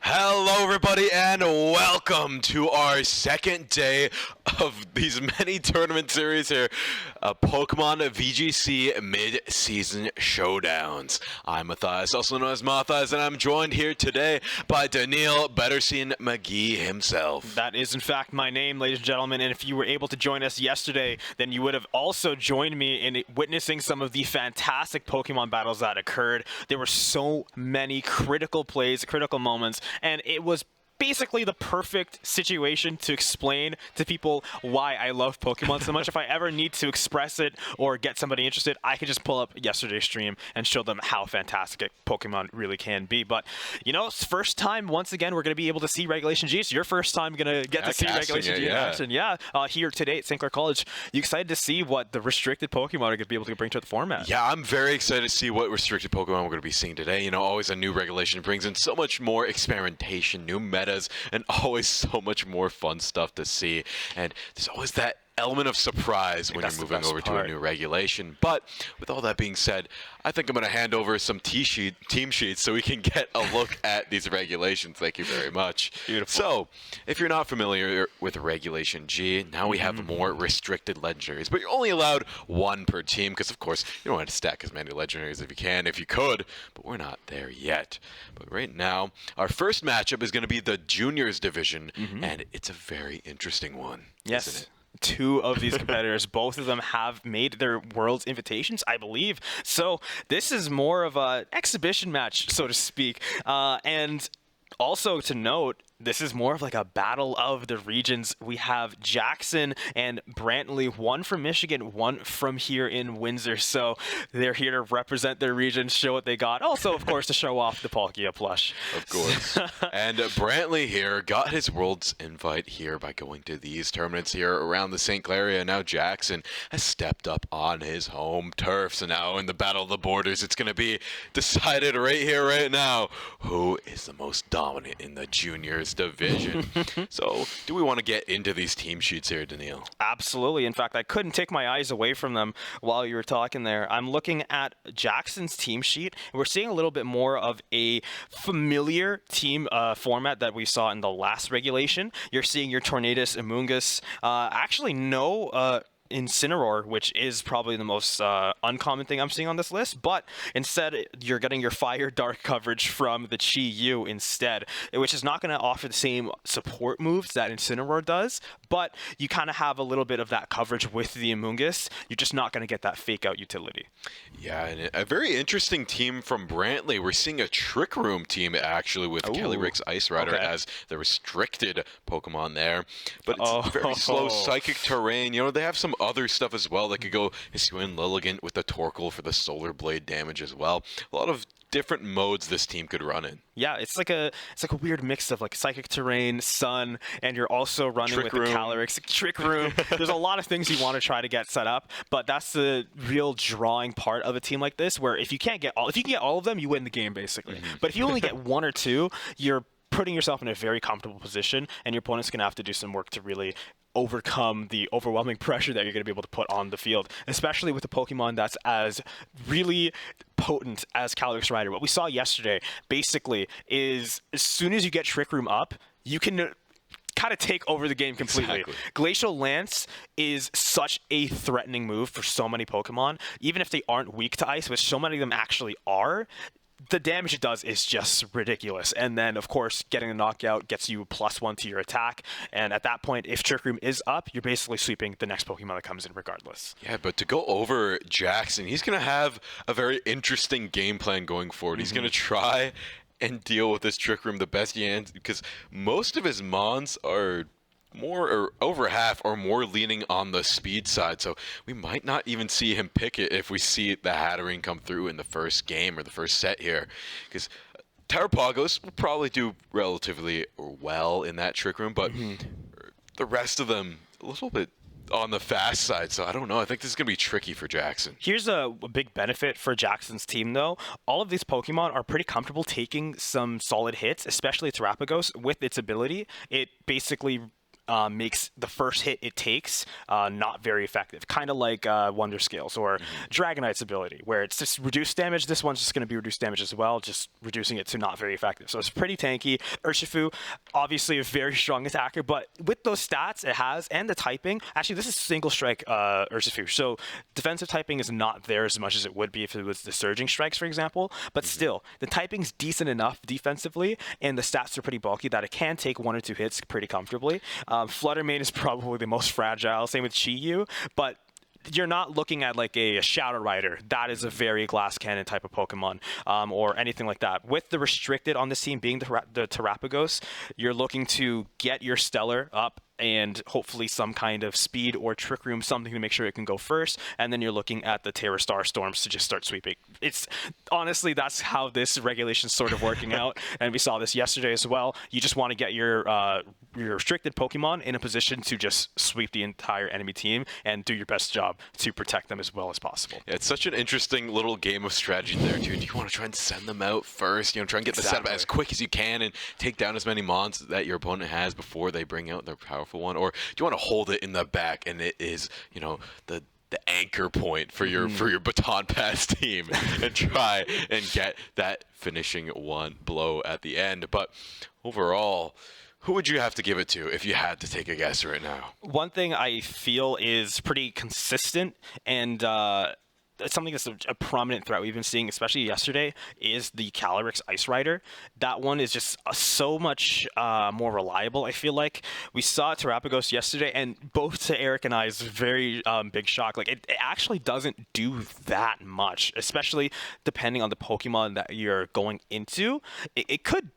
Hello, everybody, and welcome to our second day of these many tournament series here, Pokemon VGC Mid-Season Showdowns. I'm Matthias, also known as Matthias, and I'm joined here today by Daniil Betterstein McGee himself. That is, in fact, my name, ladies and gentlemen, and if you were able to join us yesterday, then you would have also joined me in witnessing some of the fantastic Pokemon battles that occurred. There were so many critical plays, critical moments, and it was basically the perfect situation to explain to people why I love Pokemon so much. If I ever need to express it or get somebody interested, I could just pull up yesterday's stream and show them how fantastic Pokemon really can be. But, you know, it's first time, once again, we're going to be able to see Regulation G. It's your first time going to get to see Regulation G in action. Here today at St. Clair College. You excited to see what the restricted Pokemon are going to be able to bring to the format? Yeah, I'm very excited to see what restricted Pokemon we're going to be seeing today. You know, always a new regulation brings in so much more experimentation, new metas, and always so much more fun stuff to see. And there's always that element of surprise when you're moving over to a new regulation. But with all that being said, I think I'm going to hand over some team sheets so we can get a look at these regulations. Thank you very much. Beautiful. So, if you're not familiar with Regulation G, now we have more restricted legendaries, but you're only allowed one per team because, of course, you don't want to stack as many legendaries if you could, but we're not there yet. But right now, our first matchup is going to be the Juniors division, and it's a very interesting one, isn't it? Two of these competitors, both of them have made their Worlds invitations, I believe. So this is more of an exhibition match, so to speak. And also to note, this is more of like a battle of the regions. We have Jackson and Brantley, one from Michigan, one from here in Windsor. So they're here to represent their region, show what they got. Also, of course, to show off the Palkia plush. Of course. And Brantley here got his Worlds invite here by going to these tournaments here around the St. Clair area. Now Jackson has stepped up on his home turf. So now in the Battle of the Borders, it's going to be decided right here, right now, who is the most dominant in the Juniors division. So, do we want to get into these team sheets here, Daniil? Absolutely. In fact, I couldn't take my eyes away from them while you were talking there. I'm looking at Jackson's team sheet, and we're seeing a little bit more of a familiar team format that we saw in the last regulation. You're seeing your Tornadus, Amoonguss. Actually, no Incineroar, which is probably the most uncommon thing I'm seeing on this list, but instead you're getting your Fire Dark coverage from the Chi-Yu instead, which is not going to offer the same support moves that Incineroar does, but you kind of have a little bit of that coverage with the Amoonguss. You're just not going to get that fake out utility. Yeah, and a very interesting team from Brantley. We're seeing a Trick Room team actually with Calyrex Ice Rider as the restricted Pokemon there, but it's very slow Psychic Terrain. You know, they have some other stuff as well that could go Hisuian Lilligant with the Torkoal for the Solar Blade damage as well. A lot of different modes this team could run in. Yeah, it's like a weird mix of like Psychic Terrain, Sun, and you're also running with the Calyrex Trick Room. There's a lot of things you want to try to get set up, but that's the real drawing part of a team like this, where if you can get all of them, you win the game basically. But if you only get one or two, you're putting yourself in a very comfortable position, and your opponent's going to have to do some work to really overcome the overwhelming pressure that you're going to be able to put on the field, especially with a Pokemon that's as really potent as Calyrex Rider. What we saw yesterday basically is as soon as you get Trick Room up, you can kind of take over the game completely. Exactly. Glacial Lance is such a threatening move for so many Pokemon, even if they aren't weak to ice, which so many of them actually are. The damage it does is just ridiculous. And then, of course, getting a knockout gets you +1 to your attack. And at that point, if Trick Room is up, you're basically sweeping the next Pokemon that comes in regardless. Yeah, but to go over Jackson, he's going to have a very interesting game plan going forward. He's going to try and deal with this Trick Room the best he can, because most of his Mons are more or over half or more leaning on the speed side, so we might not even see him pick it if we see the Hatterene come through in the first game or the first set here, because Terrapagos will probably do relatively well in that Trick Room, but the rest of them a little bit on the fast side, so I don't know. I think this is going to be tricky for Jackson. Here's a big benefit for Jackson's team, though. All of these Pokemon are pretty comfortable taking some solid hits, especially Terrapagos, with its ability. It basically makes the first hit it takes not very effective. Kind of like Wonder Scales or Dragonite's ability, where it's just reduced damage. This one's just going to be reduced damage as well, just reducing it to not very effective. So it's pretty tanky. Urshifu, obviously a very strong attacker, but with those stats it has and the typing, actually this is single strike Urshifu. So defensive typing is not there as much as it would be if it was the surging strikes, for example. But still, the typing's decent enough defensively, and the stats are pretty bulky that it can take 1 or 2 hits pretty comfortably. Flutter Mane is probably the most fragile. Same with Chi-Yu, but you're not looking at like a Shadow Rider. That is a very glass cannon type of Pokemon, or anything like that. With the restricted on this team being the Terapagos, you're looking to get your Stellar up and hopefully some kind of speed or Trick Room, something to make sure it can go first, and then you're looking at the Terra Star Storms to just start sweeping. It's honestly, that's how this regulation's sort of working out, and we saw this yesterday as well. You just want to get your restricted Pokemon in a position to just sweep the entire enemy team and do your best job to protect them as well as possible. Yeah, it's such an interesting little game of strategy there, too. Do you want to try and send them out first? Try and get the setup as quick as you can and take down as many mons that your opponent has before they bring out their powerful one, or do you want to hold it in the back and it is the anchor point for your baton pass team and try and get that finishing one blow at the end? But overall, who would you have to give it to if you had to take a guess right now? One thing I feel is pretty consistent, and it's something that's a prominent threat we've been seeing, especially yesterday, is the Calyrex Ice Rider. That one is just so much more reliable, I feel like. We saw Terapagos yesterday, and both to Eric and I's very big shock, like it actually doesn't do that much, especially depending on the Pokemon that you're going into. It could,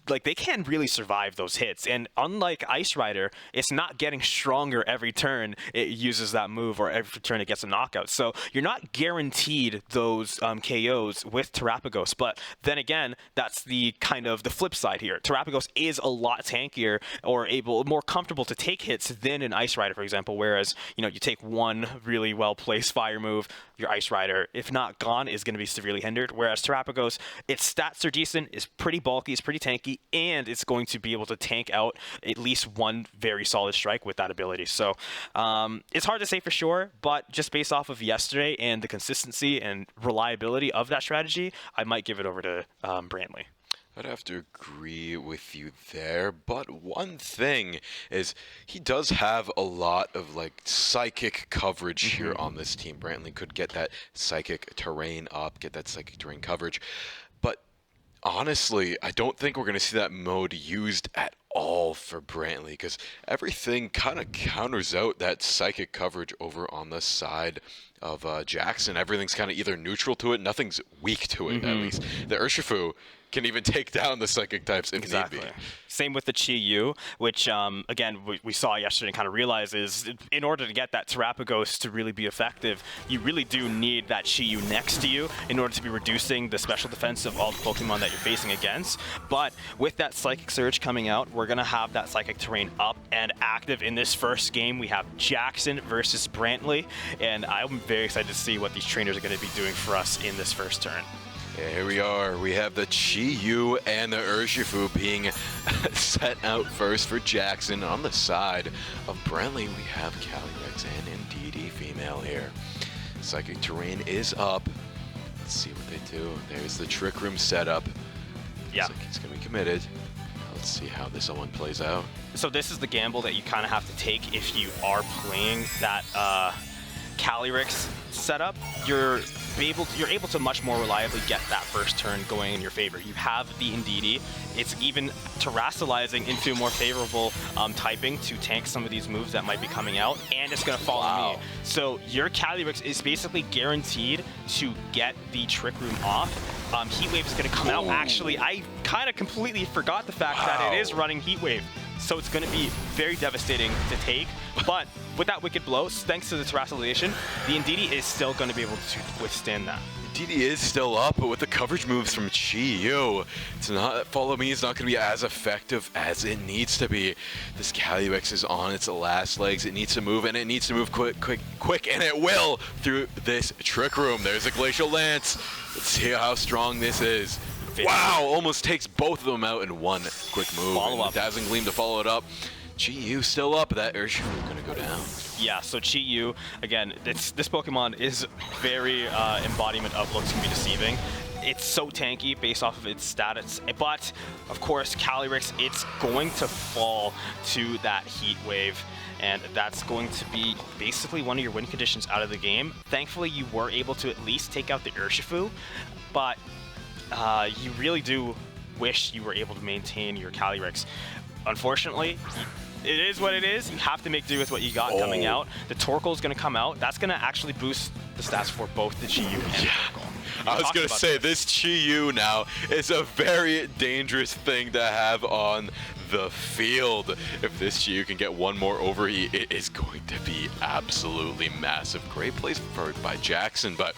like, they can't really survive those hits, and unlike Ice Rider, it's not getting stronger every turn it uses that move, or every turn it gets a knockout. So you're not guaranteed those KOs with Terapagos. But then again, that's the kind of the flip side here. Terapagos is a lot tankier, or more comfortable to take hits than an Ice Rider, for example. Whereas you take one really well placed fire move, your Ice Rider, if not gone, is going to be severely hindered. Whereas Terapagos, its stats are decent, is pretty bulky, it's pretty tanky, and it's going to be able to tank out at least one very solid strike with that ability. So it's hard to say for sure, but just based off of yesterday and the consistency and reliability of that strategy, I might give it over to Brantley. I'd have to agree with you there, but one thing is he does have a lot of psychic coverage here on this team. Brantley could get that psychic terrain up, get that psychic terrain coverage, but honestly, I don't think we're going to see that mode used at all for Brantley, because everything kind of counters out that psychic coverage over on the side of Jackson. Everything's kind of either neutral to it, nothing's weak to it, at least. The Urshifu can even take down the psychic types if need be. Same with the Chi-Yu, which, again, we saw yesterday and kind of realized is in order to get that Terapagos to really be effective, you really do need that Chi-Yu next to you in order to be reducing the special defense of all the Pokemon that you're facing against. But with that Psychic Surge coming out, we're going to have that Psychic Terrain up and active in this first game. We have Jackson versus Brantley, and I'm very excited to see what these trainers are going to be doing for us in this first turn. Yeah, here we are. We have the Chi-Yu and the Urshifu being set out first for Jackson. On the side of Brantley, we have Calyrex and Indeedee female here. Psychic Terrain is up. Let's see what they do. There's the Trick Room setup. Yeah. Looks like he's going to be committed. Let's see how this one plays out. So this is the gamble that you kind of have to take if you are playing that Calyrex setup. You're able to much more reliably get that first turn going in your favor. You have the Indeedee. It's even terrestrializing into more favorable typing to tank some of these moves that might be coming out, and it's going to follow me. So your Calyrex is basically guaranteed to get the Trick Room off. Heat Wave is going to come out. Actually, I kind of completely forgot the fact that it is running Heat Wave. So it's going to be very devastating to take. But with that Wicked Blow, thanks to the terrestrialization, the Indeedee is still going to be able to withstand that. Indeedee is still up, but with the coverage moves from Chi-Yu, Follow Me is not going to be as effective as it needs to be. This Calyrex is on its last legs. It needs to move, and it needs to move quick, and it will through this Trick Room. There's a Glacial Lance. Let's see how strong this is. Wow, almost takes both of them out in one quick move. Follow up. Dazzling Gleam to follow it up. Chi-Yu still up. That Urshifu gonna go down. Yeah, so Chi-Yu, again, this Pokemon is very embodiment of looks can be deceiving. It's so tanky based off of its status, but of course, Calyrex, it's going to fall to that Heat Wave, and that's going to be basically one of your win conditions out of the game. Thankfully, you were able to at least take out the Urshifu, but you really do wish you were able to maintain your Calyrex. Unfortunately, it is what it is. You have to make do with what you got coming out. The Torkoal is going to come out. That's going to actually boost the stats for both the Chi-Yu and Torkoal. I was going to say, this Chi-Yu now is a very dangerous thing to have on the field. If this Chi-Yu can get one more overheat, it is going to be absolutely massive. Great place forward by Jackson, but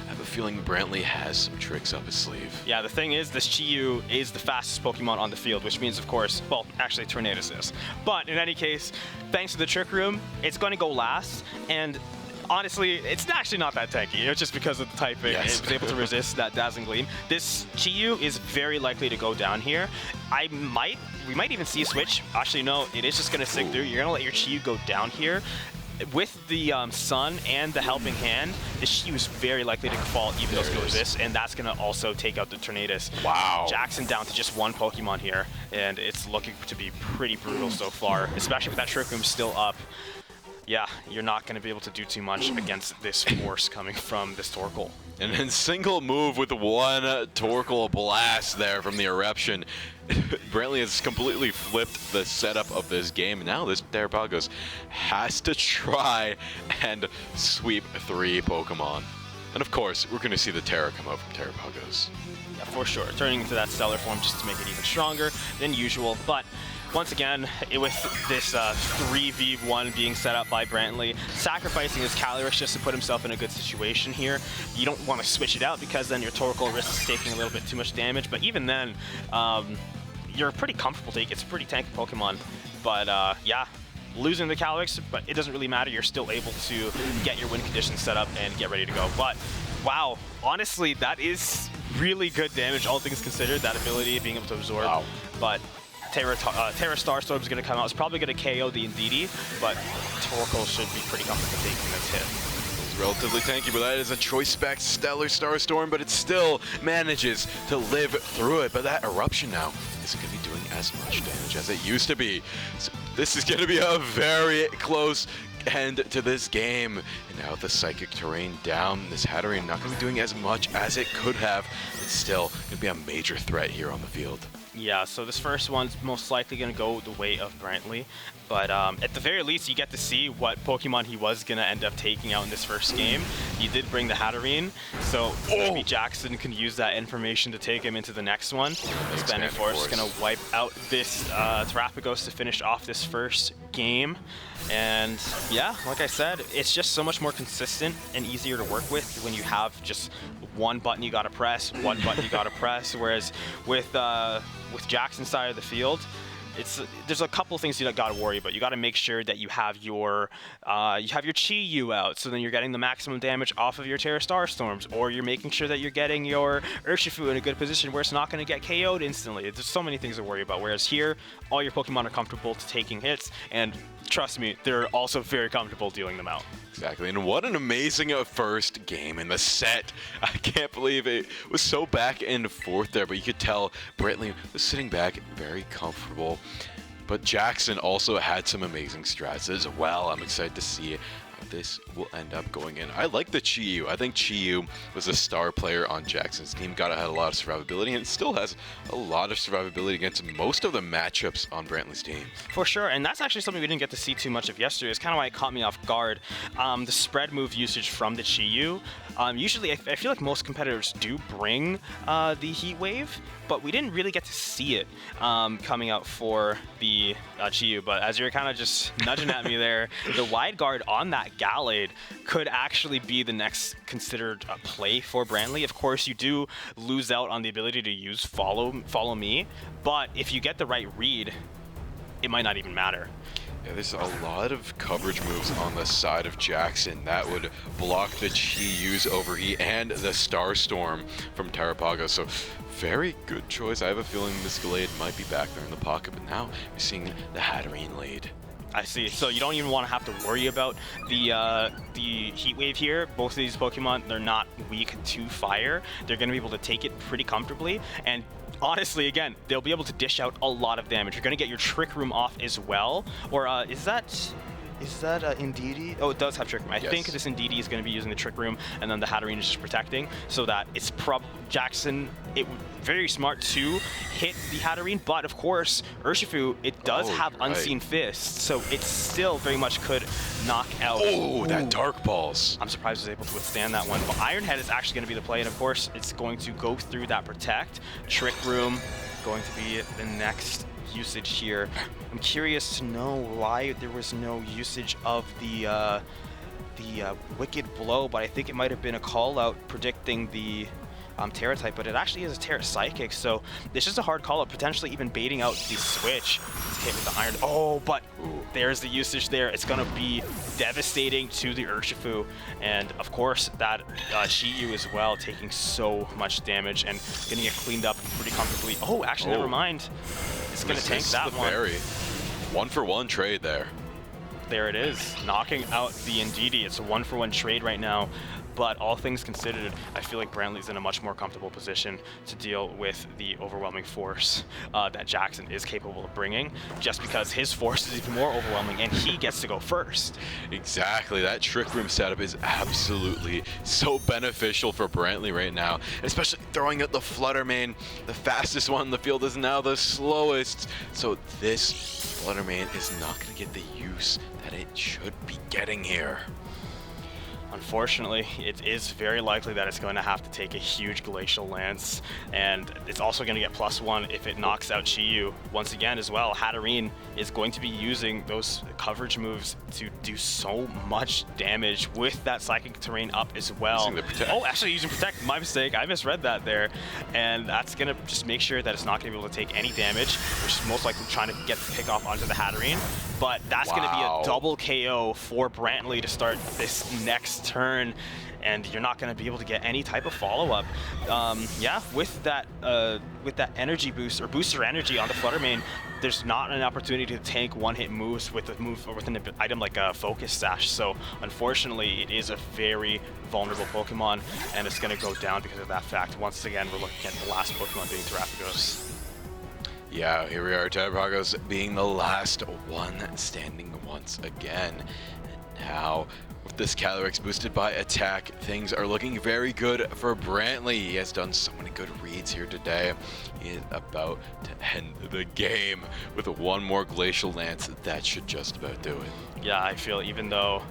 I have a feeling Brantley has some tricks up his sleeve. Yeah, the thing is, this Chi-Yu is the fastest Pokemon on the field, which means, of course, well, actually, Tornadus is. But in any case, thanks to the Trick Room, it's going to go last, and honestly, it's actually not that tanky. It's just because of the typing. Yes. It was able to resist that Dazzling Gleam. This Chi-Yu is very likely to go down here. We might even see a switch. Actually, no, it is just going to stick through. You're going to let your Chi-Yu go down here. With the Sun and the Helping Hand, the Chi-Yu is very likely to fall even though it's going to resist, and that's going to also take out the Tornadus. Wow. Jackson down to just one Pokemon here, and it's looking to be pretty brutal so far, especially with that Trick Room still up. Yeah, you're not going to be able to do too much against this force coming from this Torkoal. And then single move with one Torkoal blast there from the Eruption. Brantley has completely flipped the setup of this game. Now this Terrapagos has to try and sweep 3 Pokemon. And of course, we're going to see the Terra come out from Terrapagos. Yeah, for sure. Turning into that Stellar form just to make it even stronger than usual. But once again, with this 3v1 being set up by Brantley, sacrificing his Calyrex just to put himself in a good situation here. You don't want to switch it out because then your Torkoal risks taking a little bit too much damage. But even then, you're pretty comfortable taking. It's a pretty tanky Pokemon. But yeah, losing the Calyrex, but it doesn't really matter. You're still able to get your win conditions set up and get ready to go. But wow, honestly, that is really good damage, all things considered. That ability being able to absorb. Wow. But Terra Starstorm is going to come out. It's probably going to KO the Indeedee, but Torkoal should be pretty comfortable taking this hit. It's relatively tanky, but that is a Choice Spec Stellar Starstorm, but it still manages to live through it. But that Eruption now isn't going to be doing as much damage as it used to be. So this is going to be a very close end to this game. And now with the Psychic Terrain down, this Hatterene not going to be doing as much as it could have. It's still going to be a major threat here on the field. Yeah, so this first one's most likely going to go the way of Brantley. But at the very least, you get to see what Pokemon he was going to end up taking out in this first game. He did bring the Hatterene, so maybe Jackson can use that information to take him into the next one. Expanding Force is going to wipe out this Terrapagos to finish off this first game. And yeah, like I said, it's just so much more consistent and easier to work with when you have just one button you gotta press, one button you gotta press. Whereas with Jackson's side of the field, there's a couple things you gotta worry about. You gotta make sure that you have your Chi-Yu out, so then you're getting the maximum damage off of your Terra Starstorms, or you're making sure that you're getting your Urshifu in a good position where it's not gonna get KO'd instantly. There's so many things to worry about. Whereas here, all your Pokemon are comfortable to taking hits, and trust me, they're also very comfortable dealing them out. Exactly, and what an amazing first game in the set. I can't believe it was so back and forth there, but you could tell Brantley was sitting back very comfortable. But Jackson also had some amazing strats as well. I'm excited to see how this will end up going in. I like the Chi-Yu. I think Chi-Yu was a star player on Jackson's team. Had a lot of survivability, and it still has a lot of survivability against most of the matchups on Brantley's team. For sure, and that's actually something we didn't get to see too much of yesterday. It's kind of why it caught me off guard. The spread move usage from the Chi-Yu. Usually, I feel like most competitors do bring the Heat Wave, but we didn't really get to see it coming out for the Chi-Yu. But as you're kind of just nudging at me there, the wide guard on that Gallade could actually be the next considered play for Brantley. Of course, you do lose out on the ability to use follow me, but if you get the right read, it might not even matter. Yeah, there's a lot of coverage moves on the side of Jackson that would block the Chi-Yu's overheat and the Starstorm from Tarapago. So very good choice. I have a feeling this Gallade might be back there in the pocket, but now you're seeing the Hatterene lead. I see. So you don't even want to have to worry about the Heat Wave here. Both of these Pokemon, they're not weak to fire. They're going to be able to take it pretty comfortably. And honestly, again, they'll be able to dish out a lot of damage. You're going to get your Trick Room off as well. Or is that Indeedee? Oh, it does have Trick Room. I think this Indeedee is going to be using the Trick Room, and then the Hatterene is just protecting, so that it's Jackson. It would very smart to hit the Hatterene, but of course, Urshifu, it does have Unseen Fist, so it still very much could knock out. Oh, that Dark Balls. I'm surprised it was able to withstand that one, but Iron Head is actually going to be the play, and of course, it's going to go through that Protect. Trick Room going to be the next usage here. I'm curious to know why there was no usage of the Wicked Blow, but I think it might have been a call out predicting the Terra type, but it actually is a Terra Psychic, so it's just a hard call out, potentially even baiting out the switch to hit with the Iron. Oh, but there's the usage there. It's going to be devastating to the Urshifu, and of course that Chi-Yu as well, taking so much damage and getting it cleaned up pretty comfortably. Oh, actually, never mind. It's going to tank that one. Very 1-for-1 trade there. There it is, knocking out the Indeedee. It's a 1-for-1 trade right now. But all things considered, I feel like Brantley's in a much more comfortable position to deal with the overwhelming force that Jackson is capable of bringing, just because his force is even more overwhelming and he gets to go first. Exactly. That Trick Room setup is absolutely so beneficial for Brantley right now, especially throwing out the Flutter Mane. The fastest one in the field is now the slowest. So this Flutter Mane is not going to get the use that it should be getting here. Unfortunately, it is very likely that it's going to have to take a huge Glacial Lance, and it's also going to get +1 if it knocks out Chi-Yu. Once again as well, Hatterene is going to be using those coverage moves to do so much damage with that Psychic Terrain up as well. Using the Protect. Oh, actually using Protect, my mistake, I misread that there. And that's going to just make sure that it's not going to be able to take any damage, which is most likely trying to get the pick off onto the Hatterene. But that's going to be a double KO for Brantley to start this next turn, and you're not going to be able to get any type of follow-up. Yeah, with that energy boost or booster energy on the Flutter Mane, there's not an opportunity to tank one-hit moves with a move or with an item like a Focus Sash. So unfortunately, it is a very vulnerable Pokemon, and it's going to go down because of that fact. Once again, we're looking at the last Pokemon being Terrapagos. Yeah, here we are, Terrapagos being the last one standing once again. And now, with this Calyrex boosted by attack, things are looking very good for Brantley. He has done so many good reads here today. He is about to end the game with one more Glacial Lance. That should just about do it. Yeah, I feel even though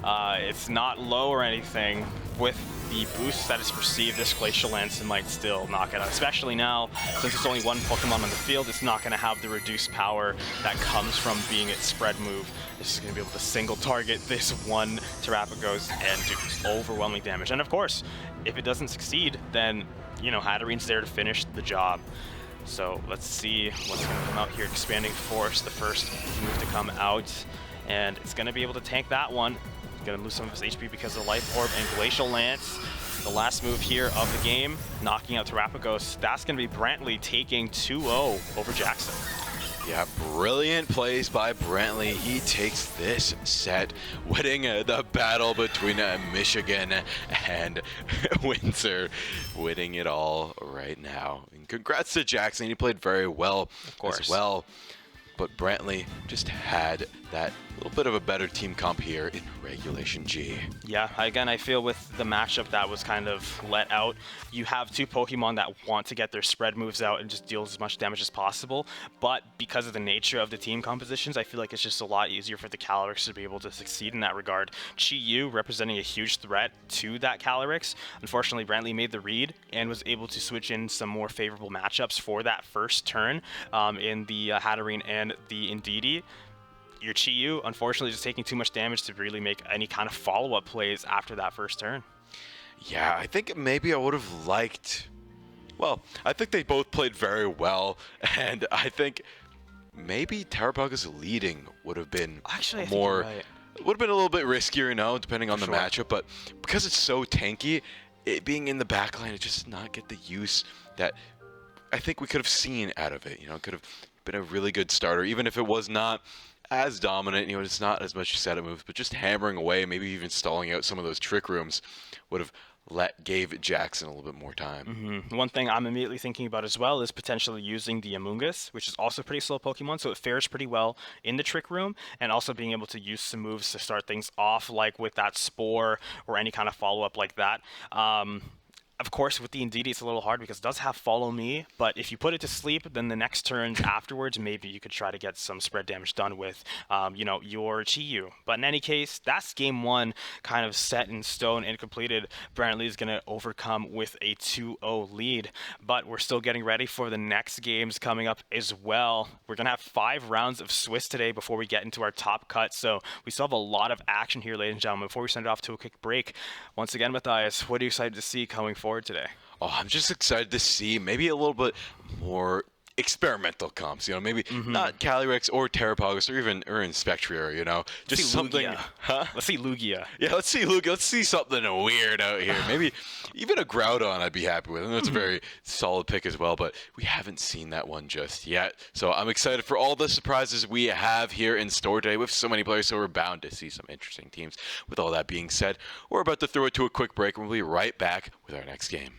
it's not low or anything, with the boost that is received, this Glacial Lance might still knock it out. Especially now, since it's only one Pokemon on the field, it's not going to have the reduced power that comes from being its spread move. It's just going to be able to single target this one Terrapagos and do overwhelming damage. And of course, if it doesn't succeed, then, you know, Hatterene's there to finish the job. So let's see what's going to come out here. Expanding Force, the first move to come out, and it's going to be able to tank that one. Going to lose some of his HP because of Life Orb and Glacial Lance. The last move here of the game, knocking out Terrapagos. That's going to be Brantley taking 2-0 over Jackson. Yeah, brilliant plays by Brantley. He takes this set, winning the battle between Michigan and Windsor, winning it all right now. And congrats to Jackson. He played very well as well. But Brantley just had that little bit of a better team comp here in Regulation G. Yeah, again, I feel with the matchup that was kind of let out, you have two Pokemon that want to get their spread moves out and just deal as much damage as possible. But because of the nature of the team compositions, I feel like it's just a lot easier for the Calyrex to be able to succeed in that regard. Chi-Yu representing a huge threat to that Calyrex. Unfortunately, Brantley made the read and was able to switch in some more favorable matchups for that first turn in the Hatterene and the Indeedee. Your Chi-Yu, unfortunately, just taking too much damage to really make any kind of follow-up plays after that first turn. Yeah, I think maybe I would have liked... Well, I think they both played very well, and I think maybe Terrapaga's leading would have been Actually, I think more. you're right. Would have been a little bit riskier, depending on the sure. matchup. But because it's so tanky, it being in the backline, it just does not get the use that I think we could have seen out of it. It could have been a really good starter, even if it was not as dominant. It's not as much setup moves, but just hammering away, maybe even stalling out some of those trick rooms would have gave Jackson a little bit more time. One thing I'm immediately thinking about as well is potentially using the Amoonguss, which is also a pretty slow Pokemon, so it fares pretty well in the Trick Room, and also being able to use some moves to start things off, like with that Spore or any kind of follow-up like that. Of course, with the Indeedee, it's a little hard because it does have Follow Me, but if you put it to sleep, then the next turns afterwards, maybe you could try to get some spread damage done with, your Chi-Yu. But in any case, that's game one kind of set in stone and completed. Brantley is going to overcome with a 2-0 lead, but we're still getting ready for the next games coming up as well. We're going to have 5 rounds of Swiss today before we get into our top cut, so we still have a lot of action here, ladies and gentlemen. Before we send it off to a quick break, once again, Matthias, what are you excited to see coming forward today? Oh, I'm just excited to see maybe a little bit more experimental comps. Maybe not Calyrex or Terrapagus or even Spectrier. Just something. Lugia. Huh? Let's see Lugia. Yeah, let's see Lugia. Let's see something weird out here. Maybe even a Groudon I'd be happy with. I know it's a very solid pick as well, but we haven't seen that one just yet. So I'm excited for all the surprises we have here in store today with so many players, so we're bound to see some interesting teams. With all that being said, we're about to throw it to a quick break, and we'll be right back with our next game.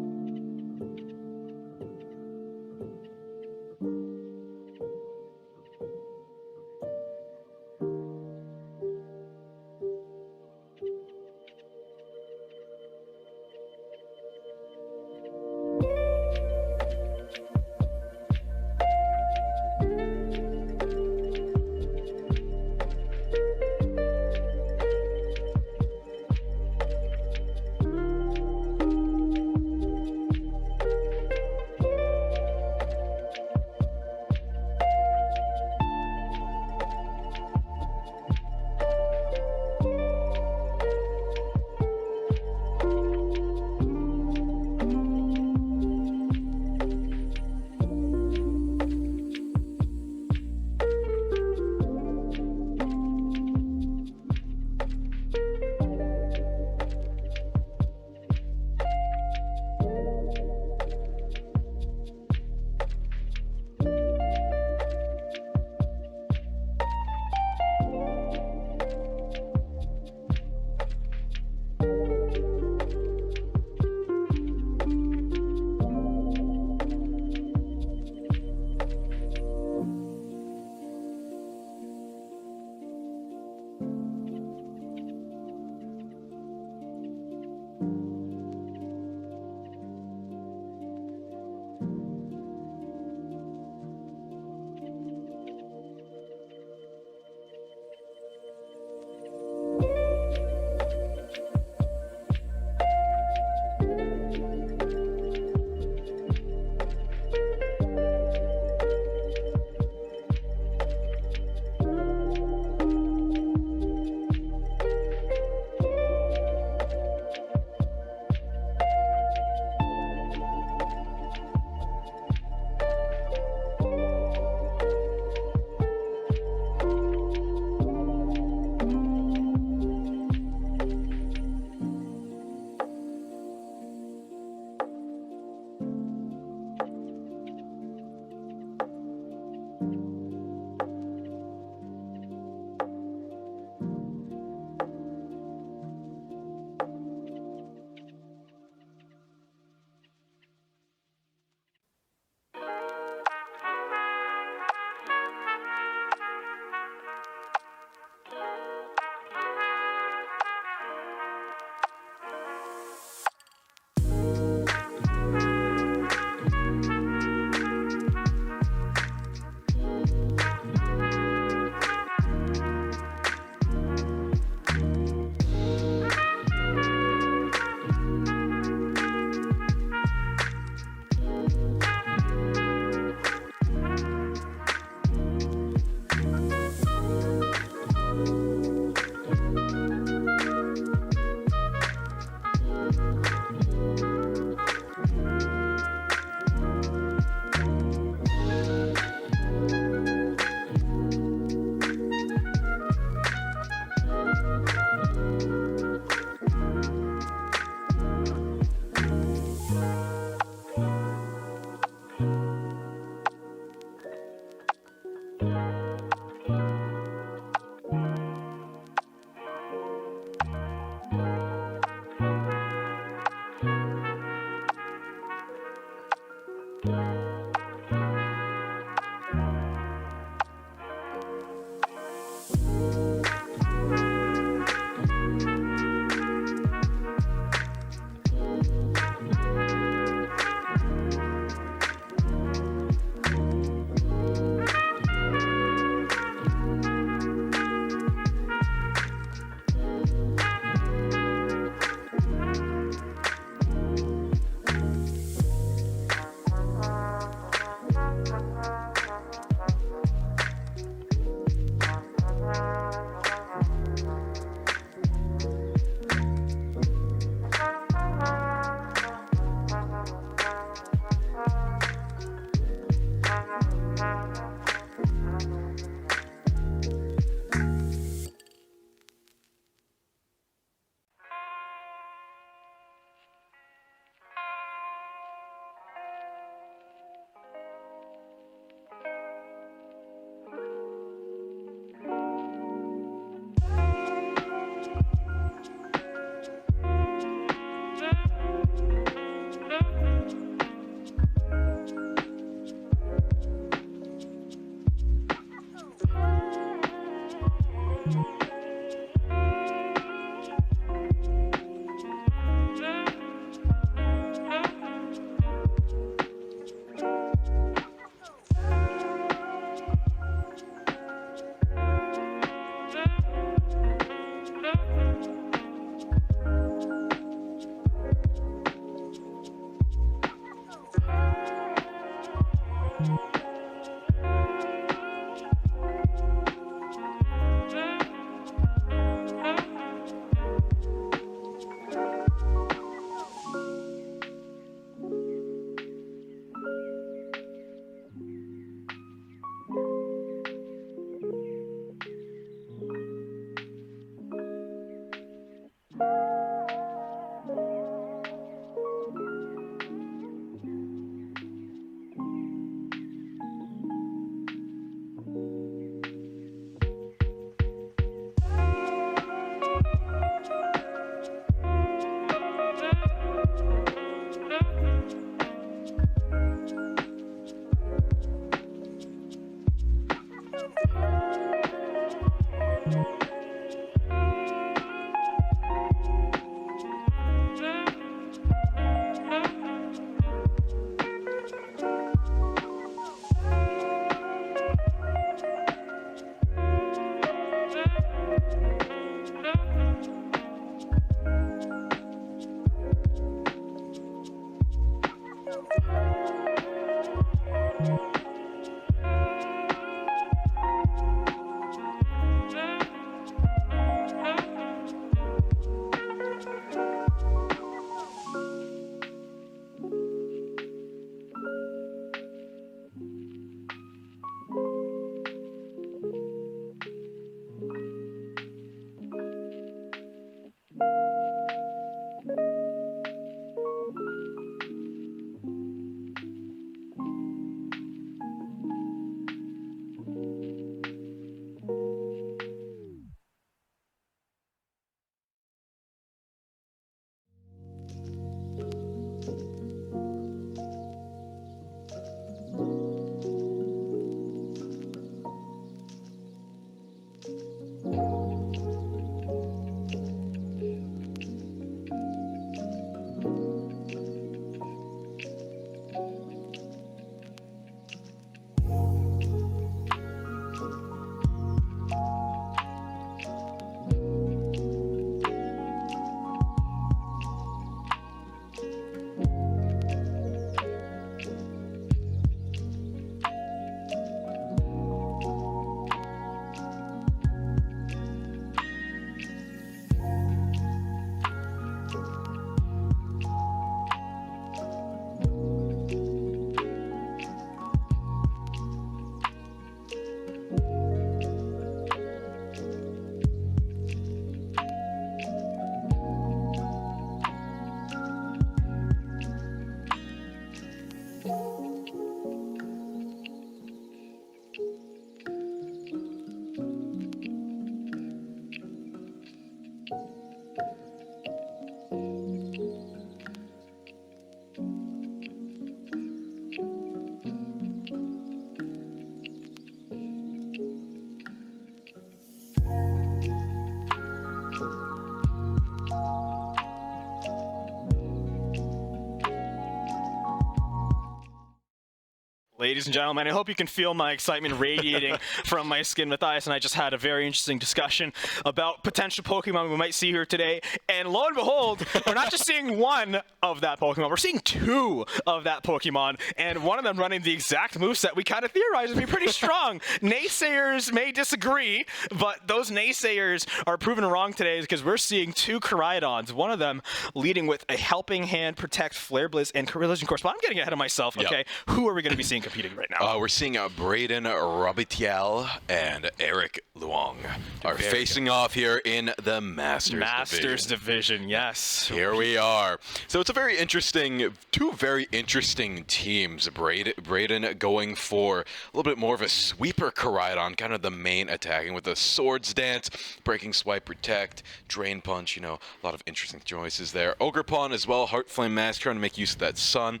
Ladies and gentlemen, I hope you can feel my excitement radiating from my skin. Matthias and I just had a very interesting discussion about potential Pokemon we might see here today. And lo and behold, we're not just seeing one of that Pokemon, we're seeing two of that Pokemon. And one of them running the exact moveset we kind of theorized would be pretty strong. Naysayers may disagree, but those naysayers are proven wrong today because we're seeing two Koraidons. One of them leading with a Helping Hand, Protect, Flare Blizz, and Collision Course. But I'm getting ahead of myself, okay? Yep. Who are we going to be seeing competing right now? We're seeing Braden Robitaille and Eric Luong are facing off here in the Masters Division, yes. Here we are. So it's a very interesting, two very interesting teams. Braden going for a little bit more of a sweeper Koraidon, kind of the main attacking with the Swords Dance, Breaking Swipe, Protect, Drain Punch, a lot of interesting choices there. Ogerpon as well, Heart Flame Mask, trying to make use of that sun.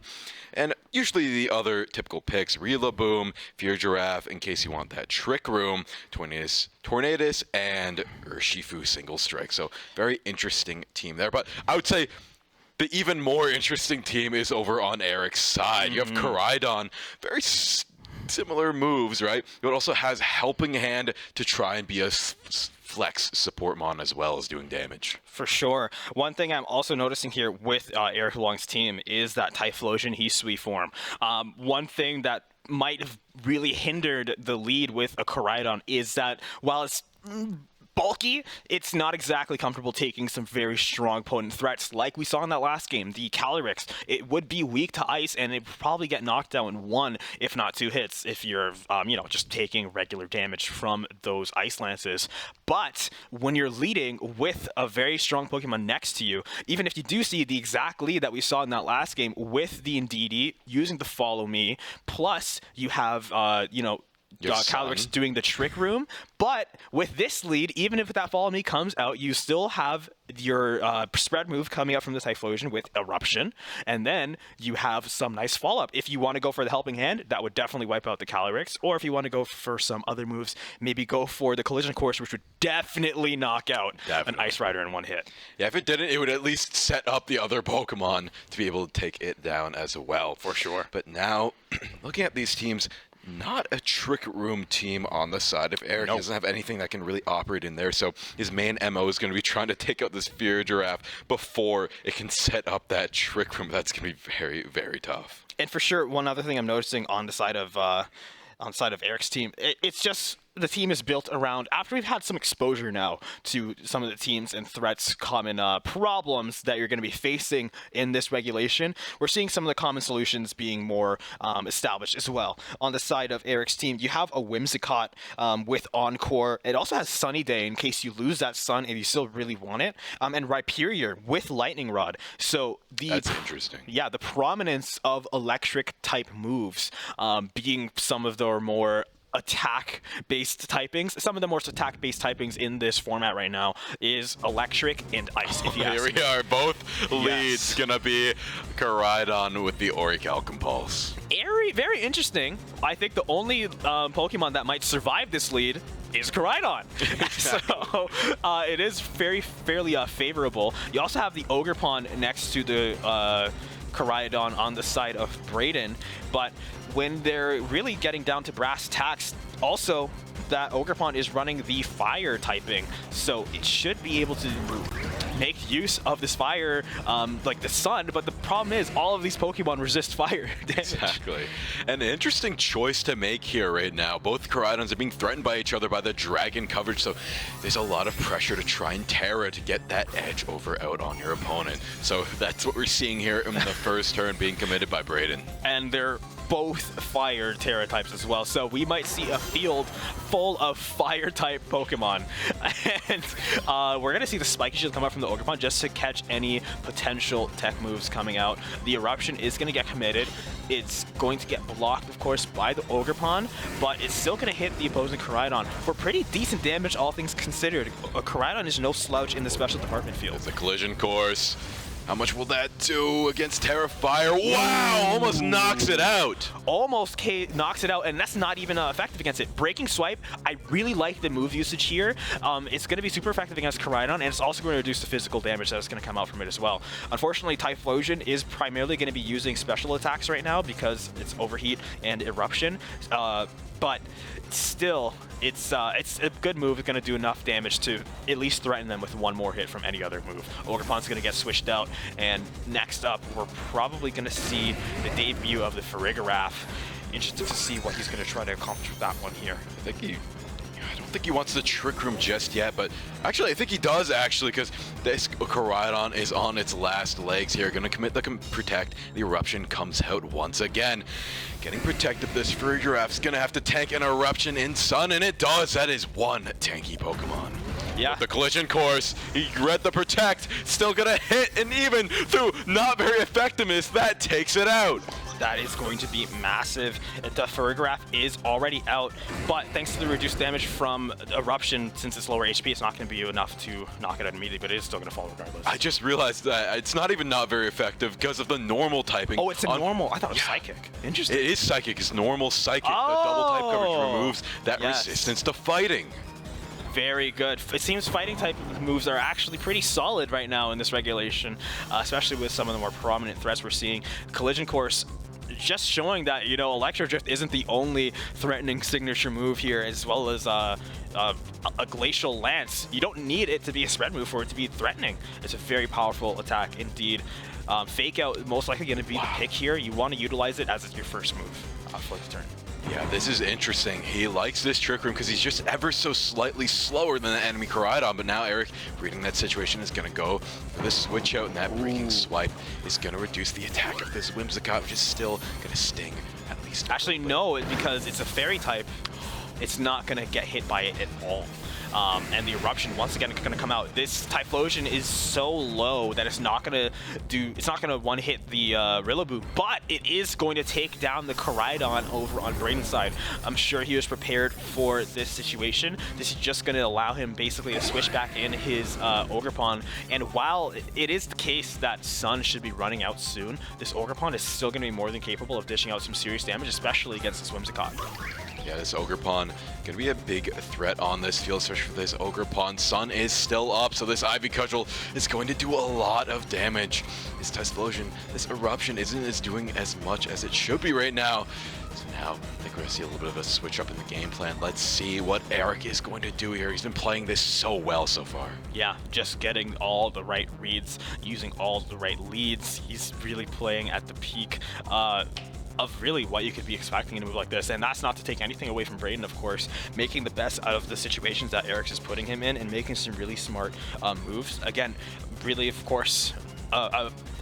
And usually the other typical picks, Rillaboom, Fear Giraffe, in case you want that Trick Room, Tornadus, and Urshifu Single Strike. So very interesting team there. But I would say the even more interesting team is over on Eric's side. You have Koraidon, very similar moves, right? It also has Helping Hand to try and be a flex support mon as well as doing damage. For sure. One thing I'm also noticing here with Eric Luong's team is that Typhlosion Hisui form. One thing that might have really hindered the lead with a Koraidon is that while it's bulky, it's not exactly comfortable taking some very strong potent threats like we saw in that last game. The Calyrex, it would be weak to ice and it would probably get knocked down in one, if not two hits if you're, just taking regular damage from those ice lances. But when you're leading with a very strong Pokemon next to you, even if you do see the exact lead that we saw in that last game with the Indeedee using the Follow Me, plus you have, Calyrex doing the Trick Room. But with this lead, even if that Follow Me comes out, you still have your spread move coming out from the Typhlosion with Eruption, and then you have some nice follow-up. If you want to go for the Helping Hand, that would definitely wipe out the Calyrex, or if you want to go for some other moves, maybe go for the Collision Course, which would definitely knock out an Ice Rider in one hit. Yeah, if it didn't, it would at least set up the other Pokemon to be able to take it down as well. For sure. But now, looking at these teams, not a Trick Room team on the side of Eric. He doesn't have anything that can really operate in there, so his main MO is going to be trying to take out this Fear Giraffe before it can set up that Trick Room. That's going to be very, very tough. And for sure, one other thing I'm noticing on the side of Eric's team, it's just the team is built around, after we've had some exposure now to some of the teams and threats, common problems that you're going to be facing in this regulation, we're seeing some of the common solutions being more established as well. On the side of Eric's team, you have a Whimsicott with Encore. It also has Sunny Day in case you lose that sun and you still really want it. And Rhyperior with Lightning Rod. So that's interesting. Yeah, the prominence of electric-type moves being some of the more attack-based typings. Some of the more attack-based typings in this format right now is electric and ice, if you ask Here we are, both leads gonna be Koraidon with the Orichalcum Pulse. Very interesting. I think the only Pokemon that might survive this lead is Koraidon. So it is fairly favorable. You also have the Ogerpon next to the Koraidon on the side of Braden, but when they're really getting down to brass tacks, also that Ogerpon is running the fire typing, so it should be able to make use of this fire like the sun, but the problem is all of these Pokemon resist fire damage. Exactly. An interesting choice to make here right now. Both Koraidons are being threatened by each other by the dragon coverage, so there's a lot of pressure to try and Terra to get that edge out on your opponent. So that's what we're seeing here in the first turn being committed by Braden. And they're both fire Terra types as well, so we might see a field full of fire type Pokemon. And we're gonna see the Spiky Shield come out from the Ogerpon just to catch any potential tech moves coming out. The Eruption is gonna get committed. It's going to get blocked, of course, by the Ogerpon, but it's still gonna hit the opposing Koraidon for pretty decent damage, all things considered. A Koraidon is no slouch in the special department field. It's a Collision Course. How much will that do against Terrifier? Wow, almost knocks it out. Almost knocks it out, and that's not even effective against it. Breaking Swipe, I really like the move usage here. It's going to be super effective against Koraidon, and it's also going to reduce the physical damage that's going to come out from it as well. Unfortunately, Typhlosion is primarily going to be using special attacks right now because it's Overheat and Eruption, but still, it's a good move. It's going to do enough damage to at least threaten them with one more hit from any other move. Ogerpon's going to get switched out, and next up, we're probably going to see the debut of the Farigiraf. Interested to see what he's going to try to accomplish with that one here. I don't think he wants the Trick Room just yet, but actually I think he does because this Koraidon is on its last legs here. Gonna commit the Protect. The Eruption comes out once again. Getting protected, this Farigiraf's gonna have to tank an Eruption in Sun, and it does. That is one tanky Pokemon. Yeah. With the Collision Course, he read the Protect, still gonna hit, and even through not very effectiveness, that takes it out. That is going to be massive. The Farigiraf is already out, but thanks to the reduced damage from Eruption, since it's lower HP, it's not going to be enough to knock it out immediately, but it is still going to fall regardless. I just realized that it's not even not very effective because of the normal typing. Oh, it's a normal. I thought it was Psychic. Interesting. It is Psychic. It's normal Psychic. The double type coverage removes that yes. resistance to fighting. Very good. It seems fighting type moves are actually pretty solid right now in this regulation, especially with some of the more prominent threats we're seeing. Collision Course just showing that, you know, Electro Drift isn't the only threatening signature move here, as well as a Glacial Lance. You don't need it to be a spread move for it to be threatening. It's a very powerful attack indeed. Fake Out most likely going to be the pick here. You want to utilize it as your first move for the turn. Yeah, this is interesting. He likes this Trick Room because he's just ever so slightly slower than the enemy Koraidon, but now Eric, reading that situation, is going to go for the switch out, and that Breaking Swipe is going to reduce the attack of this Whimsicott, which is still going to sting at least. Actually, no, because it's a Fairy type, it's not going to get hit by it at all. And the Eruption once again going to come out. This Typhlosion is so low that it's not going to one hit the Rillaboom, but it is going to take down the Koraidon over on Brayden's side. I'm sure he was prepared for this situation. This is just going to allow him basically to switch back in his Ogerpon, and while it is the case that Sun should be running out soon, this Ogerpon is still going to be more than capable of dishing out some serious damage, especially against this Whimsicott. Yeah, this Ogerpon going to be a big threat on this field, especially for this Ogerpon. Sun is still up, so this Ivy Cudgel is going to do a lot of damage. This Typhlosion, this Eruption isn't doing as much as it should be right now. So now, I think we're going to see a little bit of a switch up in the game plan. Let's see what Eric is going to do here. He's been playing this so well so far. Yeah, just getting all the right reads, using all the right leads. He's really playing at the peak of really what you could be expecting in a move like this, and that's not to take anything away from Brayden, of course, making the best out of the situations that Eric's is putting him in and making some really smart moves. Again, really, of course,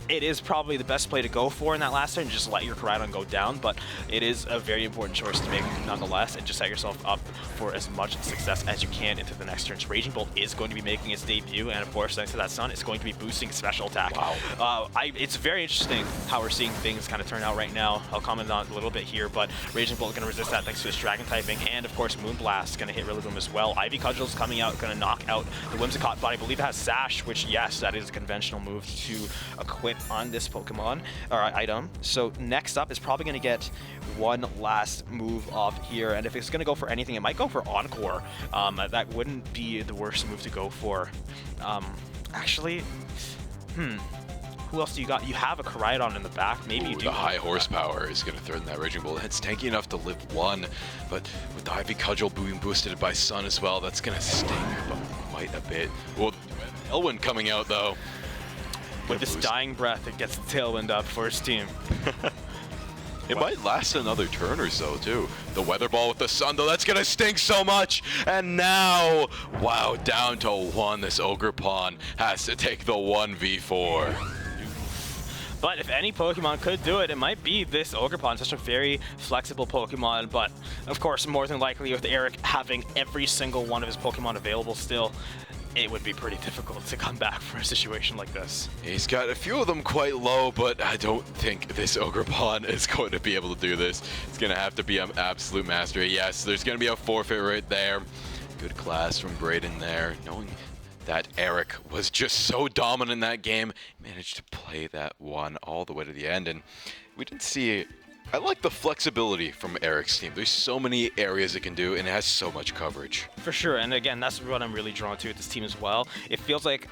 it is probably the best play to go for in that last turn, just let your Koraidon go down, but it is a very important choice to make nonetheless, and just set yourself up for as much success as you can into the next turn. So Raging Bolt is going to be making its debut, and of course, thanks to that Sun, it's going to be boosting special attack. Wow. It's very interesting how we're seeing things kind of turn out right now. I'll comment on it a little bit here, but Raging Bolt is going to resist that thanks to its Dragon typing, and of course, Moonblast is going to hit Rillaboom as well. Ivy Cudgel is coming out, going to knock out the Whimsicott, but I believe it has Sash, which, yes, that is a conventional move to equip on this Pokemon or item. So next up is probably going to get one last move off here, and if it's going to go for anything, it might go for Encore. That wouldn't be the worst move to go for. Actually, who else do you got? You have a Koraidon in the back. Maybe you do. The high horsepower is going to threaten that Raging Bolt. It's tanky enough to live one, but with the Ivy Cudgel being boosted by Sun as well, that's going to sting quite a bit. Well, Elwyn coming out though. With this Dying Breath, it gets the Tailwind up for his team. It might last another turn or so, too. The Weather Ball with the Sun, though, that's going to stink so much. And now, wow, down to one. This Ogerpon has to take the 1v4. But if any Pokemon could do it, it might be this Ogerpon. Such a very flexible Pokemon, but of course, more than likely with Eric having every single one of his Pokemon available still, it would be pretty difficult to come back for a situation like this. He's got a few of them quite low, but I don't think this Ogerpon is going to be able to do this. It's going to have to be an absolute mastery. Yes, there's going to be a forfeit right there. Good class from Brayden there, knowing that Eric was just so dominant in that game. Managed to play that one all the way to the end, and we didn't see. I like the flexibility from Eric's team. There's so many areas it can do, and it has so much coverage. For sure, and again, that's what I'm really drawn to with this team as well. It feels like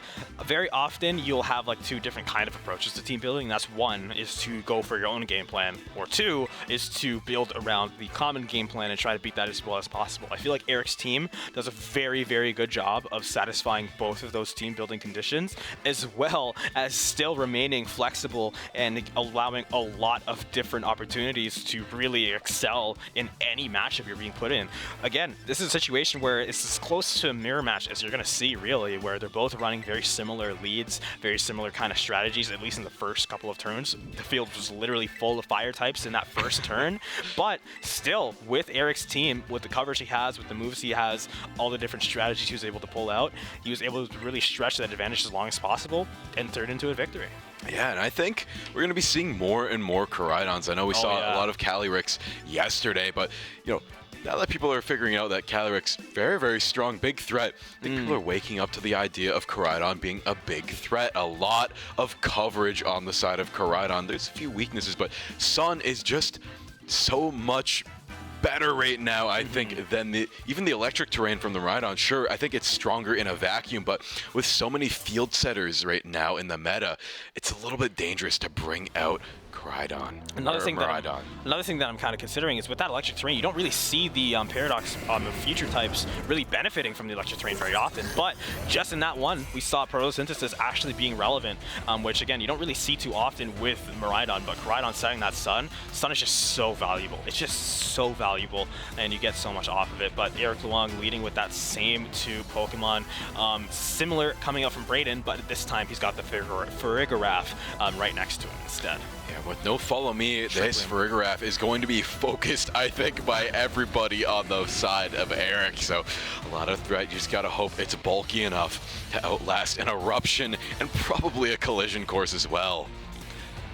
very often you'll have like two different kind of approaches to team building. That's one is to go for your own game plan, or two is to build around the common game plan and try to beat that as well as possible. I feel like Eric's team does a very, very good job of satisfying both of those team building conditions, as well as still remaining flexible and allowing a lot of different opportunities to really excel in any matchup you're being put in. Again, this is a situation where it's as close to a mirror match as you're going to see, really, where they're both running very similar leads, very similar kind of strategies, at least in the first couple of turns. The field was literally full of fire types in that first turn, but still, with Eric's team, with the coverage he has, with the moves he has, all the different strategies he was able to pull out, he was able to really stretch that advantage as long as possible and turn into a victory. Yeah, and I think we're going to be seeing more and more Koraidons. I know we saw a lot of Calyrex yesterday, but, you know, now that people are figuring out that Calyrex, very, very strong, big threat, I think people are waking up to the idea of Koraidon being a big threat. A lot of coverage on the side of Koraidon. There's a few weaknesses, but Sun is just so much better right now, I think, than even the electric terrain from the Rhydon. Sure, I think it's stronger in a vacuum, but with so many field setters right now in the meta, it's a little bit dangerous to bring out Koraidon. Another thing that I'm kind of considering is with that electric terrain, you don't really see the Paradox future types really benefiting from the electric terrain very often. But just in that one, we saw photosynthesis actually being relevant, which again, you don't really see too often with Miraidon, but Koraidon setting that Sun is just so valuable. It's just so valuable, and you get so much off of it. But Eric Luong leading with that same two Pokemon, similar coming up from Brayden, but this time he's got the Farigiraf right next to him instead. Yeah, with no follow me, this Farigiraf is going to be focused, I think, by everybody on the side of Eric. So a lot of threat. You just got to hope it's bulky enough to outlast an eruption and probably a collision course as well.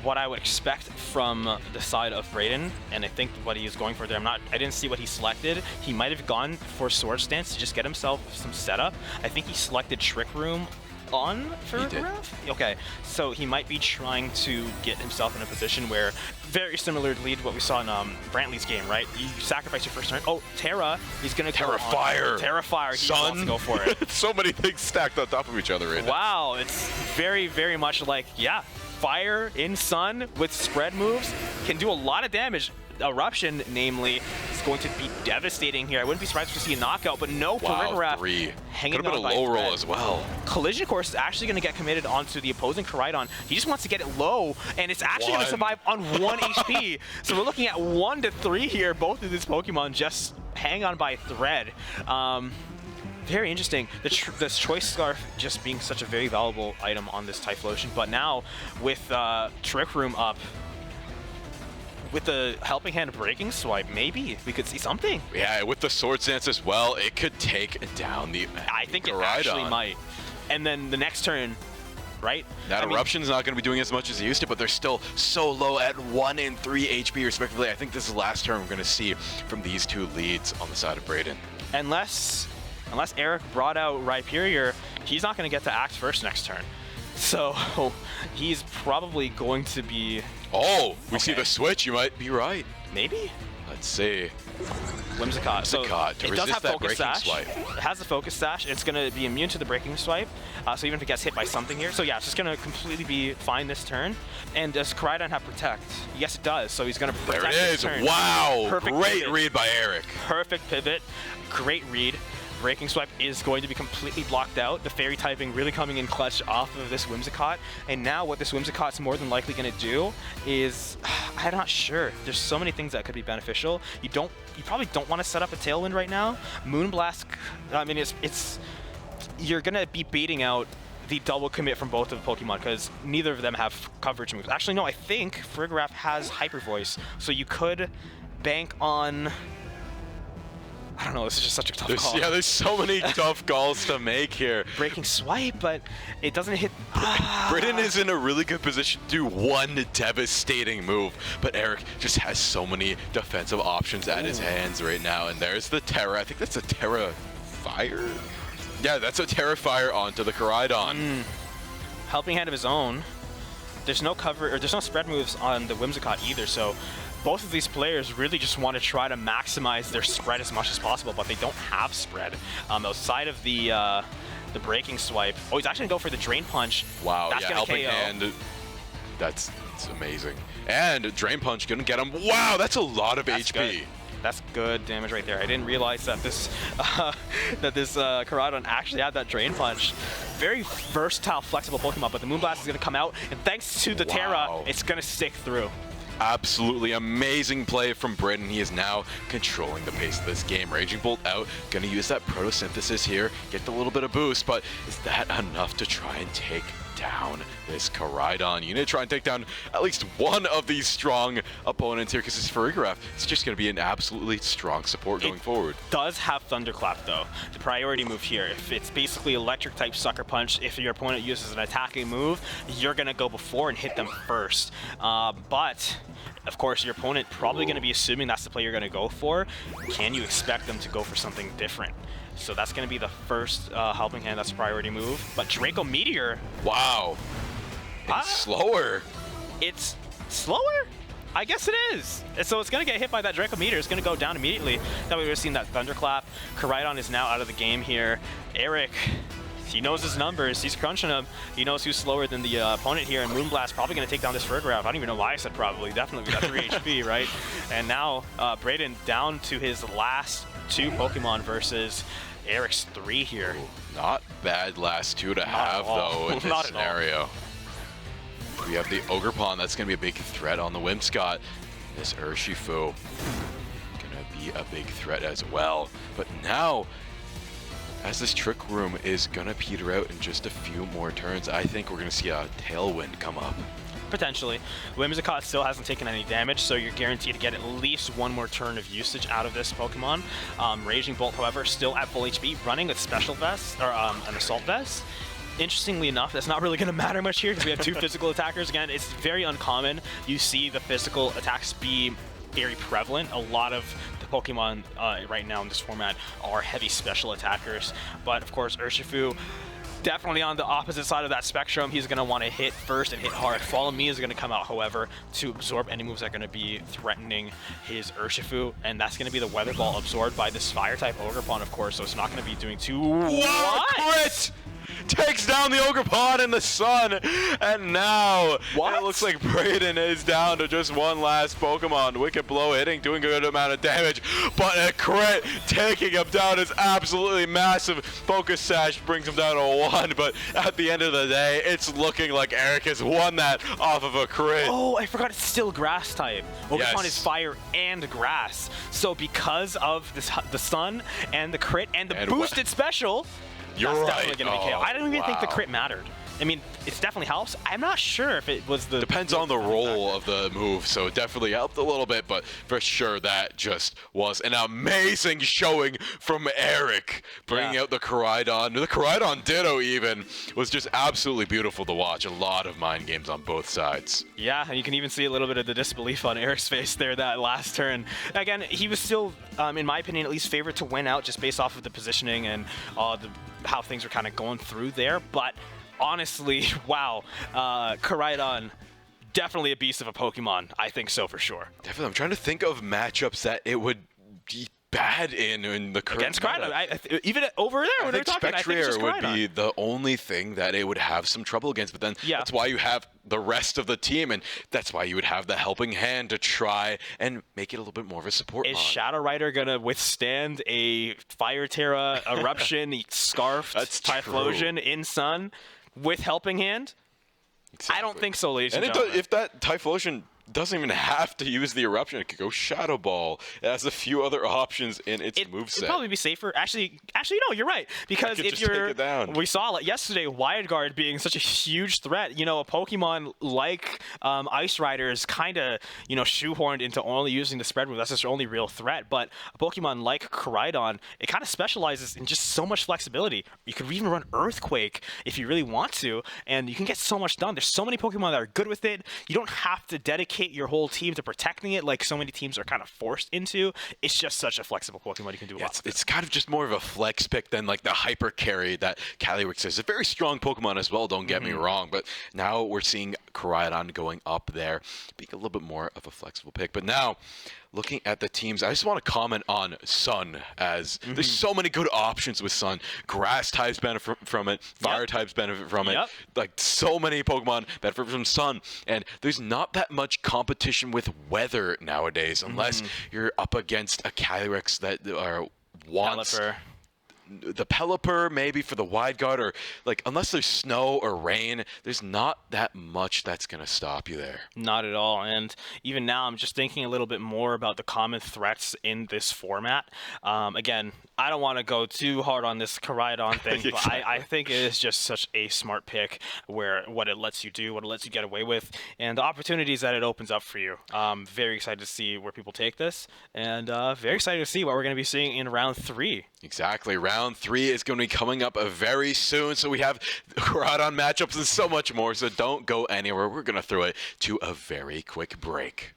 What I would expect from the side of Brayden, and I think what he is going for there, I didn't see what he selected. He might have gone for Sword Stance to just get himself some setup. I think he selected Trick Room on Farigiraf? Okay, so he might be trying to get himself in a position where, very similar lead to what we saw in Brantley's game, right? You sacrifice your first turn. Oh, Terra, he's going to go on. Terrafire, he wants to go for it. So many things stacked on top of each other right now. Wow, it's very, very much like, yeah, Fire in Sun with spread moves can do a lot of damage. Eruption, namely, is going to be devastating here. I wouldn't be surprised to see a knockout, but no, Farigiraf hanging on by could have been a low roll as well. Collision Course is actually going to get committed onto the opposing Koraidon. He just wants to get it low, and it's actually going to survive on 1 HP. So we're looking at 1 to 3 here. Both of these Pokemon just hang on by thread. Very interesting. This Choice Scarf just being such a very valuable item on this Typhlosion, but now with Trick Room up, with the Helping Hand Breaking Swipe, maybe we could see something. Yeah, with the Sword Stance as well, it could take down the I think it actually might. And then the next turn, right? That Eruption's not going to be doing as much as it used to, but they're still so low at 1 and 3 HP respectively. I think this is the last turn we're going to see from these two leads on the side of Brayden. Unless Eric brought out Rhyperior, he's not going to get to act first next turn. So he's probably going to be... Oh, we see the switch. You might be right. Maybe? Let's see. Whimsicott. So it does have that Focus Sash. Swipe. It has the Focus Sash. It's going to be immune to the Breaking Swipe. So even if it gets hit by something here. So yeah, it's just going to completely be fine this turn. And does Koraidon have Protect? Yes, it does. So he's going to protect this turn. Wow. Perfect Great pivot. Read by Eric. Perfect pivot. Great read. Breaking Swipe is going to be completely blocked out. The Fairy typing really coming in clutch off of this Whimsicott. And now what this Whimsicott's more than likely going to do is, I'm not sure. There's so many things that could be beneficial. You probably don't want to set up a Tailwind right now. Moonblast, I mean, you're going to be baiting out the double commit from both of the Pokemon because neither of them have coverage moves. Actually, no, I think Farigiraf has Hyper Voice. So you could bank on... I don't know, this is just such a tough call. Yeah, there's so many tough calls to make here. Breaking Swipe, but it doesn't hit... Brayden is in a really good position to do one devastating move, but Eric just has so many defensive options at his hands right now, and there's the Terra. I think that's a Terra Fire? Yeah, that's a Terrifier onto the Koraidon. Helping Hand of his own. There's no cover, or there's no spread moves on the Whimsicott either, so both of these players really just want to try to maximize their spread as much as possible, but they don't have spread. Outside of the breaking swipe. Oh, he's actually going to go for the Drain Punch. Wow, that's yeah, gonna Helping KO. Hand. That's amazing. And Drain Punch going to get him. Wow, that's a lot of That's HP. good. That's good damage right there. I didn't realize that this Koraidon actually had that Drain Punch. Very versatile, flexible Pokemon, but the Moonblast is going to come out, and thanks to the Terra, it's going to stick through. Absolutely amazing play from Britton. He is now controlling the pace of this game. Raging Bolt out, gonna use that photosynthesis here, get a little bit of boost, but is that enough to try and take down this Koraidon? You need to try and take down at least one of these strong opponents here, because this Farigiraf is just gonna be an absolutely strong support going forward. Does have Thunderclap though, the priority move here. If it's basically electric type Sucker Punch, if your opponent uses an attacking move, you're gonna go before and hit them first. But of course, your opponent probably going to be assuming that's the play you're going to go for. Can you expect them to go for something different? So that's going to be the first Helping Hand. That's a priority move. But Draco Meteor. Wow. It's slower. It's slower? I guess it is. And so it's going to get hit by that Draco Meteor. It's going to go down immediately. That we would have seen that Thunderclap. Koraidon is now out of the game here. Eric, he knows his numbers. He's crunching them. He knows who's slower than the opponent here, and Moonblast probably going to take down this Farigiraf. I don't even know why I said probably. Definitely, we got 3 HP, right? And now Brayden down to his last 2 Pokemon versus Eric's 3 here. Ooh, not bad last 2 to have, though, in this scenario. We have the Ogerpon. That's going to be a big threat on the Whimsicott. This Urshifu going to be a big threat as well. But now, as this Trick Room is going to peter out in just a few more turns, I think we're going to see a Tailwind come up. Potentially. Whimsicott still hasn't taken any damage, so you're guaranteed to get at least 1 more turn of usage out of this Pokemon. Raging Bolt, however, still at full HP, running with Special Vest, or an Assault Vest. Interestingly enough, that's not really going to matter much here because we have 2 physical attackers. Again, it's very uncommon. You see the physical attacks be very prevalent. A lot of the Pokemon right now in this format are heavy special attackers, but of course Urshifu definitely on the opposite side of that spectrum. He's going to want to hit first and hit hard. Follow Me is going to come out, however, to absorb any moves that are going to be threatening his Urshifu, and that's going to be the Weather Ball absorbed by this Fire-type Ogerpon, of course, so it's not going to be doing too... What? Crit! Takes down the Ogerpon in the sun, and now it looks like Brayden is down to just 1 last Pokemon. Wicked Blow hitting, doing a good amount of damage, but a crit taking him down is absolutely massive. Focus Sash brings him down to 1, but at the end of the day, it's looking like Eric has won that off of a crit. Oh, I forgot it's still Grass type. Ogerpon is Fire and Grass, so because of this, the sun and the crit and the boosted special, that's definitely going to be KO. I don't even think the crit mattered. I mean, it definitely helps. I'm not sure if it was the... Depends on the role of the move, so it definitely helped a little bit, but for sure that just was an amazing showing from Eric, bringing out the Koraidon. The Koraidon Ditto even was just absolutely beautiful to watch. A lot of mind games on both sides. Yeah, and you can even see a little bit of the disbelief on Eric's face there that last turn. Again, he was still, in my opinion, at least favored to win out just based off of the positioning and how things were kind of going through there, but honestly, wow, Koraidon, definitely a beast of a Pokemon. I think so for sure. Definitely. I'm trying to think of matchups that it would be bad in the current against Koraidon. Even over there, when they're talking, I think it's would be the only thing that it would have some trouble against. But then that's why you have the rest of the team, and that's why you would have the Helping Hand to try and make it a little bit more of a support. Is Shadow Rider gonna withstand a Fire Terra Eruption, Scarfed Typhlosion in Sun with Helping Hand? Exactly. I don't think so, ladies and gentlemen. If that Typhlosion doesn't even have to use the Eruption, it could go Shadow Ball. It has a few other options in its moveset. It'd probably be safer. Actually, no, you're right. Because if you're, we saw yesterday Wide Guard being such a huge threat. You know, a Pokemon like Ice Rider is kind of, shoehorned into only using the spread move. That's its only real threat. But a Pokemon like Koraidon, it kind of specializes in just so much flexibility. You could even run Earthquake if you really want to, and you can get so much done. There's so many Pokemon that are good with it. You don't have to dedicate dedicate your whole team to protecting it like so many teams are kind of forced into. It's just such a flexible Pokemon. You can do a lot. It's kind of just more of a flex pick than like the hyper carry that Calyrex is. A very strong Pokemon as well, don't get me wrong, but now we're seeing Koraidon going up there, being a little bit more of a flexible pick. But now, looking at the teams, I just want to comment on Sun, as there's so many good options with Sun. Grass types benefit from it, fire types benefit from it. Like, so many Pokemon benefit from Sun, and there's not that much competition with weather nowadays, unless you're up against a Calyrex that wants Pelipper. the Pelipper maybe for the wide guard, or like unless there's snow or rain, there's not that much that's gonna stop you there. Not at all. And even now, I'm just thinking a little bit more about the common threats in this format. Again, I don't want to go too hard on this Koraidon thing, Exactly. but I think it is just such a smart pick, where what it lets you do, what it lets you get away with, and the opportunities that it opens up for you. Very excited to see where people take this, and very excited to see what we're going to be seeing in round 3. Exactly. Round 3 is going to be coming up very soon. So we have Koraidon matchups and so much more. So don't go anywhere. We're going to throw it to a very quick break.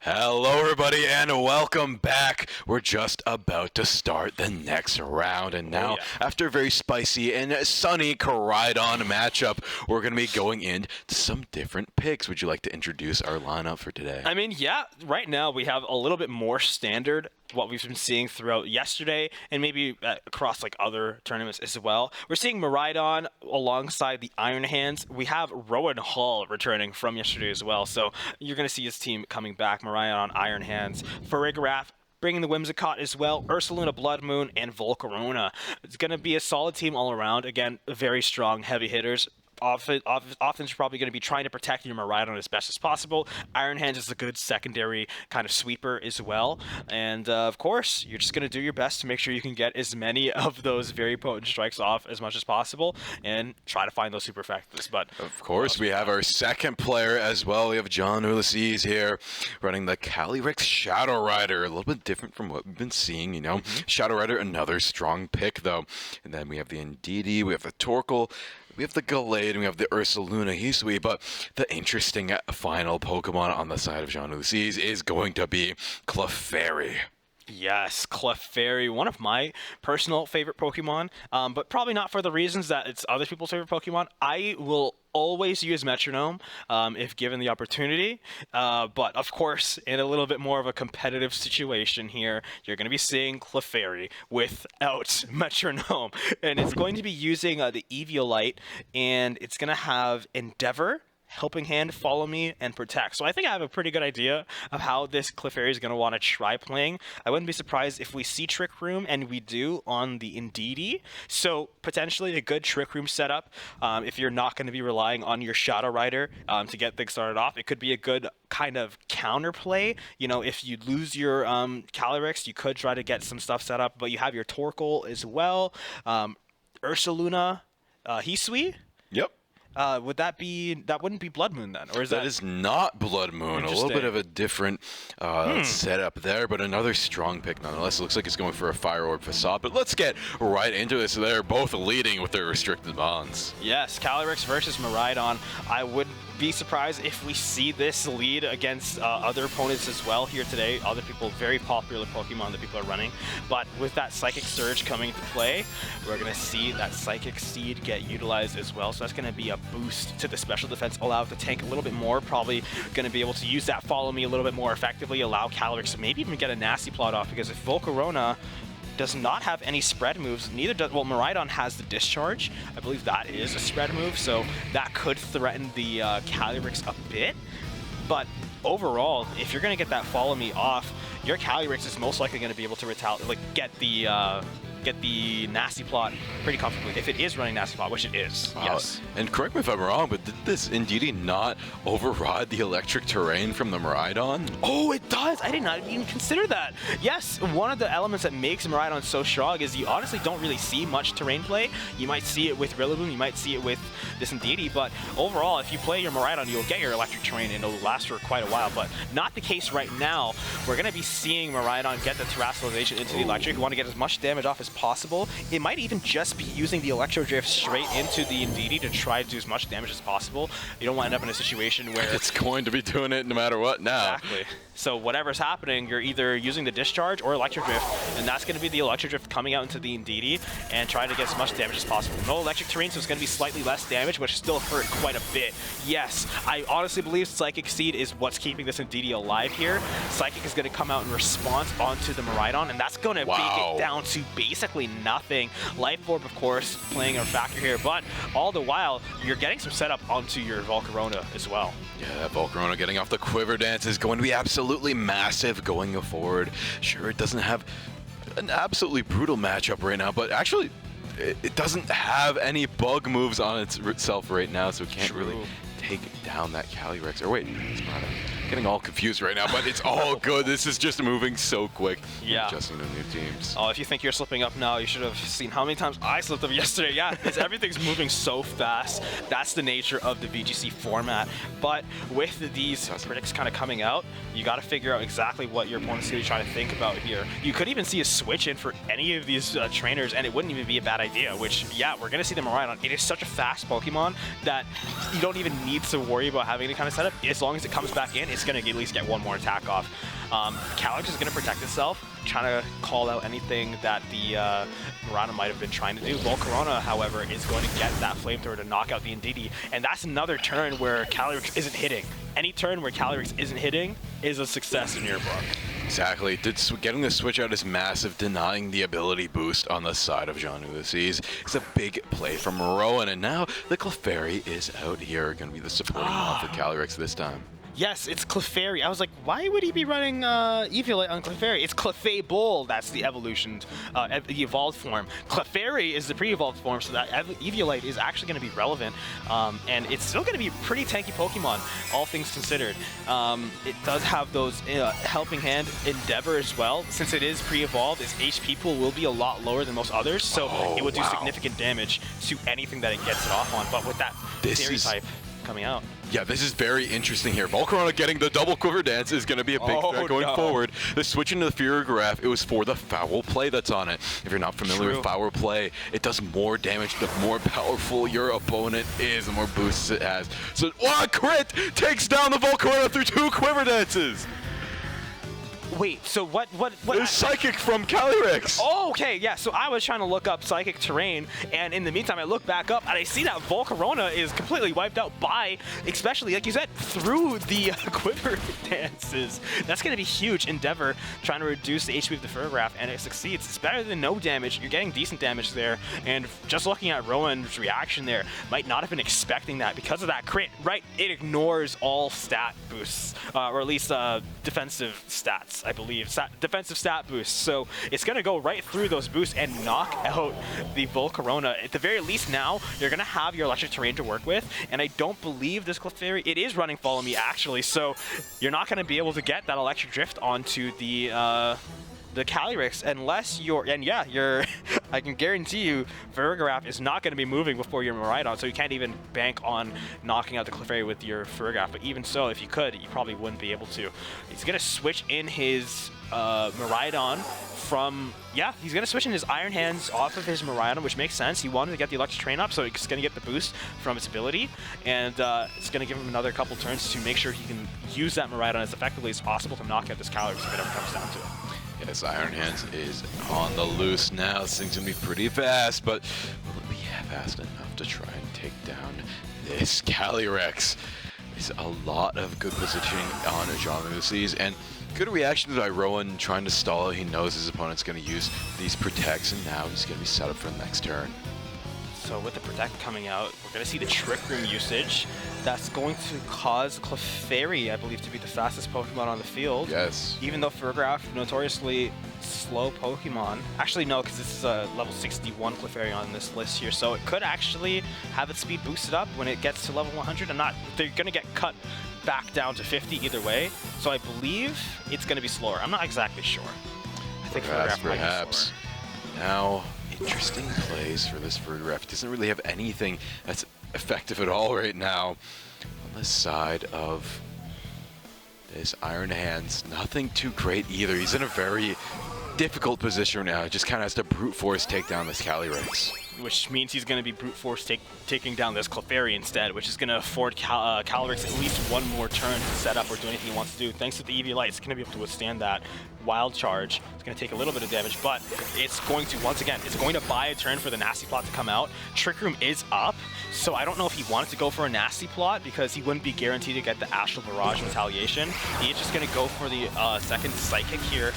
Hello everybody and welcome back. We're just about to start the next round, and now after a very spicy and sunny Koraidon matchup, we're going to be going into some different picks. Would you like to introduce our lineup for today? I mean, yeah, right now we have a little bit more standard what we've been seeing throughout yesterday and maybe across like other tournaments as well. We're seeing Miraidon alongside the Iron Hands. We have Rowan Hall returning from yesterday as well, so you're going to see his team coming back. Miraidon, Iron Hands, Farigarath, bringing the Whimsicott as well, Ursaluna, Blood Moon, and Volcarona. It's going to be a solid team all around. Again, very strong heavy hitters. Often you're probably going to be trying to protect your Miraidon as best as possible. Iron Hands is a good secondary kind of sweeper as well. And of course, you're just going to do your best to make sure you can get as many of those very potent strikes off as much as possible and try to find those super effectives. But of course, we have our second player as well. We have John Ulysses here running the Calyrex Shadow Rider. A little bit different from what we've been seeing, you know. Shadow Rider, another strong pick though. And then we have the Indeedee, we have the Torkoal, we have the Gallade, and we have the Ursaluna Hisui, but the interesting final Pokemon on the side of Jean Ulysses is going to be Clefairy. Yes, Clefairy, one of my personal favorite Pokemon, but probably not for the reasons that it's other people's favorite Pokemon. I will always use Metronome if given the opportunity, but of course, in a little bit more of a competitive situation here, you're going to be seeing Clefairy without Metronome, and it's going to be using the Eviolite, and it's going to have Endeavor, Helping Hand, Follow Me, and Protect. So I think I have a pretty good idea of how this Clefairy is going to want to try playing. I wouldn't be surprised if we see Trick Room, and we do on the Indeedee. So potentially a good Trick Room setup if you're not going to be relying on your Shadow Rider to get things started off. It could be a good kind of counterplay. You know, if you lose your Calyrex, you could try to get some stuff set up, but you have your Torkoal as well. Ursaluna, Hisui? Yep. Would that wouldn't be Blood Moon then, or is that? That is not Blood Moon. A little bit of a different setup there, but another strong pick nonetheless. It looks like it's going for a Fire Orb Facade, but let's get right into this. They're both leading with their restricted bonds. Yes, Calyrex versus Miraidon. I would be surprised if we see this lead against other opponents as well here today. Other people, very popular Pokemon that people are running. But with that Psychic Surge coming into play, we're going to see that Psychic Seed get utilized as well. So that's going to be a boost to the special defense, allow the tank a little bit more. Probably going to be able to use that Follow Me a little bit more effectively, allow Calyrex to maybe even get a nasty plot off, because if Volcarona does not have any spread moves. Neither does, well, Miraidon has the Discharge. I believe that is a spread move, so that could threaten the Calyrex a bit. But overall, if you're going to get that Follow Me off, your Calyrex is most likely going to be able to get the Nasty Plot pretty comfortably, if it is running Nasty Plot, which it is. Yes. And correct me if I'm wrong, but did this Indeedee not override the electric terrain from the Miraidon? Oh, it does! I did not even consider that. Yes, one of the elements that makes Miraidon so strong is you honestly don't really see much terrain play. You might see it with Rillaboom, you might see it with this Indeedee, but overall, if you play your Miraidon, you'll get your electric terrain and it'll last for quite a while, but not the case right now. We're going to be seeing Miraidon get the Terastallization into the electric. You want to get as much damage off as possible. It might even just be using the Electro Drift straight into the Indeedee to try to do as much damage as possible. You don't want to end up in a situation where it's going to be doing it no matter what now. Exactly. So whatever's happening, you're either using the Discharge or Electro Drift, and that's going to be the Electro Drift coming out into the Indeedee and trying to get as much damage as possible. No electric terrain, so it's going to be slightly less damage, which still hurt quite a bit. Yes, I honestly believe Psychic Seed is what's keeping this Indeedee alive here. Psychic is going to come out in response onto the Miraidon, and that's going to bake it down to basically nothing. Life Orb, of course, playing a factor here, but all the while, you're getting some setup onto your Volcarona as well. Yeah, that Volcarona getting off the Quiver Dance is going to be absolutely massive going forward. Sure, it doesn't have an absolutely brutal matchup right now, but actually, it doesn't have any bug moves on itself right now, so it can't really take down that Calyrex. Or wait, it's not getting all confused right now, but it's all good. This is just moving so quick. Yeah. Adjusting to new teams. Oh, if you think you're slipping up now, you should have seen how many times I slipped up yesterday. Yeah, everything's moving so fast. That's the nature of the VGC format. But with these critics kind of coming out, you got to figure out exactly what your opponent's going to be trying to think about here. You could even see a switch in for any of these trainers, and it wouldn't even be a bad idea, which, yeah, we're going to see them Miraidon. It is such a fast Pokemon that you don't even need to worry about having any kind of setup. As long as it comes back in, it's going to at least get one more attack off. Calyrex is going to protect itself, trying to call out anything that the Miraidon might have been trying to do. Volcarona, however, is going to get that Flamethrower to knock out the Indeedee, and that's another turn where Calyrex isn't hitting. Any turn where Calyrex isn't hitting is a success in your book. Exactly. Getting the switch out is massive, denying the ability boost on the side of John Ulysses. It's a big play from Rowan, and now the Clefairy is out here, going to be the supporting one for Calyrex this time. Yes, it's Clefairy. I was like, why would he be running Eviolite on Clefairy? It's Clefable. That's the evolution, the evolved form. Clefairy is the pre-evolved form, so that Eviolite is actually going to be relevant, and it's still going to be a pretty tanky Pokemon, all things considered. It does have those Helping Hand Endeavor as well. Since it is pre-evolved, its HP pool will be a lot lower than most others, so it will do significant damage to anything that it gets it off on. But with that Fairy type coming out. Yeah, this is very interesting here. Volcarona getting the double Quiver Dance is going to be a big threat going forward. The switch into the Furograph, it was for the Foul Play that's on it. If you're not familiar with Foul Play, it does more damage the more powerful your opponent is, the more boosts it has. So, crit takes down the Volcarona through 2 Quiver Dances. Wait, so what? It was Psychic from Calyrex. Oh, okay, yeah. So I was trying to look up Psychic Terrain, and in the meantime, I look back up, and I see that Volcarona is completely wiped out by, especially, like you said, through the Quiver Dances. That's going to be huge. Endeavor trying to reduce the HP of the Furograph, and it succeeds. It's better than no damage. You're getting decent damage there, and just looking at Rowan's reaction there, might not have been expecting that because of that crit, right? It ignores all stat boosts, or at least defensive stats. I believe, defensive stat boosts. So it's going to go right through those boosts and knock out the Volcarona. At the very least now, you're going to have your electric terrain to work with, and I don't believe this Clefairy, it is running Follow Me actually, so you're not going to be able to get that electric drift onto the Calyrex unless I can guarantee you Furograph is not going to be moving before your Miraidon, so you can't even bank on knocking out the Clefairy with your Furograph. But even so, if you could, you probably wouldn't be able to. He's going to switch in his Miraidon from, he's going to switch in his Iron Hands off of his Miraidon, which makes sense. He wanted to get the Electric Train up, so he's going to get the boost from its ability, and it's going to give him another couple turns to make sure he can use that Miraidon as effectively as possible to knock out this Calyrex if it ever comes down to it. Yes, Iron Hands is on the loose now. This thing's going to be pretty fast, but will it be fast enough to try and take down this Calyrex? There's a lot of good positioning on Jean Ulysses, and Good reaction by Rowan trying to stall it. He knows his opponent's going to use these protects, and now he's going to be set up for the next turn. So with the Protect coming out, we're going to see the Trick Room usage. That's going to cause Clefairy, I believe, to be the fastest Pokemon on the field. Yes. Even though Farigiraf, notoriously slow Pokemon. Actually, no, because this is a level 61 Clefairy on this list here. So it could actually have its speed boosted up when it gets to level 100. They're going to get cut back down to 50 either way. So I believe it's going to be slower. I'm not exactly sure. I think Farigiraf might be slower. Now, interesting plays for this Farigiraf. It doesn't really have anything that's effective at all right now. On the side of this Iron Hands, nothing too great either. He's in a very difficult position right now. He just kind of has to brute force take down this Calyrex. Which means he's going to be brute force taking down this Clefairy instead, which is going to afford Calyrex at least one more turn to set up or do anything he wants to do. Thanks to the EV Light, it's going to be able to withstand that Wild Charge. It's going to take a little bit of damage, but it's going to, once again, it's going to buy a turn for the Nasty Plot to come out. Trick Room is up, so I don't know if he wanted to go for a Nasty Plot because he wouldn't be guaranteed to get the Astral Barrage Retaliation. He's just going to go for the second Psychic here.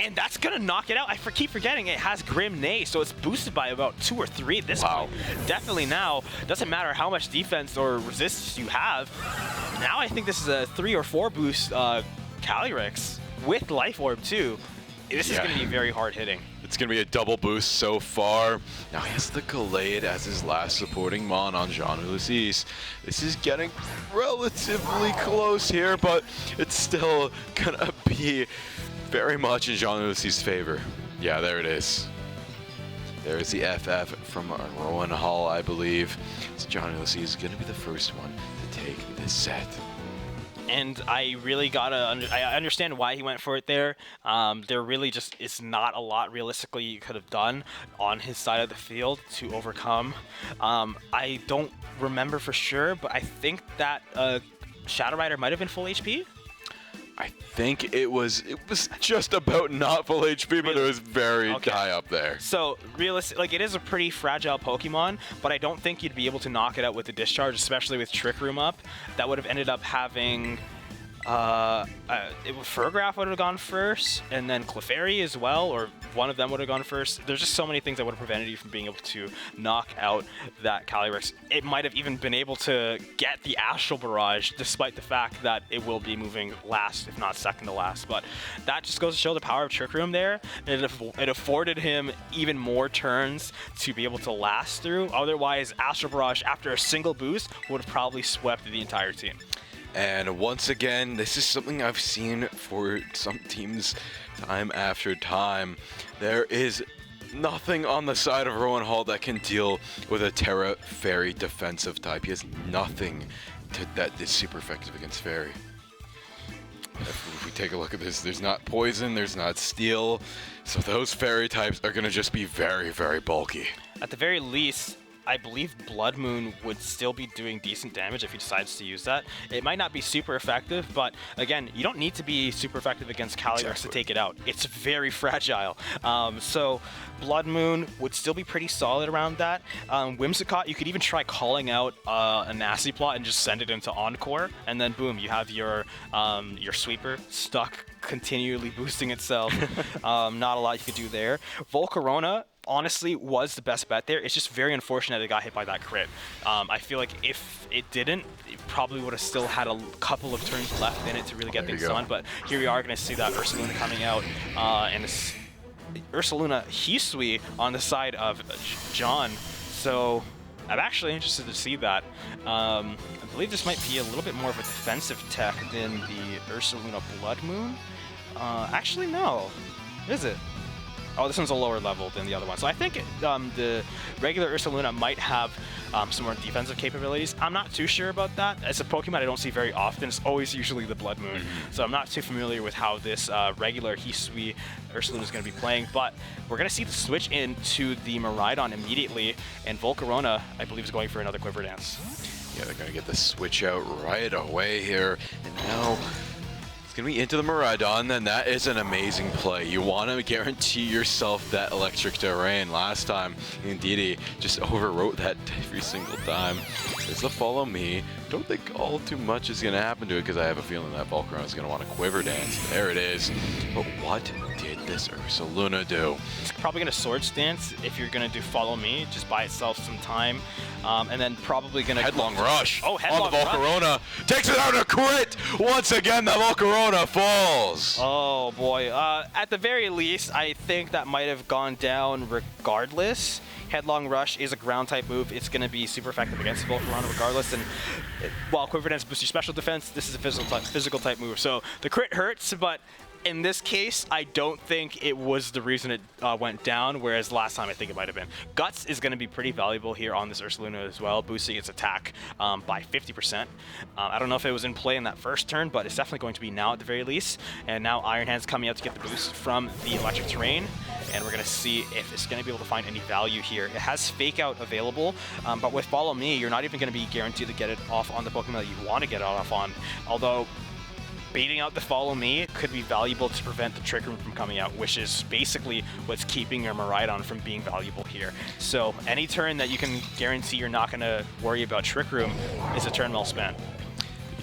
And that's going to knock it out. I keep forgetting it has Grim Neigh, so it's boosted by about 2 or 3 at this point. Definitely now, doesn't matter how much defense or resistance you have. Now I think this is a 3 or 4 boost Calyrex with Life Orb too. This is going to be very hard hitting. It's going to be a double boost so far. Now he has the Gallade as his last supporting Mon on Jean-Ulysses. This is getting relatively close here, but it's still going to be very much in Jean-Ulysses' favor. Yeah, there it is. There's the FF from Rowan Hall, I believe. So Jean-Ulysses is going to be the first one to take this set. And I really I understand why he went for it there. There really just is not a lot realistically you could have done on his side of the field to overcome. I don't remember for sure, but I think that Shadow Rider might have been full HP. I think it was just about not full HP, but it was very high up there. So realistic, like it is a pretty fragile Pokemon, but I don't think you'd be able to knock it out with the Discharge, especially with Trick Room up. That would have ended up having Farigiraf would have gone first, and then Clefairy as well, or one of them would have gone first. There's just so many things that would have prevented you from being able to knock out that Calyrex. It might have even been able to get the Astral Barrage, despite the fact that it will be moving last, if not second to last. But that just goes to show the power of Trick Room there. It afforded him even more turns to be able to last through. Otherwise, Astral Barrage, after a single boost, would have probably swept the entire team. And once again, this is something I've seen for some teams time after time. There is nothing on the side of Rowan Hall that can deal with a Terra Fairy defensive type. He has nothing that is super effective against Fairy. If we take a look at this, there's not Poison, there's not Steel, so those Fairy types are going to just be very, very bulky. At the very least, I believe Blood Moon would still be doing decent damage if he decides to use that. It might not be super effective, but again, you don't need to be super effective against Calyrex to take it out. It's very fragile. So Blood Moon would still be pretty solid around that. Whimsicott, you could even try calling out a Nasty Plot and just send it into Encore, and then boom, you have your Sweeper stuck continually boosting itself. Not a lot you could do there. Volcarona honestly was the best bet there. It's just very unfortunate it got hit by that crit. I feel like if it didn't, it probably would have still had a couple of turns left in it to really get things done. But here we are going to see that Ursaluna coming out, and it's Ursaluna Hisui on the side of John. So I'm actually interested to see that. I believe this might be a little bit more of a defensive tech than the Ursaluna Blood Moon. Actually, no. Is it? Oh, this one's a lower level than the other one. So I think the regular Ursaluna might have some more defensive capabilities. I'm not too sure about that. As a Pokemon I don't see very often, it's always usually the Blood Moon. So I'm not too familiar with how this regular Hisui Ursaluna is going to be playing. But we're going to see the switch into the Miraidon immediately. And Volcarona, I believe, is going for another Quiver Dance. Yeah, they're going to get the switch out right away here. And now it's going to be into the Miraidon, and that is an amazing play. You want to guarantee yourself that Electric Terrain. Last time, Indeedee just overwrote that every single time. It's a Follow Me. don't think all too much is going to happen to it because I have a feeling that Volcarona is going to want to Quiver Dance. There it is. But what did this Ursaluna do? It's probably going to Swords Dance if you're going to do Follow Me, just buy itself some time. And then probably going to... Headlong Rush Oh, Headlong on the Volcarona. Takes it out a crit. Once again, the Volcarona falls. Oh, boy. At the very least, I think that might have gone down regardless. Headlong Rush is a ground-type move. It's going to be super effective against Volcarona regardless. And while Quiver Dance boosts your special defense, this is a physical-type move. So the crit hurts, but... in this case, I don't think it was the reason it went down, whereas last time I think it might have been. Guts is going to be pretty valuable here on this Ursaluna as well, boosting its attack by 50%. I don't know if it was in play in that first turn, but it's definitely going to be now at the very least. And now Iron Hand's coming out to get the boost from the Electric Terrain, and we're going to see if it's going to be able to find any value here. It has Fake Out available, but with Follow Me, you're not even going to be guaranteed to get it off on the Pokemon that you want to get it off on, although baiting out the Follow Me could be valuable to prevent the Trick Room from coming out, which is basically what's keeping your Miraidon from being valuable here. So any turn that you can guarantee you're not going to worry about Trick Room is a turn well spent.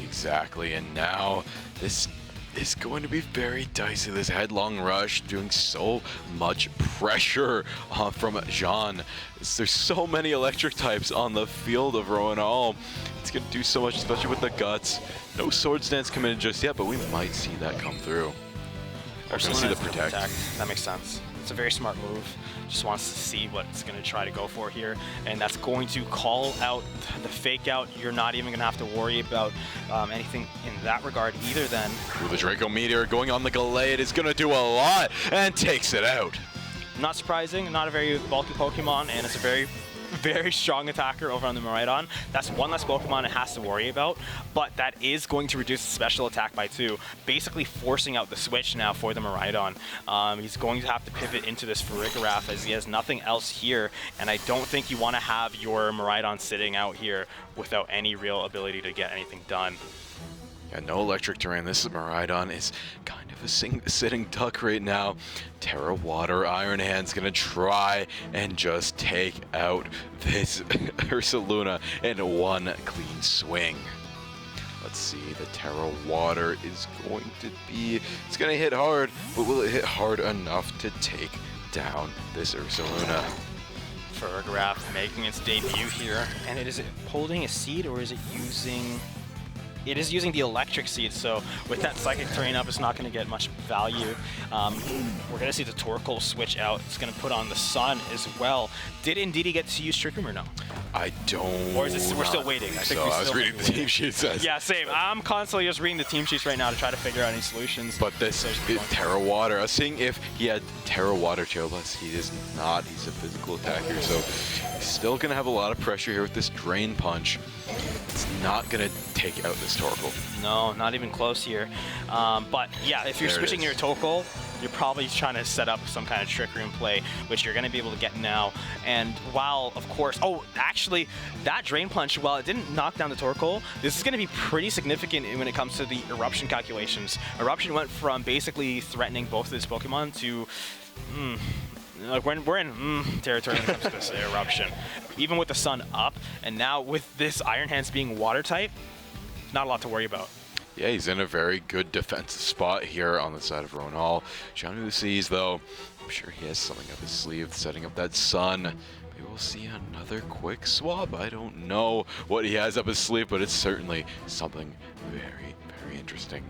Exactly, and now this is going to be very dicey. This Headlong Rush doing so much pressure from Jean. There's so many electric types on the field of Rowanall. It's going to do so much, especially with the Guts. No Swords Dance committed just yet, but we might see that come through. We're going to see the Protect. That makes sense. It's a very smart move. Just wants to see what it's going to try to go for here, and that's going to call out the Fake Out. You're not even going to have to worry about anything in that regard either then. Ooh, the Draco Meteor going on the Gallade is going to do a lot and takes it out. Not surprising, not a very bulky Pokemon, and it's a very strong attacker over on the Miraidon. That's one less Pokemon it has to worry about, but that is going to reduce the special attack by 2, basically forcing out the switch now for the Miraidon. He's going to have to pivot into this Farigiraf as he has nothing else here, and I don't think you want to have your Miraidon sitting out here without any real ability to get anything done. Yeah, no electric terrain. This Miraidon is kind of a sitting duck right now. Terra Water, Iron Hand's gonna try and just take out this Ursaluna in one clean swing. Let's see, the Terra Water is going to be, it's gonna hit hard, but will it hit hard enough to take down this Ursaluna? Farigiraf making its debut here, and is it holding a seed or is it using... It is using the Electric Seed, so with that Psychic Terrain up, it's not going to get much value. We're going to see the Torkoal switch out. It's going to put on the Sun as well. Did Indeedee get to use Trick Room or no? I don't. Or is it, we're still waiting? I think I was reading the team sheet says. Yeah, same. I'm constantly just reading the team sheets right now to try to figure out any solutions. But this is Terra Water. I was seeing if he had Terra Water Chobless. He does not. He's a physical attacker, so he's still going to have a lot of pressure here with this Drain Punch. It's not going to take out this Torkoal. No, not even close here. But yeah, if you're switching your Torkoal, you're probably trying to set up some kind of Trick Room play, which you're going to be able to get now. And while, of course, oh, actually, that Drain Punch, while it didn't knock down the Torkoal, this is going to be pretty significant when it comes to the Eruption calculations. Eruption went from basically threatening both of his Pokemon to... Like we're in territory when it comes to this Eruption. Even with the Sun up, and now with this Iron Hands being Water type, not a lot to worry about. Yeah, he's in a very good defensive spot here on the side of Ronal. Xiaonu sees, though, I'm sure he has something up his sleeve, setting up that Sun. Maybe we'll see another quick swap. I don't know what he has up his sleeve, but it's certainly something very interesting.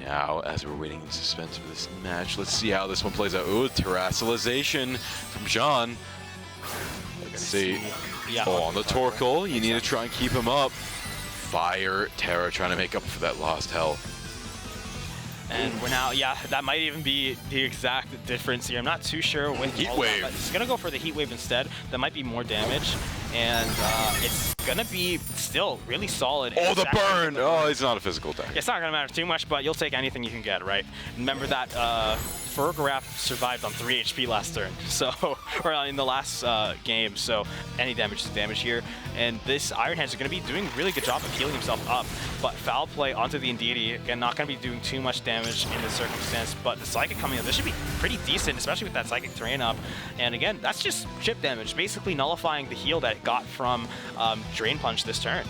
Now, as we're waiting in suspense for this match, let's see how this one plays out. Ooh, Terrassalization from Jean. Let's see. Yeah, oh, on the Torkoal, you need to try and keep him up. Fire Terra trying to make up for that lost health. And we're now, yeah, that might even be the exact difference here. I'm not too sure with Heat Wave. It's gonna go for the Heat Wave instead. That might be more damage, and it's gonna be still really solid. Oh, the burn! Oh, it's not a physical attack. It's not gonna matter too much, but you'll take anything you can get, right? Remember that Farigiraf survived on 3 HP last turn, so or in the last game. So any damage is damage here, and this Iron Hands are gonna be doing a really good job of healing himself up. But Foul Play onto the Indeedee, again, not gonna be doing too much damage in this circumstance, but the Psychic coming up, this should be pretty decent, especially with that Psychic Terrain up. And again, that's just chip damage, basically nullifying the heal that it got from Drain Punch this turn.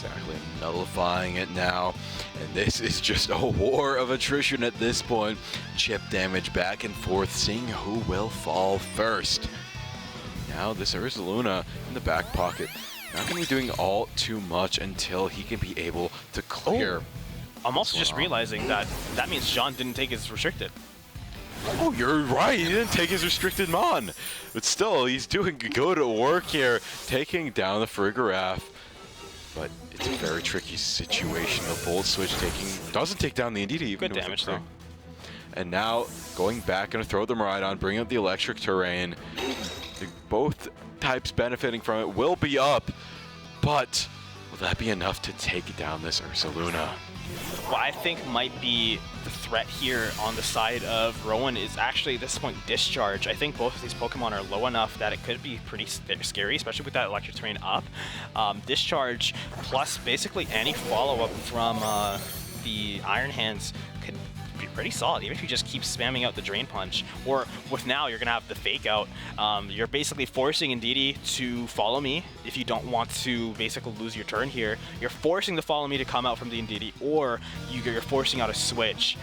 Exactly, nullifying it now. And this is just a war of attrition at this point. Chip damage back and forth, seeing who will fall first. Now this Ursaluna in the back pocket. Not going to be doing all too much until he can be able to clear. I'm also just realizing that means John didn't take his restricted. Oh, you're right. He didn't take his restricted Mon. But still, he's doing good work here, taking down the Farigiraf. But it's a very tricky situation. The Volt Switch doesn't take down the Indeedee. Even Good damage, though. And now, going back, going to throw the Miraidon, bring up the Electric Terrain. Both types benefiting from it will be up. But will that be enough to take down this Ursaluna? What I think might be the threat here on the side of Rowan is actually, at this point, Discharge. I think both of these Pokemon are low enough that it could be pretty scary, especially with that Electric Terrain up. Discharge plus basically any follow-up from the Iron Hands could be pretty solid, even if you just keep spamming out the Drain Punch. Or with now, you're going to have the Fake Out. You're basically forcing Indeedee to follow me if you don't want to basically lose your turn here. You're forcing the Follow Me to come out from the Indeedee, or you're forcing out a switch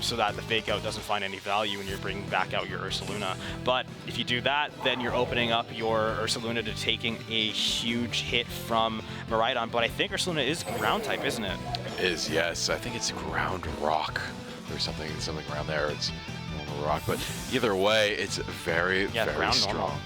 so that the Fake Out doesn't find any value and you're bringing back out your Ursaluna. But if you do that, then you're opening up your Ursaluna to taking a huge hit from Miraidon. But I think Ursaluna is ground type, isn't it? It is, yes. I think it's Ground Rock. Or something around there. It's normal rock, but either way, it's very, very strong.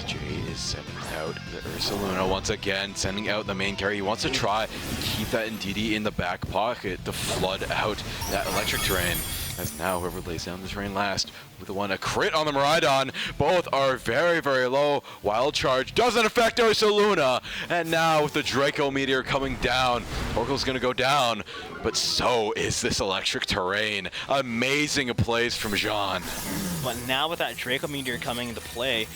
Jay is sending out the Ursaluna once again, sending out the main carry. He wants to try to keep that Indeedee in the back pocket to flood out that Electric Terrain. As now, whoever lays down the terrain last with the one, a crit on the Miraidon. Both are very, very low. Wild Charge doesn't affect Ursaluna. And now with the Draco Meteor coming down, Torkoal's going to go down. But so is this Electric Terrain. Amazing plays from Jean. But now with that Draco Meteor coming into play,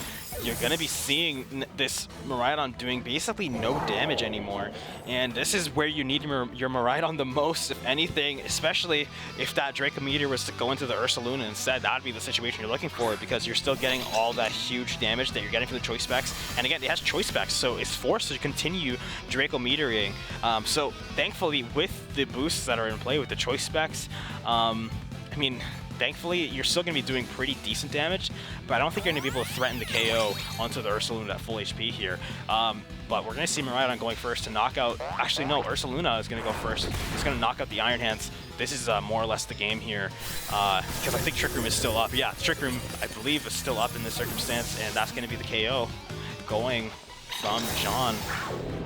you're going to be seeing this Miraidon doing basically no damage anymore. And this is where you need your Miraidon the most, if anything, especially if that Draco Meteor was to go into the Ursaluna instead. That would be the situation you're looking for, because you're still getting all that huge damage that you're getting from the Choice Specs. And again, it has Choice Specs, so it's forced to continue Draco Meteoring. So thankfully, with the boosts that are in play with the Choice Specs, I mean, thankfully, you're still going to be doing pretty decent damage, but I don't think you're going to be able to threaten the KO onto the Ursaluna at full HP here. But we're going to see Miraidon going first to knock out... Actually, no, Ursaluna is going to go first. He's going to knock out the Iron Hands. This is more or less the game here, because I think Trick Room is still up. Yeah, Trick Room, I believe, is still up in this circumstance, and that's going to be the KO going from John.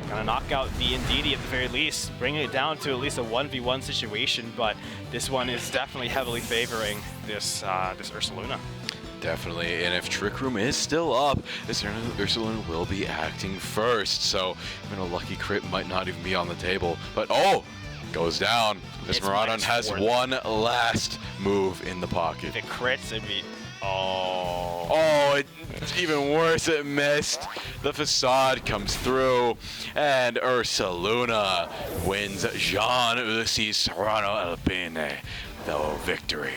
Gonna knock out the Indeedee at the very least, bringing it down to at least a 1v1 situation, but this one is definitely heavily favoring this Ursaluna. Definitely, and if Trick Room is still up, this Ursaluna will be acting first, so even a lucky crit might not even be on the table. But oh, goes down. This Miraidon has one last move in the pocket. If it crits, it'd be... Oh, it's even worse. It missed. The Facade comes through, and Ursaluna wins Jean-Lucy Serrano Alpine the victory.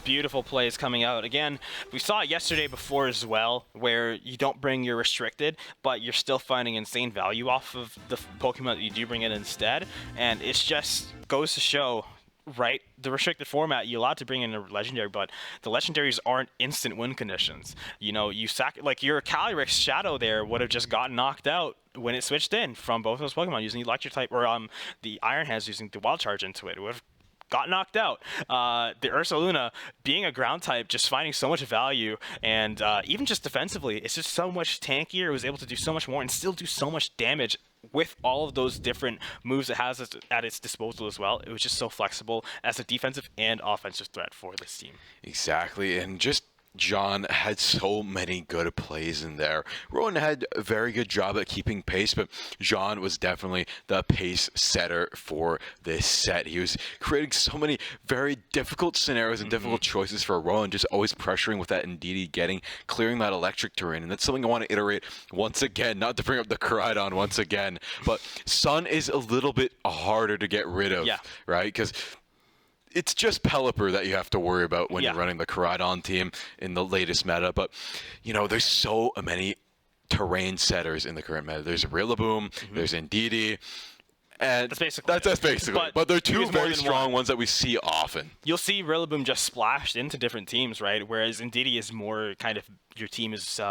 Beautiful plays coming out. Again, we saw it yesterday before as well, where you don't bring your restricted, but you're still finding insane value off of the Pokemon that you do bring in instead. And it just goes to show, right, the restricted format, you're allowed to bring in a legendary, but the legendaries aren't instant win conditions. You know, you like your Calyrex Shadow there would have just gotten knocked out when it switched in from both of those Pokemon using the Electric type, or the Iron Hands using the Wild Charge into it. It would have got knocked out. The Ursaluna, being a ground type, just finding so much value, and even just defensively, it's just so much tankier. It was able to do so much more and still do so much damage with all of those different moves it has at its disposal as well. It was just so flexible as a defensive and offensive threat for this team. Exactly, and just John had so many good plays in there. Rowan had a very good job at keeping pace, but John was definitely the pace setter for this set. He was creating so many very difficult scenarios and difficult choices for Rowan, just always pressuring with that Indeedee, clearing that Electric Terrain. And that's something I want to iterate once again, not to bring up the Koraidon once again, but Sun is a little bit harder to get rid of, right? Because it's just Pelipper that you have to worry about when you're running the Koraidon team in the latest meta. But, you know, there's so many terrain setters in the current meta. There's Rillaboom, there's Indeedee, and That's basically that's basically. But they're two there's more very than strong one. ones that we see often. You'll see Rillaboom just splashed into different teams, right? Whereas Indeedee is more kind of your team is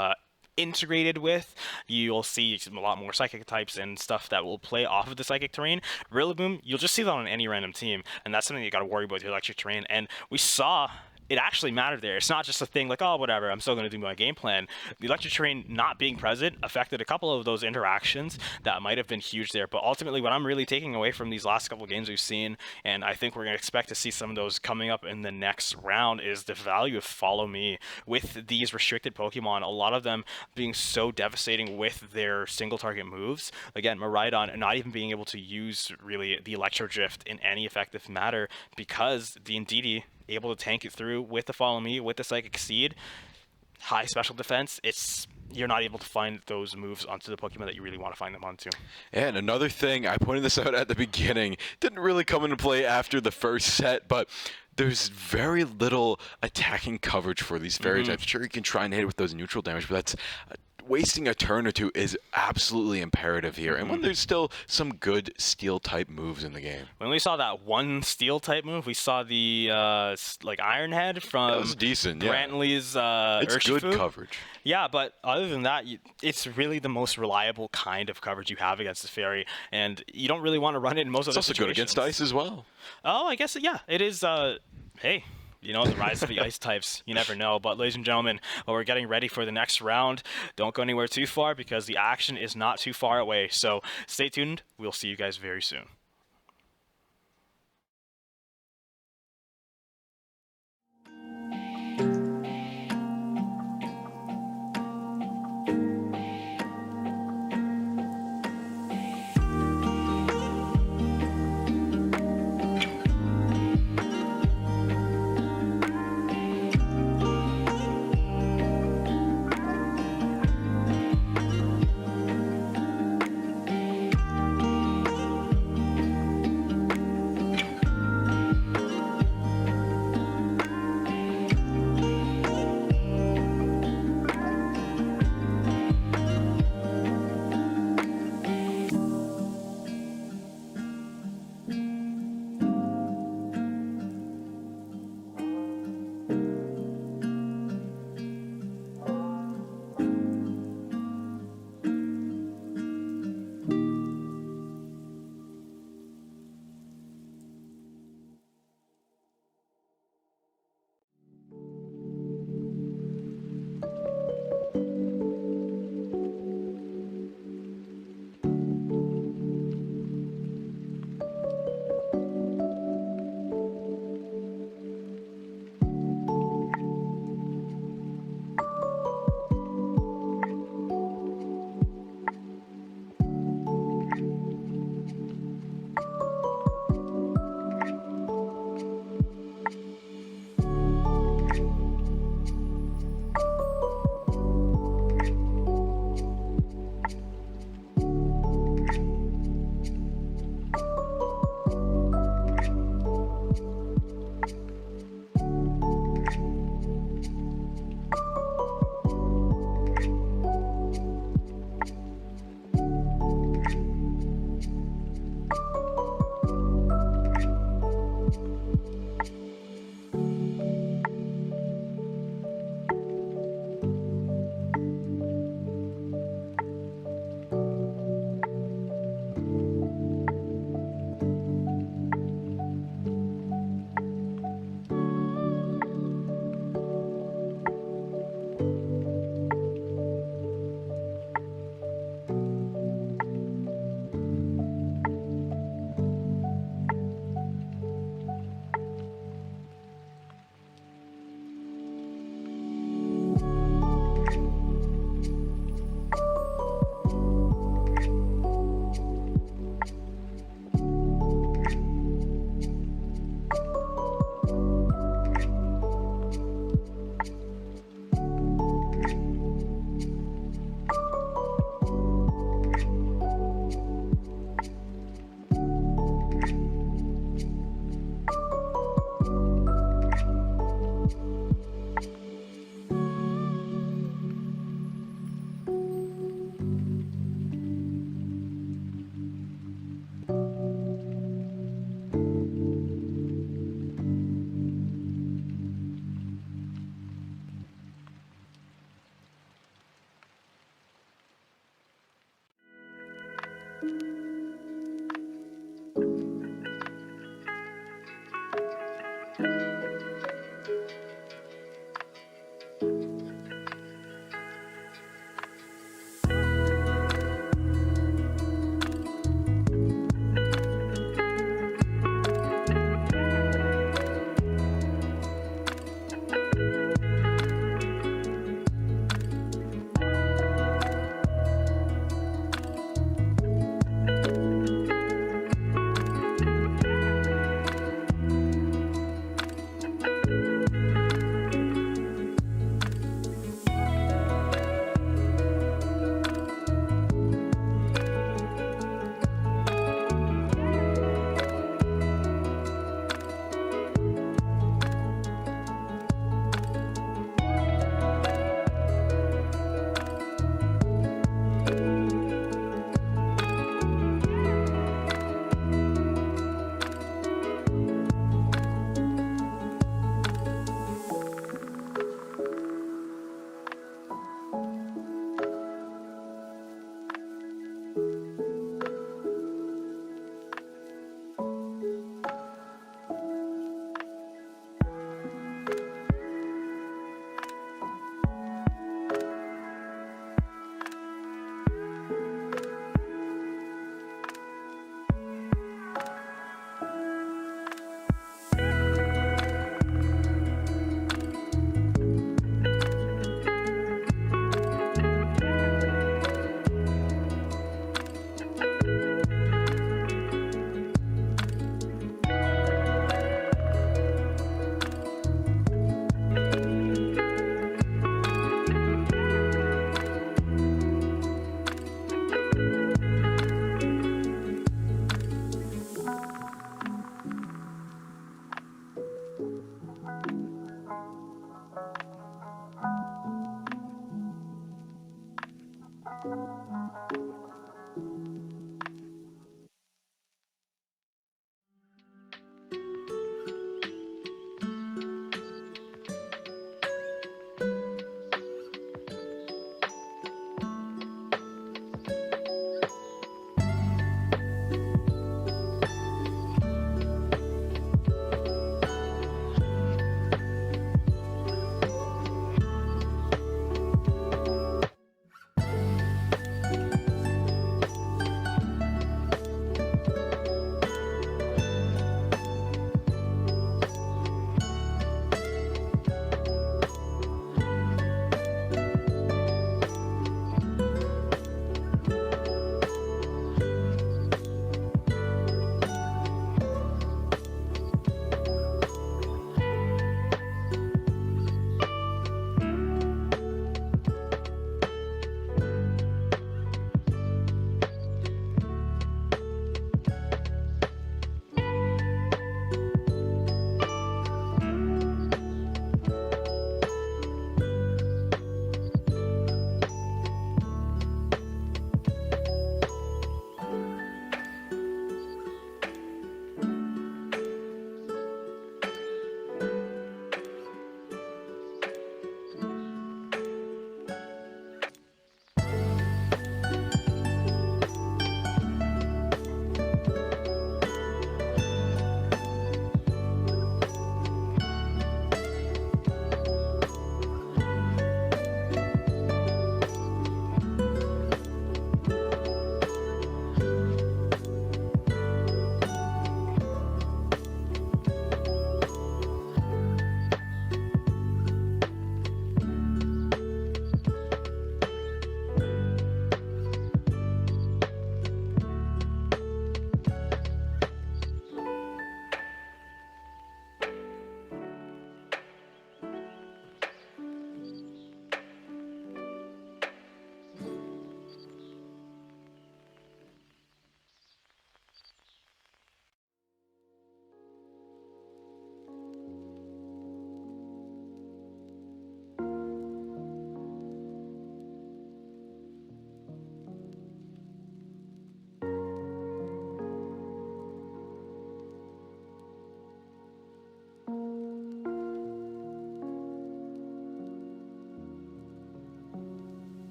integrated with. You'll see a lot more psychic types and stuff that will play off of the psychic terrain. Rillaboom, you'll just see that on any random team, and that's something you got to worry about with your electric terrain. And we saw it actually mattered there. It's not just a thing like, oh, whatever, I'm still going to do my game plan. The electric terrain not being present affected a couple of those interactions that might have been huge there. But ultimately, what I'm really taking away from these last couple of games we've seen, and I think we're going to expect to see some of those coming up in the next round, is the value of Follow Me. With these restricted Pokemon, a lot of them being so devastating with their single target moves. Again, Miraidon not even being able to use really the Electro Drift in any effective manner because the Indeedee able to tank it through with the Follow Me, with the Psychic Seed, high special defense. You're not able to find those moves onto the Pokemon that you really want to find them onto. And another thing, I pointed this out at the beginning, didn't really come into play after the first set, but there's very little attacking coverage for these fairy types. Sure, you can try and hit it with those neutral damage, but that's wasting a turn or two is absolutely imperative here. And when there's still some good steel type moves in the game. When we saw that one steel type move, we saw the like Iron Head from That was decent, yeah. Brantley's It's good Urshifu. coverage. Yeah, but other than that, it's really the most reliable kind of coverage you have against the fairy, and you don't really want to run it in most It's other also situations. good against ice as well. Oh, I guess, yeah, it is. Hey, you know, the rise of the ice types, you never know. But ladies and gentlemen, while we're getting ready for the next round, don't go anywhere too far because the action is not too far away. So stay tuned. We'll see you guys very soon.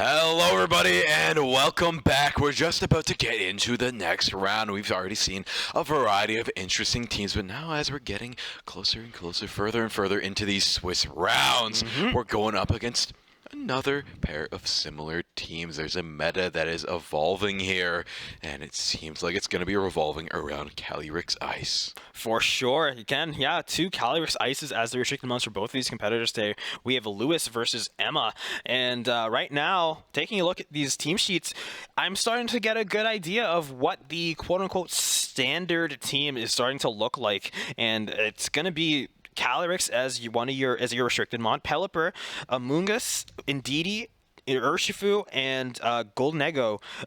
Hello, everybody, and welcome back. We're just about to get into the next round. We've already seen a variety of interesting teams, but now as we're getting closer and closer, further and further into these Swiss rounds, we're going up against another pair of similar teams. There's a meta that is evolving here, and it seems like it's going to be revolving around Calyrex Ice. For sure. Again, yeah, two Calyrex Ices as the restricted months for both of these competitors today. We have Lewis versus Emma. And right now, taking a look at these team sheets, I'm starting to get a good idea of what the quote-unquote standard team is starting to look like. And it's going to be Calyrex as your restricted mon, Pelipper, Amoonguss, Indeedee, Urshifu, and Golden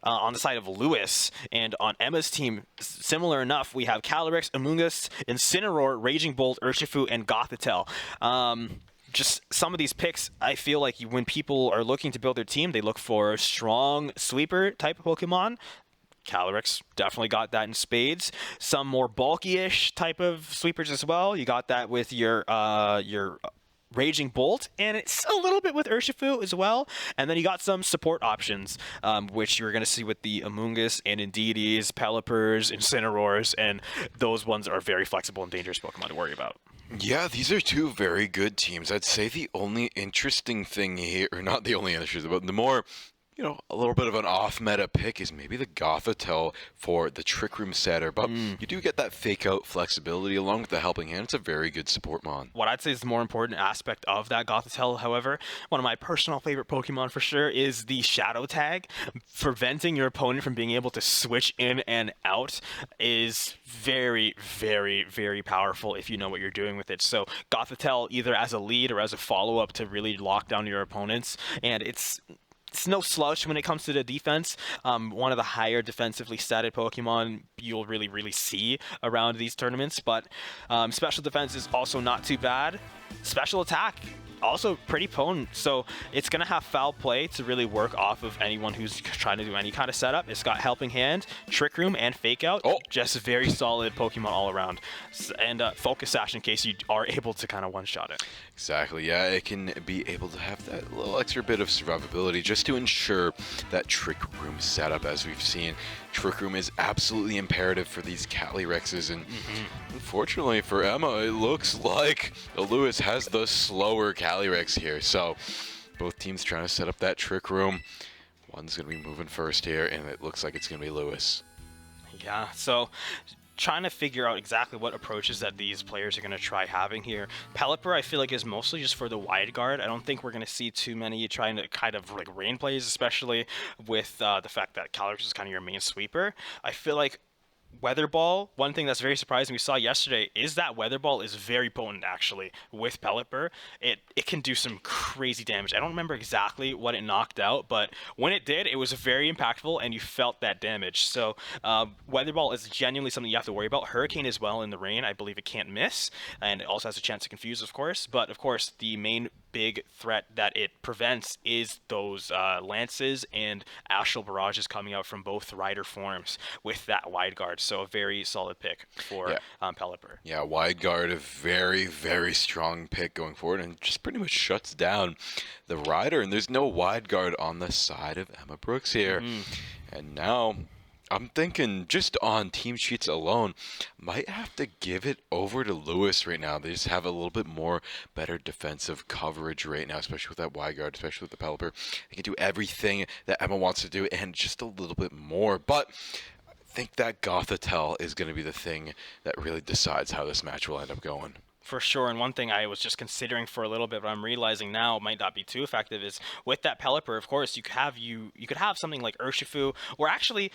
on the side of Lewis. And on Emma's team, similar enough, we have Calyrex, Amoonguss, Incineroar, Raging Bolt, Urshifu, and Gothitelle. Just some of these picks, I feel like when people are looking to build their team, they look for a strong sweeper type of Pokemon. Calyrex definitely got that in spades. Some more bulky-ish type of sweepers as well. You got that with your Raging Bolt, and it's a little bit with Urshifu as well. And then you got some support options, which you're going to see with the Amoonguss and Indeedees, Pelippers, Incineroars, and those ones are very flexible and dangerous Pokemon to worry about. Yeah, these are two very good teams. I'd say the only interesting thing here, or not the only interesting, but the more, a little bit of an off-meta pick is maybe the Gothitelle for the Trick Room setter. But you do get that fake-out flexibility along with the Helping Hand. It's a very good support mon. What I'd say is the more important aspect of that Gothitelle, however, one of my personal favorite Pokemon for sure, is the Shadow Tag. Preventing your opponent from being able to switch in and out is very, very, very powerful if you know what you're doing with it. So Gothitelle, either as a lead or as a follow-up to really lock down your opponents, and it's no slouch when it comes to the defense. One of the higher defensively statted Pokemon you'll really see around these tournaments. But special defense is also not too bad. Special attack, also pretty potent. So it's going to have foul play to really work off of anyone who's trying to do any kind of setup. It's got Helping Hand, Trick Room, and Fake Out. Just a very solid Pokemon all around. And Focus Sash in case you are able to kind of one-shot it. Exactly, yeah, it can be able to have that little extra bit of survivability just to ensure that Trick Room setup. As we've seen, Trick Room is absolutely imperative for these Calyrexes, and unfortunately for Emma, it looks like Lewis has the slower Calyrex here. So both teams trying to set up that Trick Room. One's going to be moving first here, and it looks like it's going to be Lewis. Yeah, so trying to figure out exactly what approaches that these players are going to try having here. Pelipper, I feel like, is mostly just for the wide guard. I don't think we're going to see too many trying to kind of like rain plays, especially with the fact that Calyrex is kind of your main sweeper. I feel like Weather Ball, one thing that's very surprising we saw yesterday is that Weather Ball is very potent actually with Pelipper. It can do some crazy damage. I don't remember exactly what it knocked out, but when it did, it was very impactful and you felt that damage. So Weather Ball is genuinely something you have to worry about. Hurricane as well in the rain, I believe it can't miss, and it also has a chance to confuse, of course. But of course, the main big threat that it prevents is those lances and astral barrages coming out from both rider forms with that wide guard. So a very solid pick for Pelipper. Yeah, wide guard, a very, very strong pick going forward, and just pretty much shuts down the rider. And there's no wide guard on the side of Emma Brooks here. And now I'm thinking just on team sheets alone, might have to give it over to Lewis right now. They just have a little bit more better defensive coverage right now, especially with that wide guard, especially with the Pelipper. They can do everything that Emma wants to do and just a little bit more. But I think that Gothitelle is going to be the thing that really decides how this match will end up going. For sure, and one thing I was just considering for a little bit, but I'm realizing now might not be too effective, is with that Pelipper, of course, you could have something like Urshifu, or actually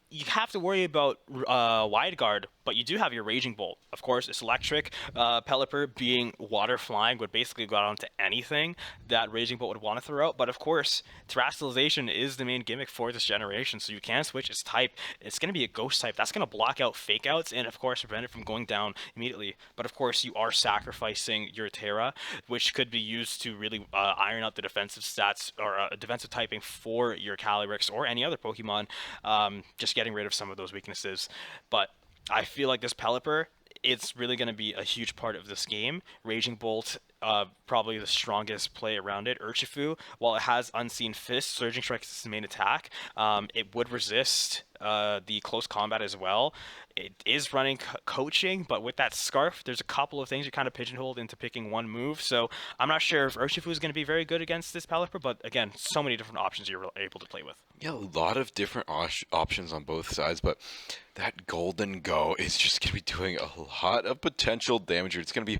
you have to worry about wide guard, but you do have your Raging Bolt. Of course, it's electric. Pelipper being water flying would basically go onto anything that Raging Bolt would want to throw out. But of course, Terrestrialization is the main gimmick for this generation, so you can switch its type. It's going to be a ghost type. That's going to block out fake outs and of course prevent it from going down immediately. But of course, you are sacrificing your Terra, which could be used to really iron out the defensive stats or defensive typing for your Calyrex or any other Pokemon, just getting rid of some of those weaknesses. But I feel like this Pelipper, it's really going to be a huge part of this game. Raging Bolt probably the strongest play around it. Urshifu, while it has Unseen Fist, Surging Strike is its main attack, it would resist the close combat as well. It is running coaching, but with that Scarf, there's a couple of things you kind of pigeonholed into picking one move. So I'm not sure if Urshifu is going to be very good against this Pelipper, but again, so many different options you're able to play with. Yeah, a lot of different options on both sides, but that Golden Go is just going to be doing a lot of potential damage. It's going to be a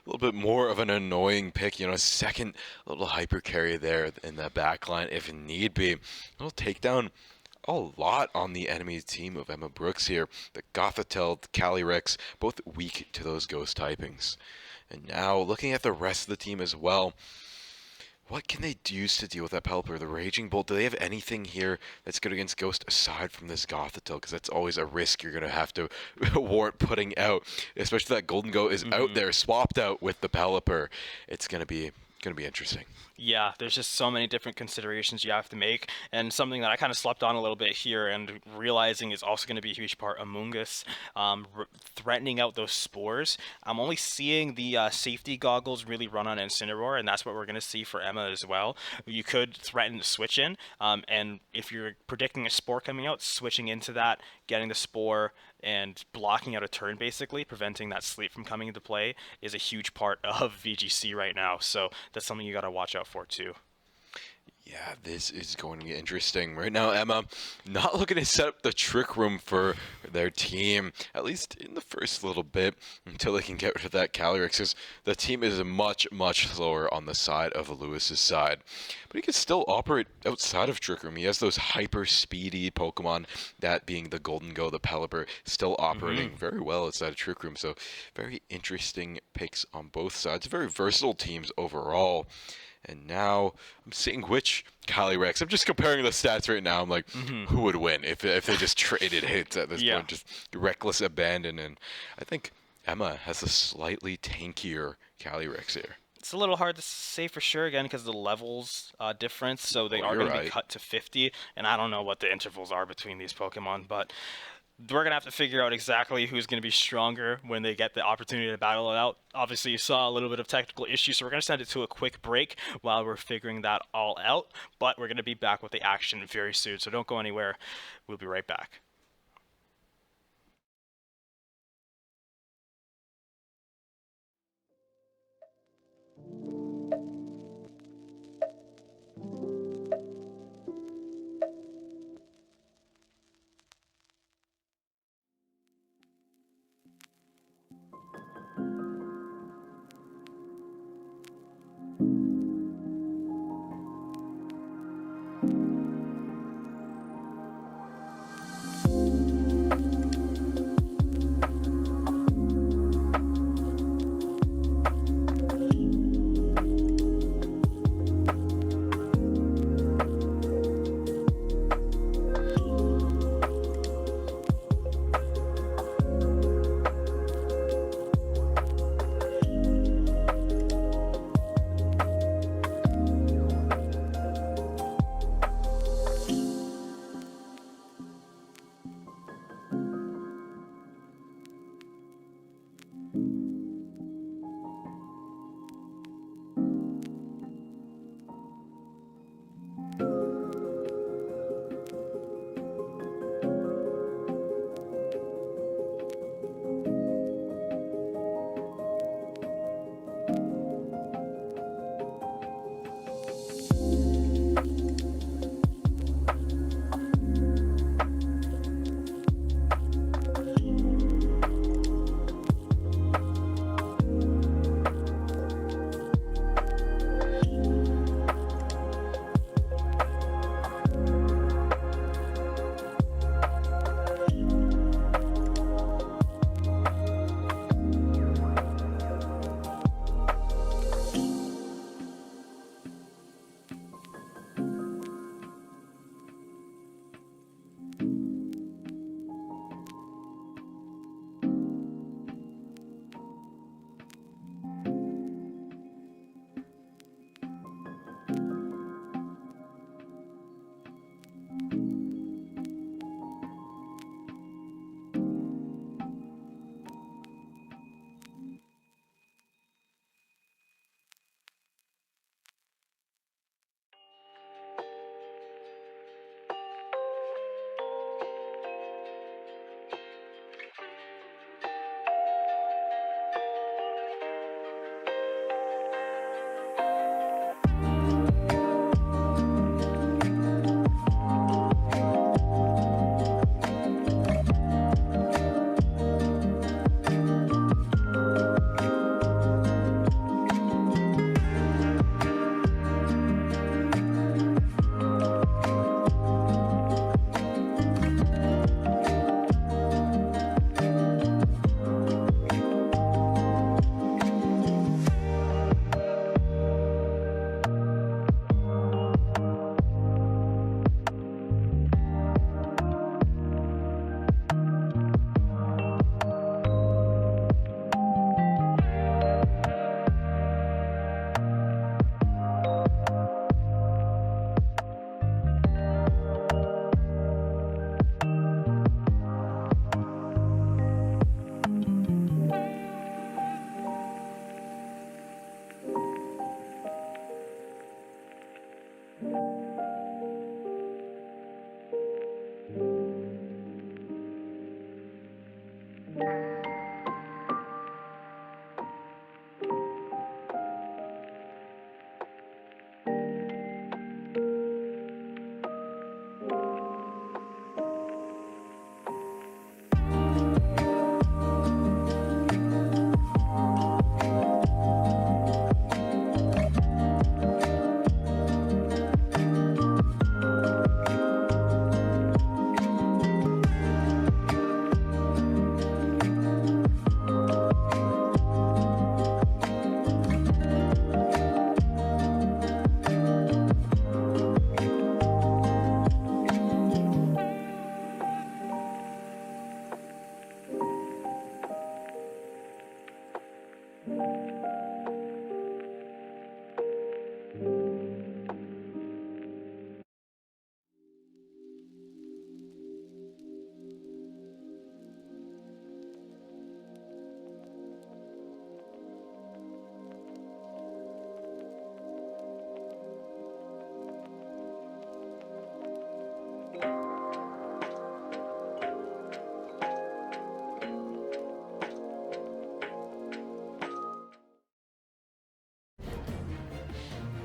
little bit more of an annoying pick, a second little hyper carry there in the back line if need be. It'll take down a lot on the enemy team of Emma Brooks here. The Gothitelle, the Calyrex, both weak to those ghost typings. And now, looking at the rest of the team as well, what can they use to deal with that Pelipper? The Raging Bolt, do they have anything here that's good against Ghost aside from this Gothitelle? Because that's always a risk you're going to have to warrant putting out. Especially that Golden Go is out there, swapped out with the Pelipper. It's going to be interesting. Yeah, there's just so many different considerations you have to make, and something that I kind of slept on a little bit here and realizing is also going to be a huge part, Amoonguss, threatening out those spores. I'm only seeing the safety goggles really run on Incineroar, and that's what we're going to see for Emma as well. You could threaten to switch in, and if you're predicting a spore coming out, switching into that, getting the spore, and blocking out a turn, basically preventing that sleep from coming into play, is a huge part of VGC right now. So that's something you got to watch out for too. Yeah, this is going to be interesting. Right now, Emma not looking to set up the Trick Room for their team, at least in the first little bit, until they can get rid of that Calyrex, because the team is much, much slower on the side of Lewis's side. But he can still operate outside of Trick Room. He has those hyper-speedy Pokemon, that being the Golden Go, the Pelipper, still operating very well outside of Trick Room. So very interesting picks on both sides. Very versatile teams overall. And now I'm seeing which Calyrex. I'm just comparing the stats right now. I'm like, who would win if they just traded hits at this point? Just reckless abandon. And I think Emma has a slightly tankier Calyrex here. It's a little hard to say for sure, again, because of the levels difference. So they are going to be cut to 50, and I don't know what the intervals are between these Pokemon, but we're going to have to figure out exactly who's going to be stronger when they get the opportunity to battle it out. Obviously, you saw a little bit of technical issues, so we're going to send it to a quick break while we're figuring that all out. But we're going to be back with the action very soon, so don't go anywhere. We'll be right back.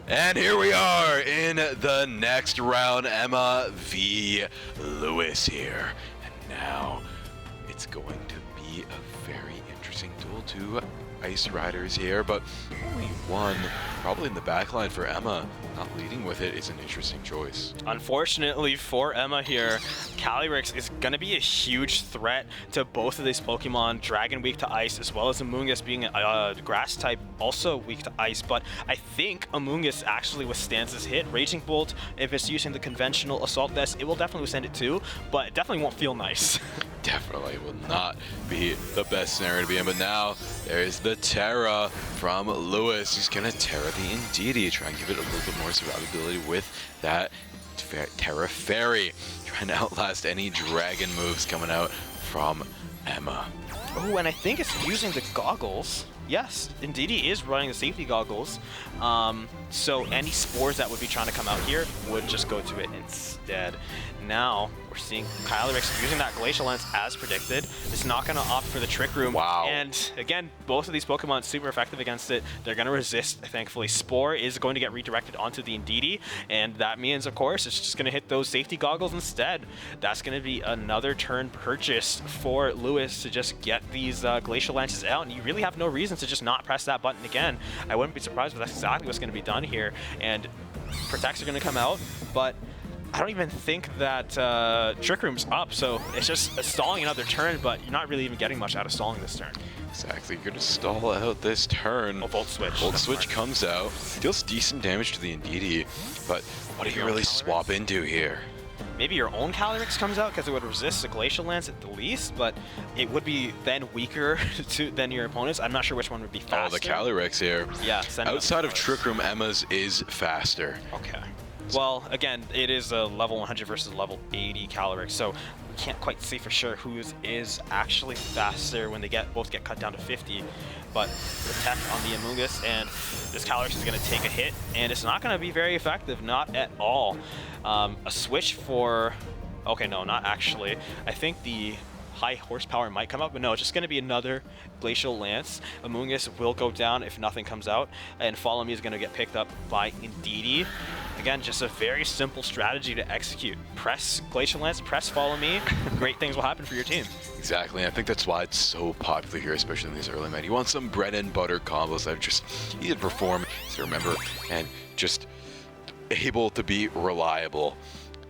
And here we are in the next round, Emma v. Lewis here. And now it's going to be a very interesting duel. Two Ice Riders here, but only one probably in the backline for Emma. Not leading with it is an interesting choice. Unfortunately for Emma here, Calyrex is going to be a huge threat to both of these Pokemon. Dragon weak to ice, as well as Amoonguss being a grass type, also weak to ice. But I think Amoonguss actually withstands this hit. Raging Bolt, if it's using the conventional Assault Vest, it will definitely withstand it too, but it definitely won't feel nice. Definitely will not be the best scenario to be in, but now there's the Terra from Lewis. He's gonna Terra the Indeedee, try and give it a little bit more survivability with that Terra Fairy, trying to outlast any dragon moves coming out from Emma. Oh, and I think it's using the goggles. Yes, Indeedee is running the safety goggles. So any spores that would be trying to come out here would just go to it instead. Now we're seeing Calyrex using that Glacial Lance as predicted. It's not going to opt for the Trick Room. Wow. And again, both of these Pokemon super effective against it. They're going to resist, thankfully. Spore is going to get redirected onto the Indeedee, and that means, of course, it's just going to hit those safety goggles instead. That's going to be another turn purchase for Lewis to just get these Glacial Lances out, and you really have no reason to just not press that button again. I wouldn't be surprised if that's exactly what's going to be done here, and Protects are going to come out, but I don't even think that Trick Room's up, so it's just stalling another turn, but you're not really even getting much out of stalling this turn. Exactly, you're gonna stall out this turn. Oh, Volt Switch. Volt Switch comes out, deals decent damage to the Indeedee, but what do you really swap into here? Maybe your own Calyrex comes out because it would resist the Glacial Lance at the least, but it would be then weaker than your opponent's. I'm not sure which one would be faster. Oh, the Calyrex here. Yeah. Outside of Trick Room, Emma's is faster. Okay. Well, again, it is a level 100 versus level 80 Calyrex, so we can't quite say for sure whose is actually faster when they both get cut down to 50. But Protect on the Amoonguss, and this Calyrex is going to take a hit, and it's not going to be very effective, not at all. A switch for... Okay, no, not actually. I think the high horsepower might come up, but no, it's just going to be another Glacial Lance. Amoonguss will go down if nothing comes out, and Follow Me is going to get picked up by Indeedee. Again, just a very simple strategy to execute. Press Glacial Lance, press Follow Me. Great things will happen for your team. Exactly, and I think that's why it's so popular here, especially in these early men. You want some bread and butter combos that are just easy to perform, easy to remember, and just able to be reliable,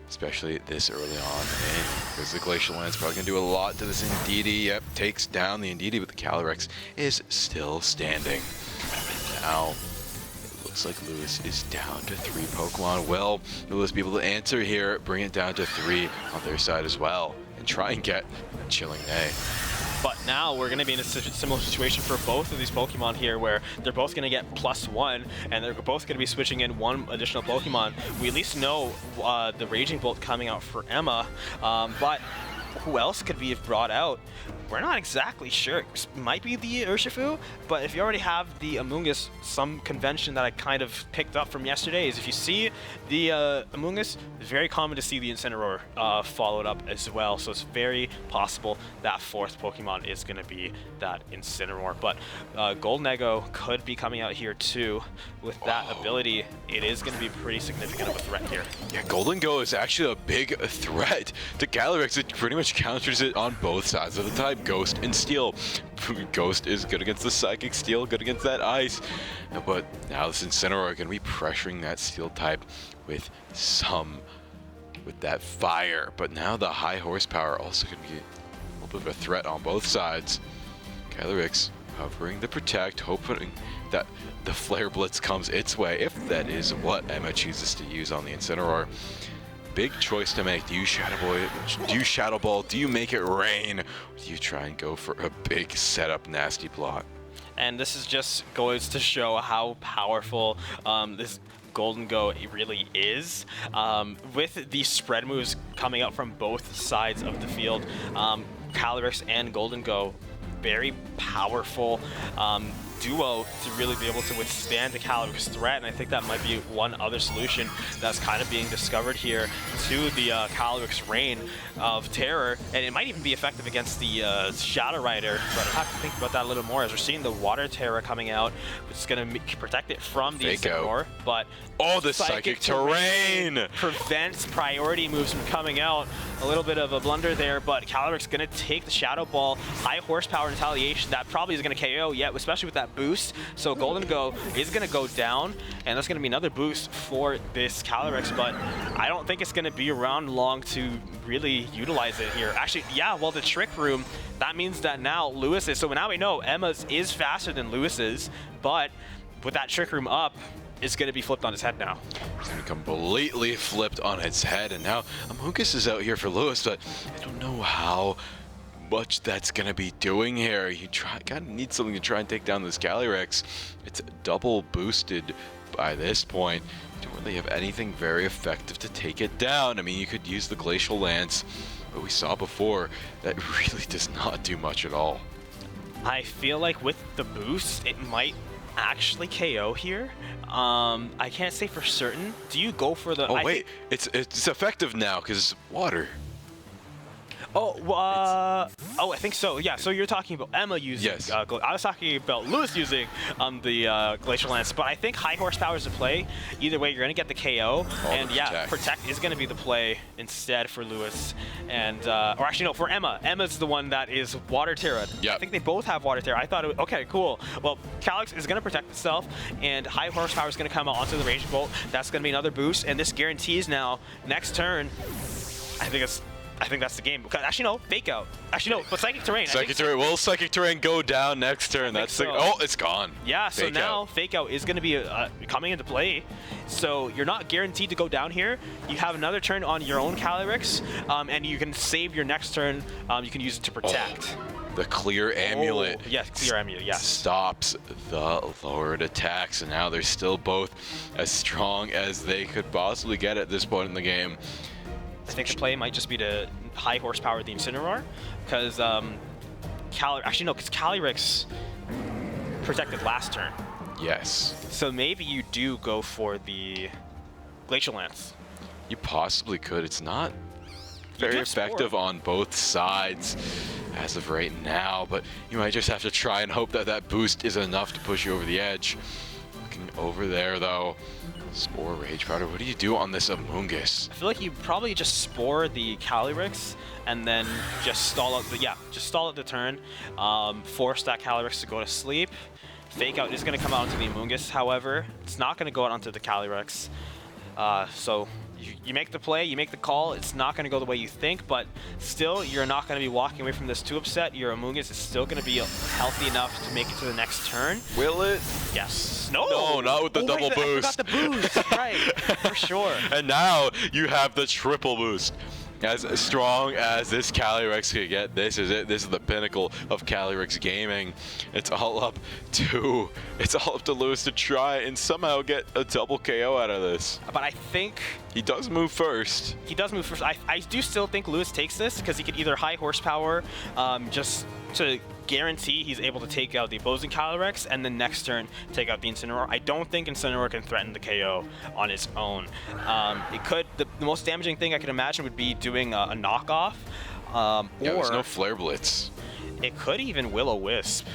especially this early on. And because the Glacial Lance probably going to do a lot to this Indeedee. Yep, takes down the Indeedee, but the Calyrex is still standing. Now, looks like Lewis is down to 3 Pokemon. Will Lewis be able to answer here, bring it down to 3 on their side as well, and try and get a Chilling Neigh? But now we're going to be in a similar situation for both of these Pokemon here, where they're both going to get +1, and they're both going to be switching in 1 additional Pokemon. We at least know the Raging Bolt coming out for Emma, but who else could be brought out? We're not exactly sure. It might be the Urshifu, but if you already have the Amoonguss, some convention that I kind of picked up from yesterday is if you see the Amoonguss, it's very common to see the Incineroar followed up as well. So it's very possible that 4th Pokemon is going to be that Incineroar. But Golden Eggo could be coming out here too. With that ability, it is going to be pretty significant of a threat here. Yeah, Golden Go is actually a big threat to Calyrex. It pretty much counters it on both sides of the type, Ghost and Steel. Ghost is good against the Psychic, Steel good against that Ice. But now this Incineroar going to be pressuring that Steel type with that Fire. But now the high horsepower also going to be a little bit of a threat on both sides. Calyrex hovering the Protect, hoping that the Flare Blitz comes its way, if that is what Emma chooses to use on the Incineroar. Big choice to make. Do you Shadow Ball? Do you make it rain? Or do you try and go for a big setup nasty plot? And this is just goes to show how powerful this Golden Go really is. With these spread moves coming out from both sides of the field, Calyrex and Golden Go, very powerful. duo to really be able to withstand the Calyrex threat, and I think that might be one other solution that's kind of being discovered here to the Calyrex reign of terror, and it might even be effective against the Shadow Rider, but I'll have to think about that a little more as we're seeing the Water Terror coming out, which is going to protect it from the Incineroar, but the Psychic Terrain prevents priority moves from coming out. A little bit of a blunder there, but Calyrex going to take the Shadow Ball. High horsepower retaliation, that probably is going to KO, yet, especially with that boost. So Golden Go is going to go down, and that's going to be another boost for this Calyrex, but I don't think it's going to be around long to really utilize it here. Actually, yeah, well, the Trick Room, that means that now Lewis is, so now we know Emma's is faster than Lewis's, but with that Trick Room up, it's going to be flipped on its head now. It's going to be completely flipped on its head, and now Amogus is out here for Lewis, but I don't know how much that's going to be doing here. You kind of need something to try and take down this Calyrex. It's double boosted by this point. You don't really have anything very effective to take it down. I mean, you could use the Glacial Lance, but we saw before that really does not do much at all. I feel like with the boost, it might actually KO here. I can't say for certain. Do you go for the... Oh, wait. It's effective now because it's water. Oh, I think so. Yeah, so you're talking about Emma using... Yes. I was talking about Lewis using the Glacial Lance, but I think high horsepower is the play. Either way, you're going to get the KO. And yeah, Protect is going to be the play instead for Lewis. And, or actually, no, for Emma. Emma's the one that is Water Terra. Yep. I think they both have Water Terra. I thought, okay, cool. Well, Calyrex is going to protect itself, and high horsepower is going to come out onto the Rage Bolt. That's going to be another boost, and this guarantees now, next turn, I think that's the game. Because actually, no, Fake Out. Actually, no, but Psychic Terrain. Psychic Terrain. Will Psychic Terrain go down next turn? That's so. Oh, it's gone. Yeah, so now Fake Out is going to be coming into play. So you're not guaranteed to go down here. You have another turn on your own Calyrex, and you can save your next turn. You can use it to protect. The Clear Amulet. Yes, Clear Amulet, yes. Stops the lowered attacks, and now they're still both as strong as they could possibly get at this point in the game. I think the play might just be to high horsepower the Incineroar, because because Calyrex protected last turn. Yes. So maybe you do go for the Glacial Lance. You possibly could. It's not very effective on both sides as of right now, but you might just have to try and hope that that boost is enough to push you over the edge. Looking over there, though. Spore Rage Powder. What do you do on this Amogus? I feel like you probably just spore the Calyrex and then just stall out the turn. Force that Calyrex to go to sleep. Fake Out is going to come out onto the Amogus, however. It's not going to go out onto the Calyrex. So you make the play, you make the call. It's not going to go the way you think, but still, you're not going to be walking away from this too upset. Your Amogus is still going to be healthy enough to make it to the next turn. Will it? Yes. No. No, not with the double boost. I forgot the boost. Right. For sure. And now you have the triple boost. As strong as this Calyrex could get, this is it. This is the pinnacle of Calyrex gaming. It's all up to Lewis to try and somehow get a double KO out of this. But I think he does move first. He does move first. I do still think Lewis takes this because he could either high horsepower just to guarantee he's able to take out the opposing Calyrex, and then next turn take out the Incineroar. I don't think Incineroar can threaten the KO on its own. It could. The most damaging thing I could imagine would be doing a knockoff. Yeah, or there's no Flare Blitz. It could even Will-O-Wisp.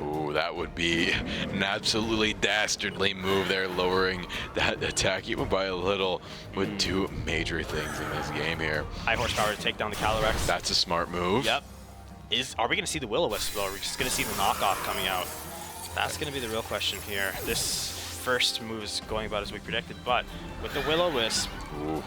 Ooh, that would be an absolutely dastardly move there, lowering that attack even by a little. Would do major things in this game here. High horsepower to take down the Calyrex. That's a smart move. Yep. Are we going to see the Will-O-Wisp, though? Or are we just going to see the knockoff coming out? That's going to be the real question here. This first move is going about as we predicted, but with the Will-O-Wisp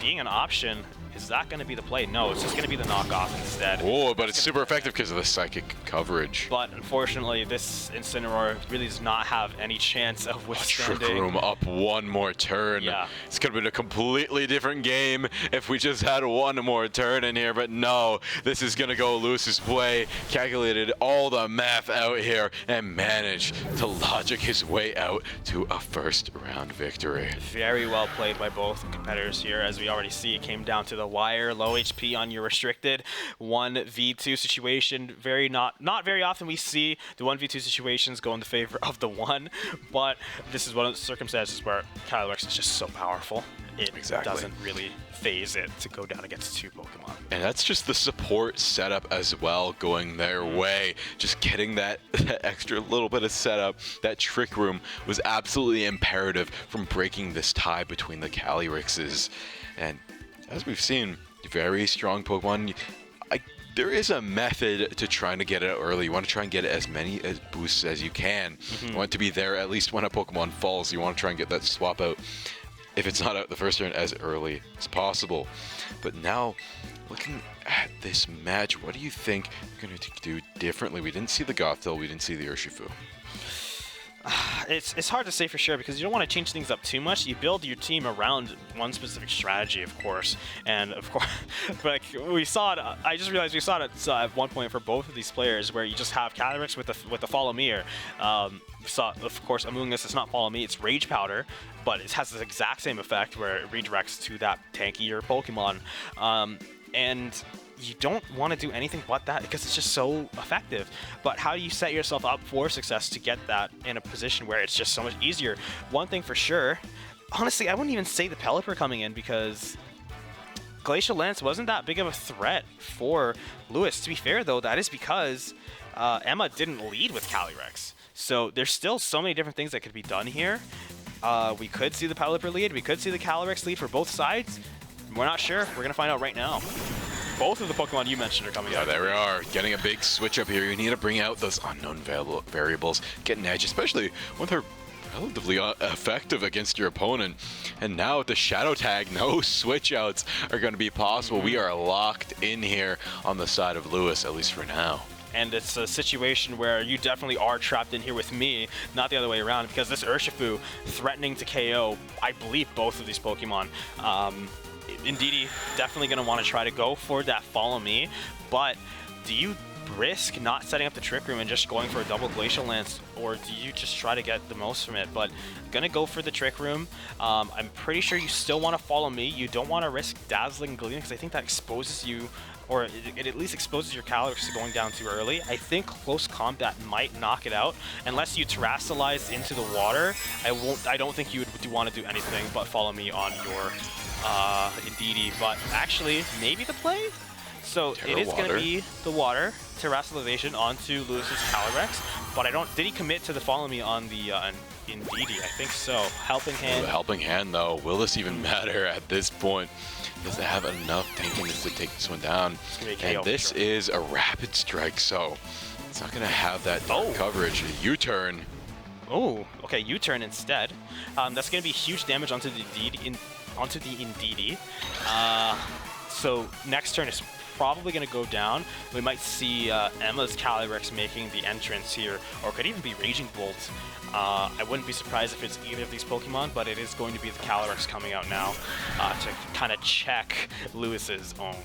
being an option, is that going to be the play? No, it's just going to be the knockoff instead. Oh, but it's super effective because of the psychic coverage. But unfortunately, this Incineroar really does not have any chance of withstanding. Trick Room up one more turn. Yeah. It's going to be a completely different game if we just had one more turn in here, but no, this is going to go Lewis's way. Calculated all the math out here and managed to logic his way out to a first round victory. Very well played by both competitors here. here, as we already see. It came down to the wire, low HP on your restricted 1v2 situation. Not very often we see the 1v2 situations go in the favor of the 1, but this is one of the circumstances where Calyrex is just so powerful. It doesn't really phase it to go down against 2 Pokemon. And that's just the support setup as well going their way. Just getting that extra little bit of setup, that Trick Room was absolutely imperative from breaking this tie between the Calyrexes. And as we've seen, very strong Pokemon. There is a method to trying to get it early. You want to try and get as many boosts as you can. You want it to be there at least when a Pokemon falls. You want to try and get that swap out, if it's not out the first turn, as early as possible. But now, looking at this match, what do you think you're going to do differently? We didn't see the Gothel, we didn't see the Urshifu. It's hard to say for sure because you don't want to change things up too much. You build your team around one specific strategy, of course, and of course, like we saw it. I just realized we saw it at one point for both of these players, where you just have Calyrex with the Follow Me. We saw, of course, Among Us. It's not Follow Me. It's Rage Powder, but it has the exact same effect where it redirects to that tankier Pokemon, and you don't want to do anything but that because it's just so effective. But how do you set yourself up for success to get that in a position where it's just so much easier? One thing for sure, honestly, I wouldn't even say the Pelipper coming in because Glacial Lance wasn't that big of a threat for Lewis. To be fair, though, that is because Emma didn't lead with Calyrex. So there's still so many different things that could be done here. We could see the Pelipper lead. We could see the Calyrex lead for both sides. We're not sure. We're going to find out right now. Both of the Pokemon you mentioned are coming out. Yeah, there we are. Getting a big switch up here. You need to bring out those unknown variables. Get an edge, especially when they're relatively effective against your opponent. And now with the Shadow Tag, no switch outs are going to be possible. We are locked in here on the side of Lewis, at least for now. And it's a situation where you definitely are trapped in here with me, not the other way around, because this Urshifu threatening to KO, I believe, both of these Pokemon. Indeedee definitely going to want to try to go for that Follow Me, but do you risk not setting up the Trick Room and just going for a double Glacial Lance, or do you just try to get the most from it? But gonna go for the Trick Room. I'm pretty sure you still want to Follow Me. You don't want to risk Dazzling Gleam because I think that exposes you, or it at least exposes your Calyrex to going down too early. I think Close Combat might knock it out. Unless you Terrasilize into the water, I don't think you would want to do anything but Follow Me on your Indeedee. But actually, maybe the play? So it is going to be the water Terrasilization onto Lewis's Calyrex, but did he commit to the Follow Me on the Indeedee? I think so. Helping Hand. The Helping Hand, though, will this even matter at this point? Does it have enough tankiness to take this one down? And this is a Rapid Strike, so it's not going to have that coverage. U-turn. Oh, okay, U-turn instead. That's going to be huge damage onto the Indeedee. So next turn is probably going to go down. We might see Emma's Calyrex making the entrance here, or could even be Raging Bolt. I wouldn't be surprised if it's either of these Pokemon, but it is going to be the Calyrex coming out now to kind of check Lewis's own.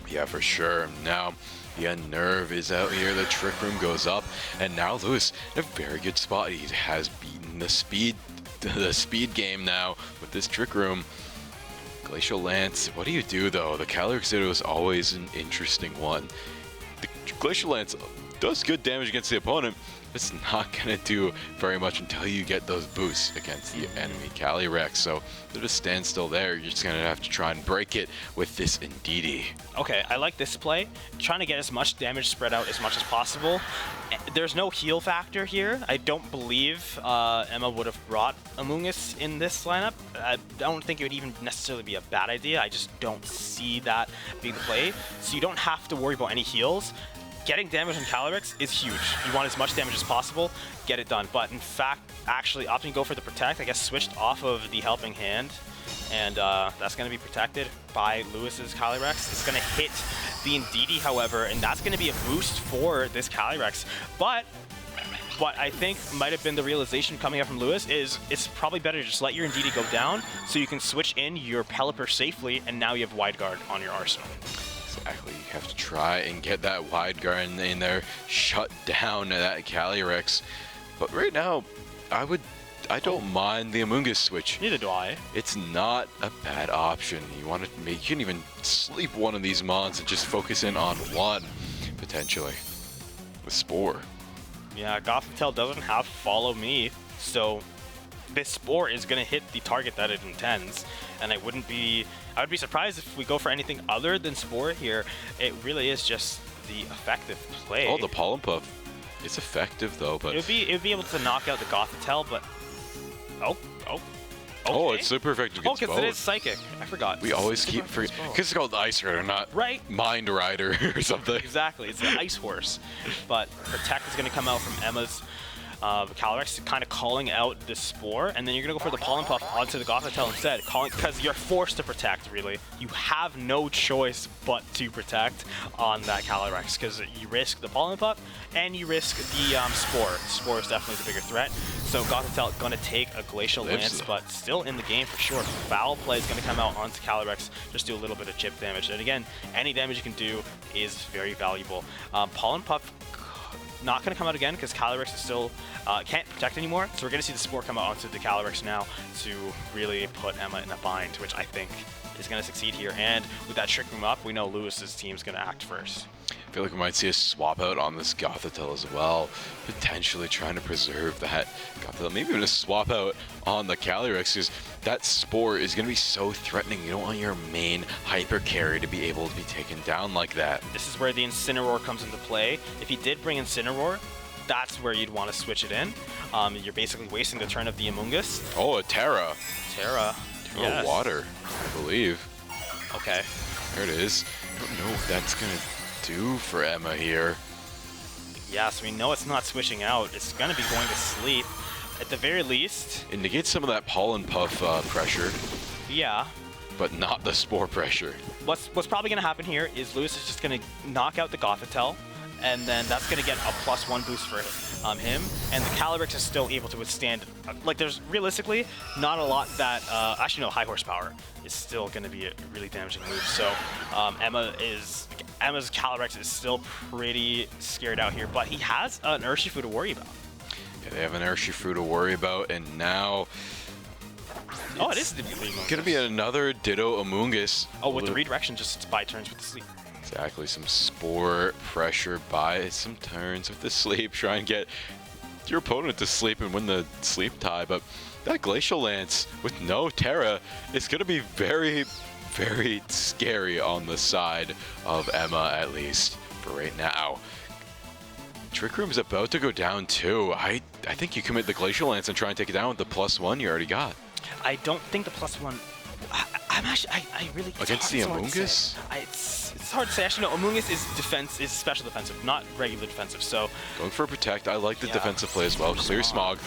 Yeah, for sure. Now, the Unnerve is out here, the Trick Room goes up, and now Lewis in a very good spot. He has beaten the speed game now with this Trick Room. Glacial Lance, what do you do though? The Calyrex is always an interesting one. The Glacial Lance does good damage against the opponent. It's not going to do very much until you get those boosts against the enemy Calyrex. So there's a standstill there. You're just going to have to try and break it with this Indeedee. Okay, I like this play. Trying to get as much damage spread out as much as possible. There's no heal factor here. I don't believe Emma would have brought Among Us in this lineup. I don't think it would even necessarily be a bad idea. I just don't see that being the play. So you don't have to worry about any heals. Getting damage on Calyrex is huge. You want as much damage as possible, get it done. But in fact, actually opting to go for the Protect, I guess switched off of the Helping Hand. And that's going to be protected by Lewis's Calyrex. It's going to hit the Indeedee, however, and that's going to be a boost for this Calyrex. But what I think might have been the realization coming up from Lewis is it's probably better to just let your Indeedee go down so you can switch in your Pelipper safely, and now you have Wide Guard on your arsenal. Exactly, you have to try and get that Wide Guard in there, shut down that Calyrex. But right now, I would I don't mind the Amoonguss switch. Neither do I. It's not a bad option. You can even sleep one of these mons and just focus in on one, potentially. With Spore. Yeah, Gothitelle doesn't have Follow Me, so this Spore is going to hit the target that it intends, and I would be surprised if we go for anything other than Spore here. It really is just the effective play. Oh, the Pollen Puff. It's effective though, but it would be able to knock out the Gothitelle, but oh, it's super effective against because both. it is Psychic. I forgot. We always keep forgetting because it's called Ice Rider, not Mind Rider or something. Exactly, it's the Ice Horse. But Protect is going to come out from Emma's Calyrex, kind of calling out the Spore, and then you're going to go for the Pollen Puff onto the Gothitelle instead, because you're forced to Protect, really. You have no choice but to Protect on that Calyrex, because you risk the Pollen Puff, and you risk the Spore. Spore is definitely the bigger threat, so Gothitelle going to take a Glacial Lance, but still in the game for sure. Foul Play is going to come out onto Calyrex, just do a little bit of chip damage, and again, any damage you can do is very valuable. Pollen Puff not going to come out again because Calyrex is still can't protect anymore, so we're going to see the Spore come out onto the Calyrex now to really put Emma in a bind, which I think is going to succeed here. And with that Trick Room up, we know Lewis's team's going to act first. I feel like we might see a swap out on this Gothitelle as well, potentially trying to preserve that Gothitelle. Maybe even a swap out on the Calyrex, because that Spore is going to be so threatening. You don't want your main hyper carry to be able to be taken down like that. This is where the Incineroar comes into play. If you did bring Incineroar, that's where you'd want to switch it in. You're basically wasting the turn of the Amoonguss. Oh, a Tetra. Tetra. Yes. Water, I believe. Okay. There it is. I don't know what that's going to do for Emma here. Yes, we know it's not switching out. It's going to be going to sleep. At the very least. It negates some of that Pollen Puff pressure. Yeah. But not the Spore pressure. What's probably going to happen here is Lewis is just going to knock out the Gothitelle, and then that's going to get a +1 boost for him, and the Calyrex is still able to withstand. Like, there's realistically not a lot that actually no, High Horsepower is still going to be a really damaging move. So Emma's Calyrex is still pretty scared out here, but he has an Urshifu to worry about. Yeah, they have an Urshifu to worry about, and now it is the Amoonguss. Gonna be another Ditto Amoonguss. Oh, with the redirection, just buy turns with the sleep. Exactly, some Spore pressure, buy some turns with the sleep, try and get your opponent to sleep and win the sleep tie, but that Glacial Lance with no Tetra is gonna be very, very scary on the side of Emma, at least for right now. Trick Room's about to go down too. I think you commit the Glacial Lance and try and take it down with the +1 you already got. I don't think the +1. I'm actually, I really against the Amoonguss. It's hard to say. Actually, no. Amoonguss is special defensive, not regular defensive. So going for Protect. I like the defensive play as well. Clear Smog.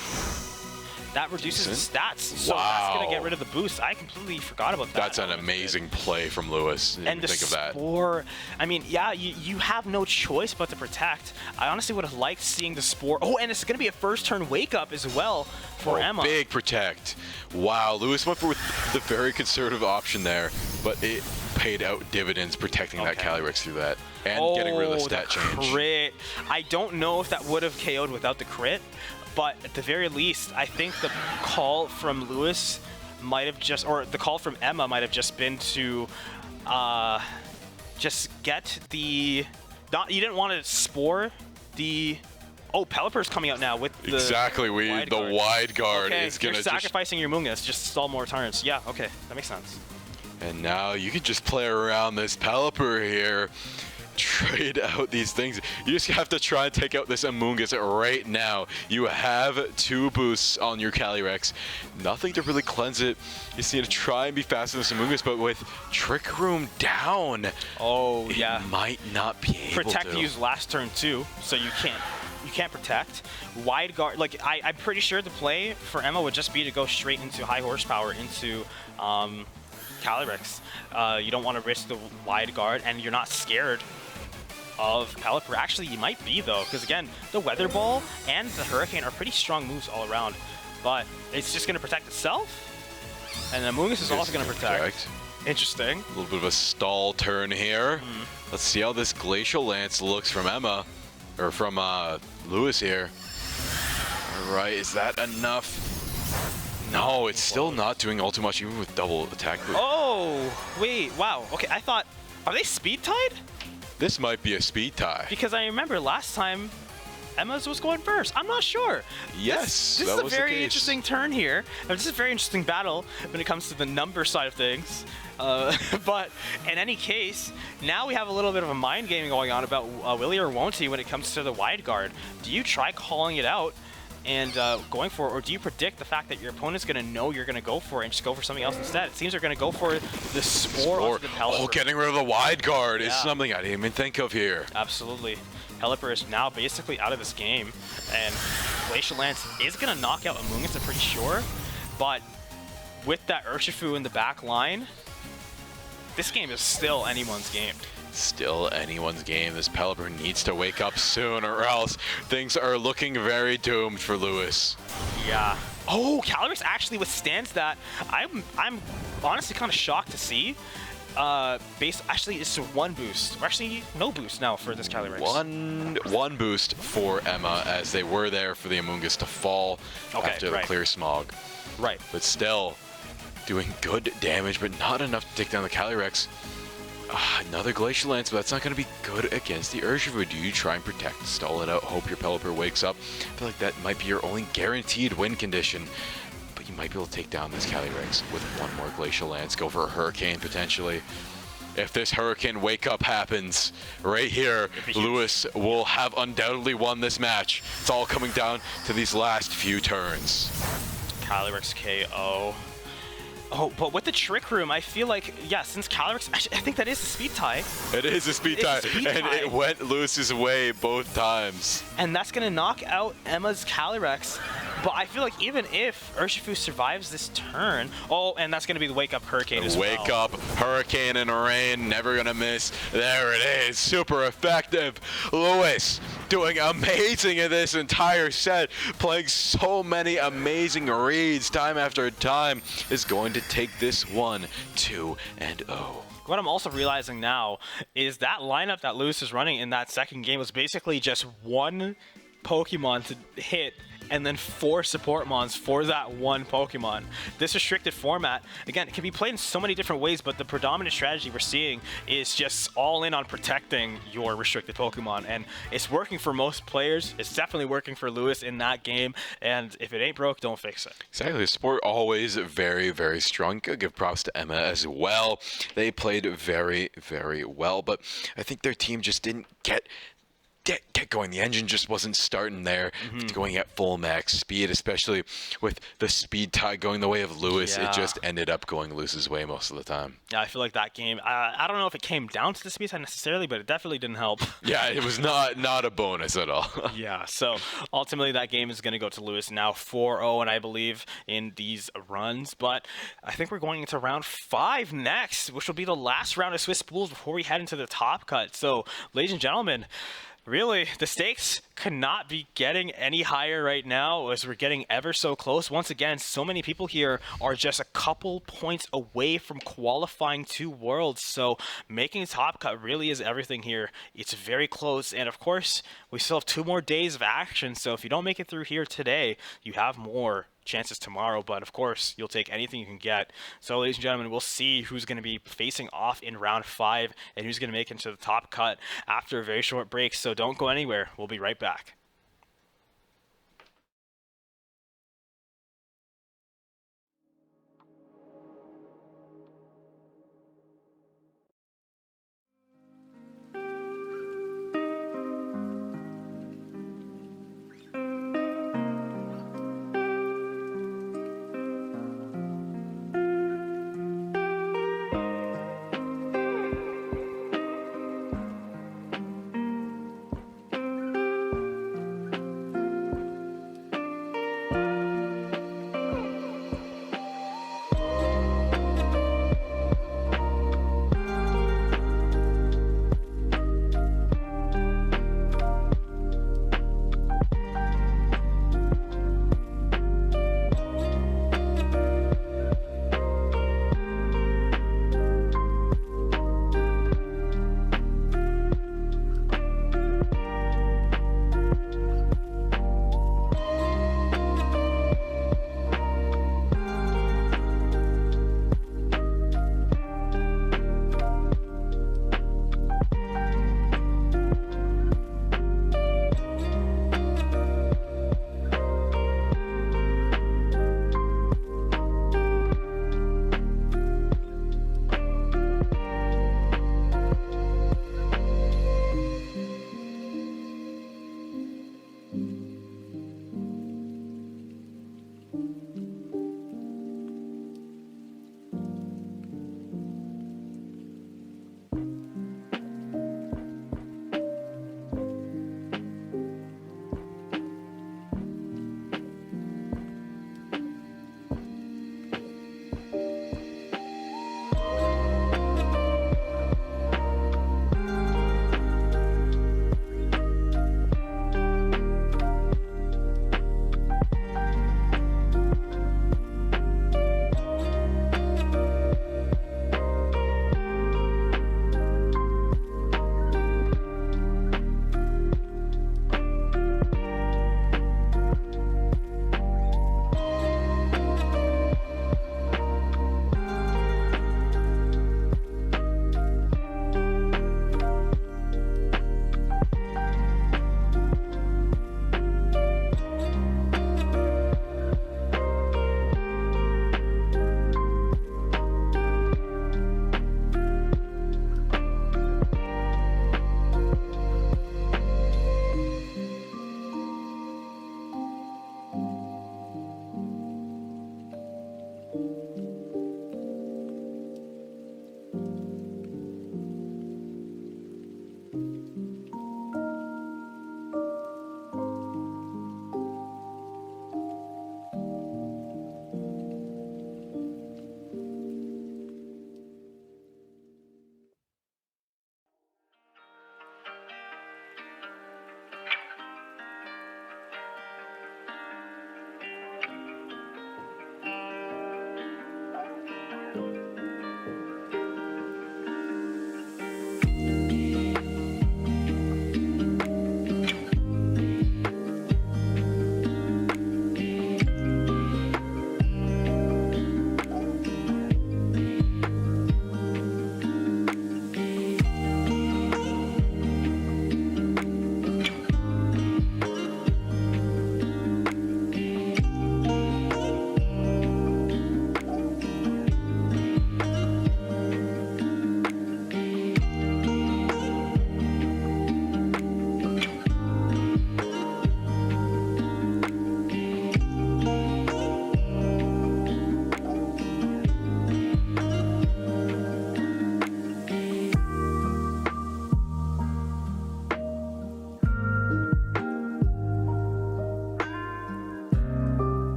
That reduces the stats, so that's gonna get rid of the boost. I completely forgot about that. That's an amazing play from Lewis. And the think of that. Spore, I mean, yeah, you have no choice but to Protect. I honestly would have liked seeing the Spore. Oh, and it's gonna be a first turn wake up as well for Emma. Big Protect. Wow, Lewis went for the very conservative option there, but it paid out dividends protecting that Calyrex through that and getting rid of the stat change. Crit. I don't know if that would have KO'd without the crit. But at the very least, I think the call from Lewis might have just, or the call from Emma might have just been to just get the, you didn't want to Spore the, Pelipper's coming out now with the wide guard is going to you're sacrificing your Amoonguss, just stall more turns. Yeah, okay, that makes sense. And now you can just play around this Pelipper here. Trade out these things. You just have to try and take out this Amoonguss right now. You have 2 boosts on your Calyrex. Nothing to really cleanse it. You just need to try and be faster than this Amoonguss, but with Trick Room down, it might not be able to. Protect used last turn too, so you can't Protect. Wide guard, like I'm pretty sure the play for Emma would just be to go straight into High Horsepower into Calyrex. You don't want to risk the wide guard, and you're not scared of Pelipper. Actually, you might be though, because again, the Weather Ball and the Hurricane are pretty strong moves all around, but it's just going to protect itself, and the Amoonguss is also going to protect. Interesting. A little bit of a stall turn here. Let's see how this Glacial Lance looks from Emma, or from Lewis here. All right, is that enough No, it's still not doing all too much, even with double attack. Oh, wait, wow. Okay, I thought, are they speed tied? This might be a speed tie. Because I remember last time Emma's was going first. I'm not sure. Yes, this that is was a the very case. interesting turn here. This is a very interesting battle when it comes to the number side of things. But in any case, now we have a little bit of a mind game going on about Willie or won't he when it comes to the wide guard. Do you try calling it out and going for it, or do you predict the fact that your opponent's going to know you're going to go for it and just go for something else instead? It seems they're going to go for the Spore onto the Pelipper. Oh, getting rid of the wide guard is something I didn't even think of here. Absolutely. Pelipper is now basically out of this game, and Glacial Lance is going to knock out Amoonguss, I'm pretty sure, but with that Urshifu in the back line, this game is still anyone's game. Still anyone's game. This Pelipper needs to wake up soon, or else things are looking very doomed for Lewis. Yeah. Oh, Calyrex actually withstands that. I'm honestly kind of shocked to see. Actually, it's one boost. Or actually, no boost now for this Calyrex. One boost for Emma, as they were there for the Amoonguss to fall after the clear smog. Right. But still doing good damage, but not enough to take down the Calyrex. Another Glacial Lance, but that's not going to be good against the Urshifu. Do you try and protect, stall it out, hope your Pelipper wakes up? I feel like that might be your only guaranteed win condition. But you might be able to take down this Calyrex with one more Glacial Lance, go for a Hurricane potentially. If this Hurricane wake up happens right here, Lewis will have undoubtedly won this match. It's all coming down to these last few turns. Calyrex KO. Oh, but with the Trick Room, I feel like, yeah, since Calyrex, I think that is a speed tie. It is a speed tie, and it went Lewis's way both times. And that's going to knock out Emma's Calyrex. But I feel like even if Urshifu survives this turn, oh, and that's going to be the Wake Up Hurricane as well. Wake Up Hurricane and rain, never going to miss. There it is, super effective. Lewis doing amazing in this entire set, playing so many amazing reads time after time, is going to take this 1-2-0. What I'm also realizing now is that lineup that Lewis is running in that second game was basically just one Pokemon to hit and then 4 support mons for that one Pokemon. This restricted format, again, it can be played in so many different ways, but the predominant strategy we're seeing is just all in on protecting your restricted Pokemon, and it's working for most players. It's definitely working for Lewis in that game, and if it ain't broke, don't fix it. Exactly. Support always very, very strong. Gotta give props to Emma as well. They played very, very well, but I think their team just didn't get going. The engine just wasn't starting there, going at full max speed, especially with the speed tie going the way of Lewis. Yeah. It just ended up going Lewis's way most of the time. Yeah, I feel like that game, I don't know if it came down to the speed tie necessarily, but it definitely didn't help. Yeah, it was not a bonus at all. Yeah, so ultimately that game is going to go to Lewis now 4-0, and I believe in these runs. But I think we're going into round 5 next, which will be the last round of Swiss Spools before we head into the top cut. So, ladies and gentlemen, really, the stakes could not be getting any higher right now as we're getting ever so close. Once again, so many people here are just a couple points away from qualifying to Worlds. So making top cut really is everything here. It's very close. And of course, we still have 2 more days of action. So if you don't make it through here today, you have more chances tomorrow, but of course you'll take anything you can get. So ladies and gentlemen, we'll see who's going to be facing off in round 5 and who's going to make it into the top cut after a very short break. So don't go anywhere. We'll be right back.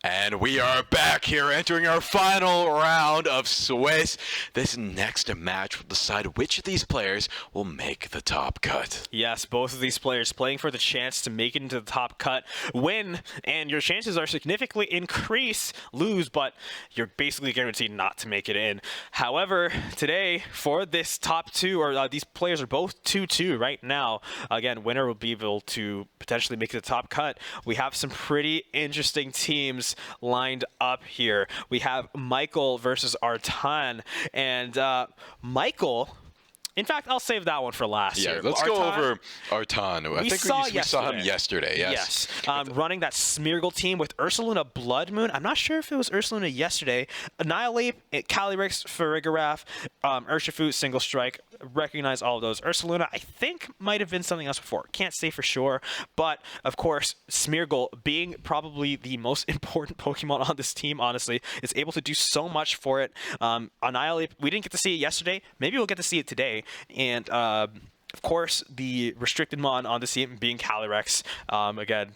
And we are back here entering our final round of Swiss. This next match will decide which of these players will make the top cut. Yes, both of these players playing for the chance to make it into the top cut, win, and your chances are significantly increase, lose, but you're basically guaranteed not to make it in. However, today, for this top two, or these players are both 2-2 right now. Again, winner will be able to potentially make the top cut. We have some pretty interesting teams lined up here. We have Michael versus Artan, and Michael, in fact, I'll save that one for last year. Let's go over Artan. I think we saw him yesterday. Yes. Running that Smeargle team with Ursaluna Bloodmoon. I'm not sure if it was Ursaluna yesterday. Annihilate, Calyrex, Farigiraf, Urshifu, Single Strike. Recognize all of those. Ursaluna, I think, might have been something else before. Can't say for sure. But, of course, Smeargle, being probably the most important Pokemon on this team, honestly, is able to do so much for it. Annihilate, we didn't get to see it yesterday. Maybe we'll get to see it today. And, of course, the restricted mon on this team being Calyrex. Again,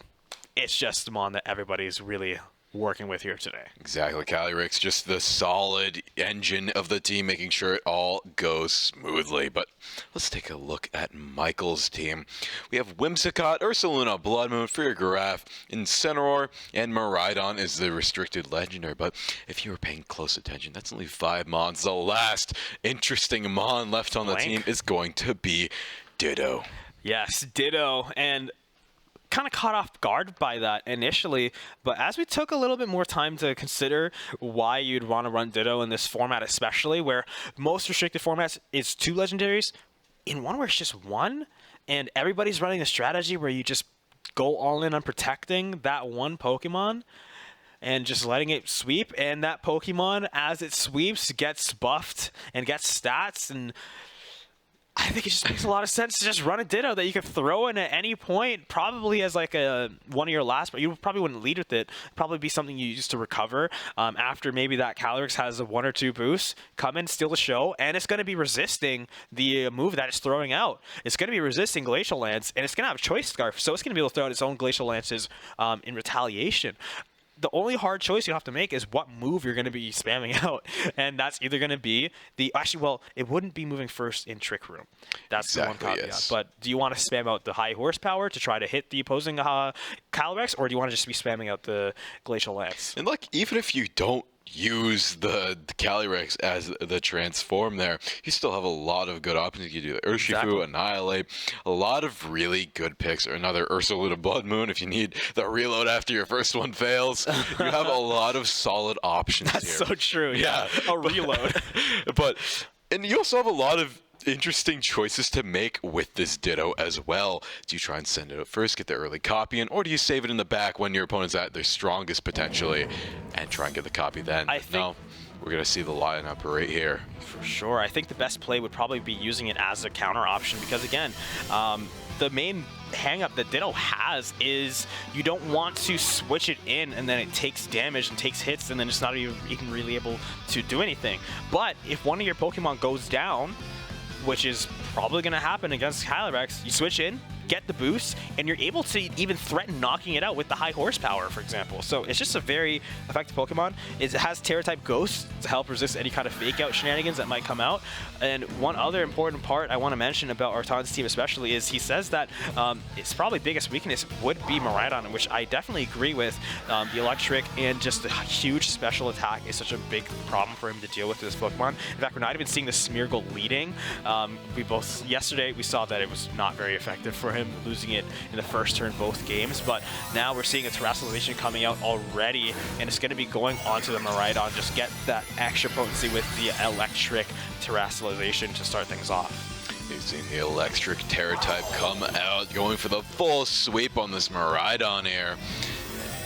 it's just the mon that everybody's really working with here today. Exactly. Calyrex, just the solid engine of the team, making sure it all goes smoothly. But let's take a look at Michael's team. We have Whimsicott, Ursaluna, Bloodmoon, Farigiraf, Incineroar, and Miraidon is the restricted legendary. But if you were paying close attention, that's only 5 mons. The last interesting mon left on the team is going to be Ditto. Yes, Ditto. And kind of caught off guard by that initially, but as we took a little bit more time to consider why you'd want to run Ditto in this format, especially where most restricted formats is 2 legendaries, in one where it's just 1, and everybody's running a strategy where you just go all in on protecting that one Pokemon and just letting it sweep, and that Pokemon, as it sweeps, gets buffed and gets stats, and I think it just makes a lot of sense to just run a Ditto that you could throw in at any point, probably as like one of your last, but you probably wouldn't lead with it. It'd probably be something you use to recover after maybe that Calyrex has a 1 or 2 boosts. Come in, steal the show, and it's going to be resisting the move that it's throwing out. It's going to be resisting Glacial Lance, and it's going to have Choice Scarf, so it's going to be able to throw out its own Glacial Lances in retaliation. The only hard choice you have to make is what move you're going to be spamming out. And that's either going to be the... Actually, well, it wouldn't be moving first in Trick Room. That's the one caveat. Yes. But do you want to spam out the high horsepower to try to hit the opposing Calyrex, or do you want to just be spamming out the Glacial Lance? And look, even if you don't use the Calyrex as the transform there, you still have a lot of good options. You can do the Urshifu, Annihilate, a lot of really good picks, or another Ursaluna Bloodmoon if you need the reload after your first one fails. You have a lot of solid options That's here. So true. Yeah, a reload. And you also have a lot of interesting choices to make with this Ditto as well. Do you try and send it out first, get the early copy in, or do you save it in the back when your opponent's at their strongest potentially and try and get the copy then? No, we're going to see the lineup right here. For sure. I think the best play would probably be using it as a counter option because, again, the main hang-up that Ditto has is you don't want to switch it in and then it takes damage and takes hits and then it's not even really able to do anything. But if one of your Pokemon goes down, which is probably going to happen against Calyrex, you switch in, get the boost, and you're able to even threaten knocking it out with the high horsepower, for example. So it's just a very effective Pokemon. It has Terra-type Ghosts to help resist any kind of fake-out shenanigans that might come out. And one other important part I want to mention about Artan's team especially is he says that its probably biggest weakness would be Miraidon, which I definitely agree with. The Electric and just the huge special attack is such a big problem for him to deal with this Pokemon. In fact, we're not even seeing the Smeargle leading. Yesterday we saw that it was not very effective for him, losing it in the first turn both games, but now we're seeing a Terrassalization coming out already, and it's going to be going onto the Miraidon, just get that extra potency with the Electric Terrassalization to start things off. You've seen the Electric Terra-type come out, going for the full sweep on this Miraidon here.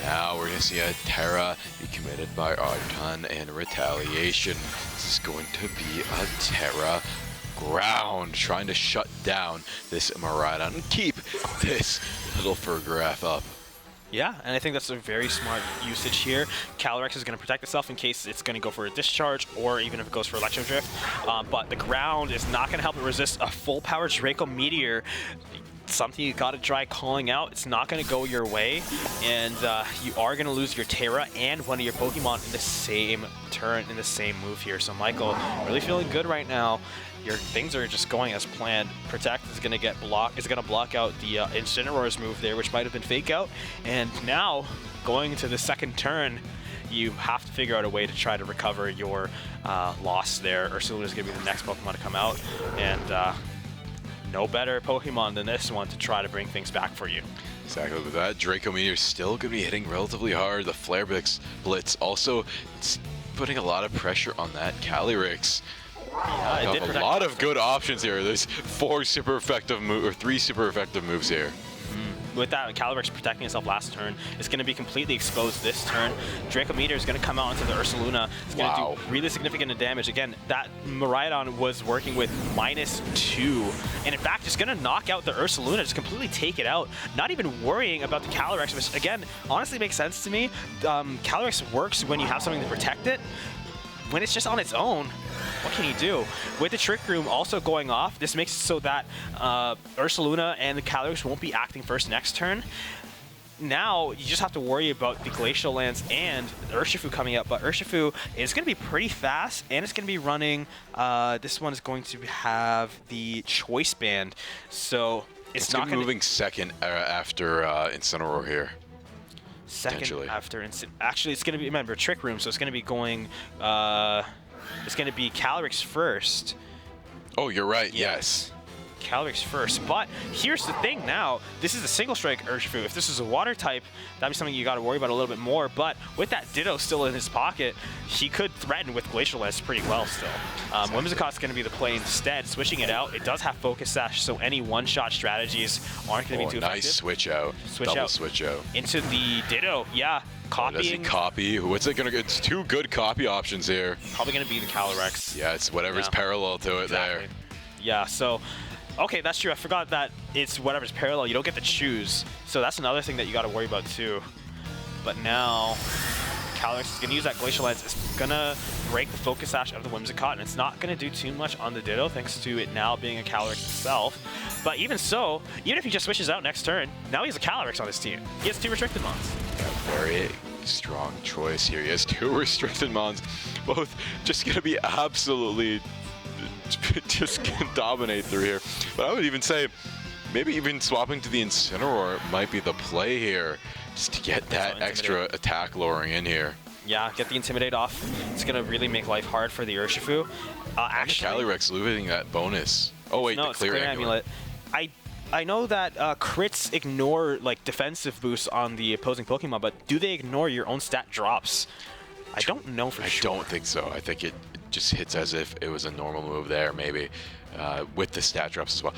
Now we're going to see a Terra be committed by Artan and retaliation. This is going to be a Terra Ground, trying to shut down this Miraidon and keep this little Farigiraf up. Yeah, and I think that's a very smart usage here. Calyrex is going to protect itself in case it's going to go for a discharge, or even if it goes for Electro Drift. But the ground is not going to help it resist a full-power Draco Meteor. it's something you got to try calling out. It's not going to go your way, and you are going to lose your Tetra and one of your Pokemon in the same turn, in the same move here. So Michael, really feeling good right now. Your things are just going as planned. Protect is going to block out the Incineroar's move there, which might have been fake out. And now, going into the second turn, you have to figure out a way to try to recover your loss there. Ursaluna is going to be the next Pokemon to come out, and no better Pokemon than this one to try to bring things back for you. Exactly with that. Draco Meteor still going to be hitting relatively hard. The Flare Blitz also putting a lot of pressure on that Calyrex. Yeah, it did a lot of good options here. There's 3 super effective moves here. With that, Calyrex protecting itself last turn, it's going to be completely exposed this turn. Draco Meteor is going to come out into the Ursaluna. It's going to do really significant damage. Again, that Miraidon was working with -2, and in fact, just going to knock out the Ursaluna, just completely take it out, not even worrying about the Calyrex, which again, honestly makes sense to me. Calyrex works when you have something to protect it. When it's just on its own, what can you do? With the Trick Room also going off, this makes it so that Ursaluna and the Calyrex won't be acting first next turn. Now, you just have to worry about the Glacial Lance and Urshifu coming up, but Urshifu is going to be pretty fast, and it's going to be running, this one is going to have the Choice Band, so it's not going to be moving second after Incineroar here. Second after actually, it's going to be, remember, Trick Room, so it's going to be going, it's going to be Calyrex first. Oh, you're right, yes. Calyrex first, but here's the thing now, this is a single strike Urshifu. If this is a water type, that'd be something you got to worry about a little bit more, but with that Ditto still in his pocket, he could threaten with Glacial Lance pretty well still. Whimsicott's going to be the play instead, switching it out. It does have Focus Sash, so any one-shot strategies aren't going to be too effective. Nice switch out. Double switch out. Into the Ditto, yeah. Copying. Does he copy? What's it gonna? It's 2 good copy options here. Probably gonna be the Calyrex. Yeah, it's whatever's parallel to it there. Yeah, so, okay, that's true. I forgot that it's whatever's parallel. You don't get to choose. So that's another thing that you gotta worry about too. But now, Calyrex is gonna use that Glacial Lance. It's gonna break the Focus Sash of the Whimsicott, and it's not gonna do too much on the Ditto thanks to it now being a Calyrex itself. But even so, even if he just switches out next turn, now he has a Calyrex on his team. He has 2 restricted mons. Yeah, very strong choice here. He has 2 restricted mons, both just gonna be absolutely just gonna dominate through here. But I would even say maybe even swapping to the Incineroar might be the play here, just to get that extra attack lowering in here. Yeah, get the Intimidate off. It's gonna really make life hard for the Urshifu. Actually, Calyrex losing that bonus. Oh wait, no, the Clear Amulet. I know that crits ignore like defensive boosts on the opposing Pokemon, but do they ignor your own stat drops? I don't know for sure. I don't think so. I think it just hits as if it was a normal move there, maybe, with the stat drops as well.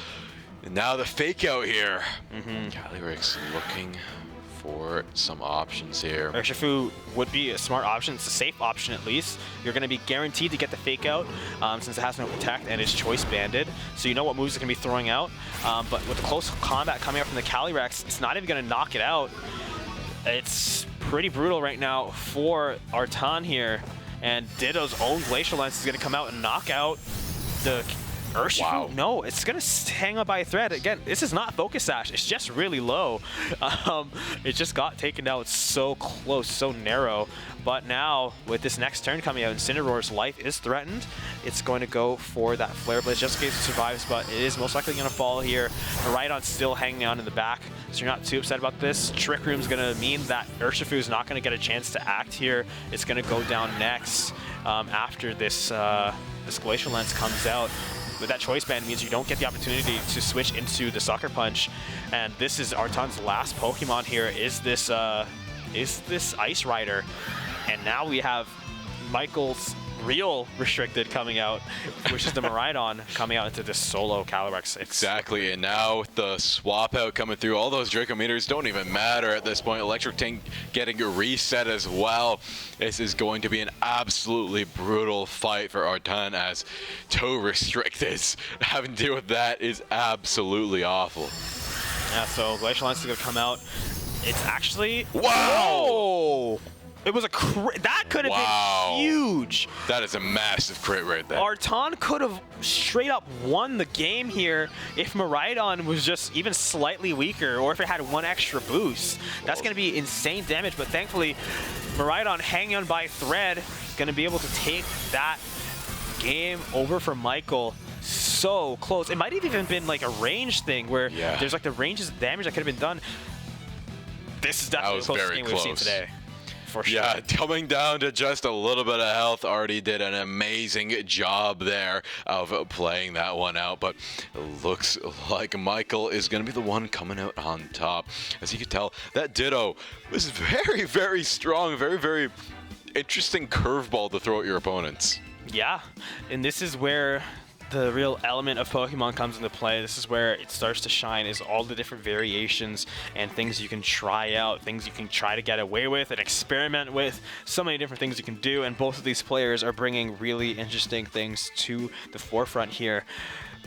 And now the fake out here. Calyrex looking for some options here. Urshifu would be a smart option. It's a safe option at least. You're going to be guaranteed to get the fake out since it has no protect and is choice banded. So you know what moves it can be throwing out. But with the close combat coming up from the Calyrex, it's not even going to knock it out. It's pretty brutal right now for Artan here. And Ditto's own Glacial Lance is going to come out and knock out the Urshifu? Wow. No, it's going to hang on by a thread. Again, this is not Focus Sash. It's just really low. It just got taken down. It's so close, so narrow. But now, with this next turn coming out, Incineroar's life is threatened. It's going to go for that Flare Blitz just in case it survives, but it is most likely going to fall here. Miraidon's still hanging on in the back, so you're not too upset about this. Trick Room's going to mean that Urshifu is not going to get a chance to act here. It's going to go down next after this, this Glacial Lance comes out. With that choice band means you don't get the opportunity to switch into the Sucker Punch, and this is Artan's last Pokemon here. Is this Ice Rider, and now we have Michael's real restricted coming out, which is the Miraidon coming out into this solo Calyrex. Exactly, and now with the swap out coming through, all those Draco Meters don't even matter at this point. Electric Tank getting a reset as well. This is going to be an absolutely brutal fight for Artan, as toe restricted. Having to deal with that is absolutely awful. Yeah, so Glacial Lance is going to come out. It's actually... Wow! It was a crit. That could have Wow. been huge. That is a massive crit right there. Artan could have straight up won the game here if Miraidon was just even slightly weaker, or if it had one extra boost. That's going to be insane damage, but thankfully, Miraidon hanging on by a thread, going to be able to take that game over for Michael. So close. It might have even been like a range thing where there's like the ranges of damage that could have been done. This is definitely the closest game we've seen today. For sure. Yeah, coming down to just a little bit of health. Already did an amazing job there of playing that one out, but it looks like Michael is going to be the one coming out on top. As you can tell, that Ditto was very, very strong, very, very interesting curveball to throw at your opponents. Yeah, and this is where the real element of Pokemon comes into play. This is where it starts to shine, is all the different variations and things you can try out, things you can try to get away with and experiment with. So many different things you can do, and both of these players are bringing really interesting things to the forefront here.